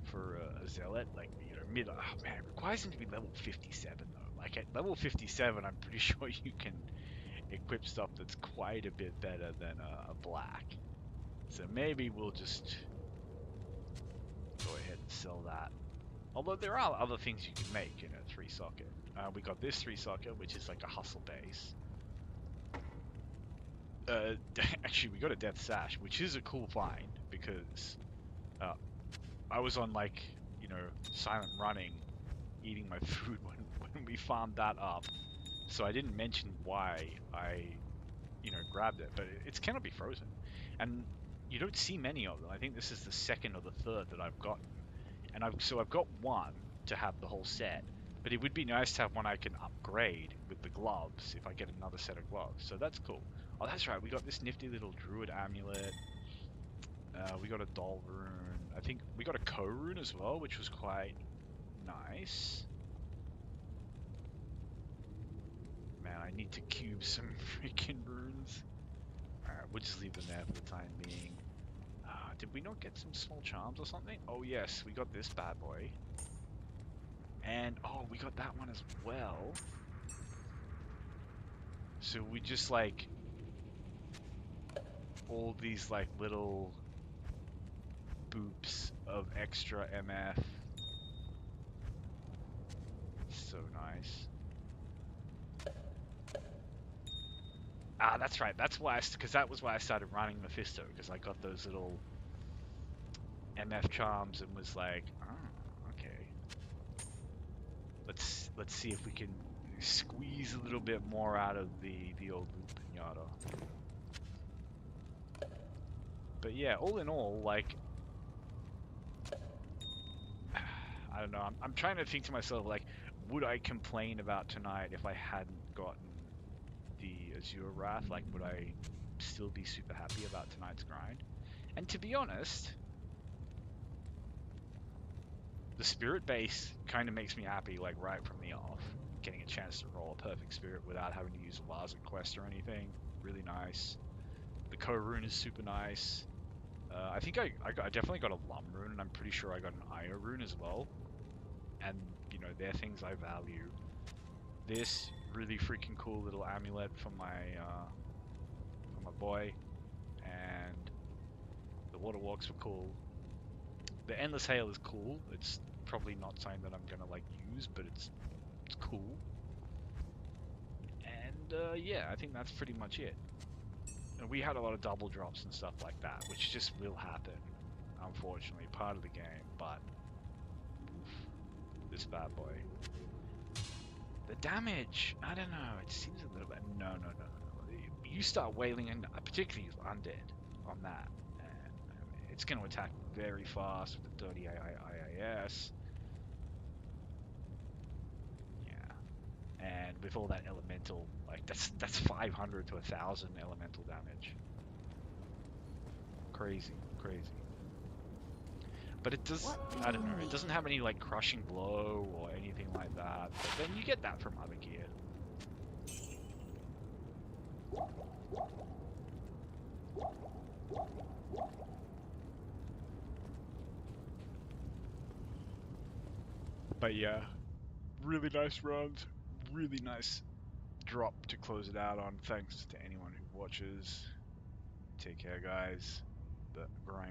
for a Zealot. Like, you know, oh man, it requires him to be level 57 though. Like at level 57, I'm pretty sure you can equip stuff that's quite a bit better than a black. So maybe we'll just go ahead and sell that. Although there are other things you can make in a 3-socket. We got this 3-socket, which is like a hustle base. Actually, we got a Death Sash, which is a cool find because I was on like, you know, silent running, eating my food when we farmed that up. So I didn't mention why I, you know, grabbed it, but it's cannot be frozen. And you don't see many of them. I think this is the second or the third that I've gotten. And I've got one to have the whole set, but it would be nice to have one I can upgrade with the gloves if I get another set of gloves. So that's cool. Oh, that's right. We got this nifty little druid amulet. We got a doll rune. I think we got a co rune as well, which was quite nice. Man, I need to cube some freaking runes. Alright, we'll just leave them there for the time being. Did we not get some small charms or something? Oh yes, we got this bad boy. And, oh, we got that one as well. So we just like all these like little boops of extra MF. So nice. Ah, that's right. That's why because that was why I started running Mephisto, because I got those little MF charms and was like, oh, okay. Let's see if we can squeeze a little bit more out of the old loot pinata. But yeah, all in all, like, I don't know. I'm trying to think to myself, like, would I complain about tonight if I hadn't gotten the Azure Wrath? Like, would I still be super happy about tonight's grind? And to be honest, the Spirit Base kind of makes me happy, like, right from the off. Getting a chance to roll a perfect Spirit without having to use a Larsen quest or anything. Really nice. The Co-Rune is super nice. I think I definitely got a Lum Rune, and I'm pretty sure I got an Io Rune as well. And, you know, they're things I value. This really freaking cool little amulet for my boy. And the Water Walks were cool. The Endless Hail is cool. It's probably not something that I'm gonna like use, but it's cool. And yeah, I think that's pretty much it. And we had a lot of double drops and stuff like that, which just will happen, unfortunately, part of the game. But oof, this bad boy, the damage, I don't know. It seems a little bit. No. You start wailing, and particularly undead on that. It's going to attack very fast with the dirty IIS. Yeah. And with all that elemental, like that's 500 to 1,000 elemental damage. Crazy. But it does, I don't know, it doesn't have any like crushing blow or anything like that. But then you get that from other gear. But yeah, really nice runs, really nice drop to close it out on. Thanks to anyone who watches. Take care, guys. The grind.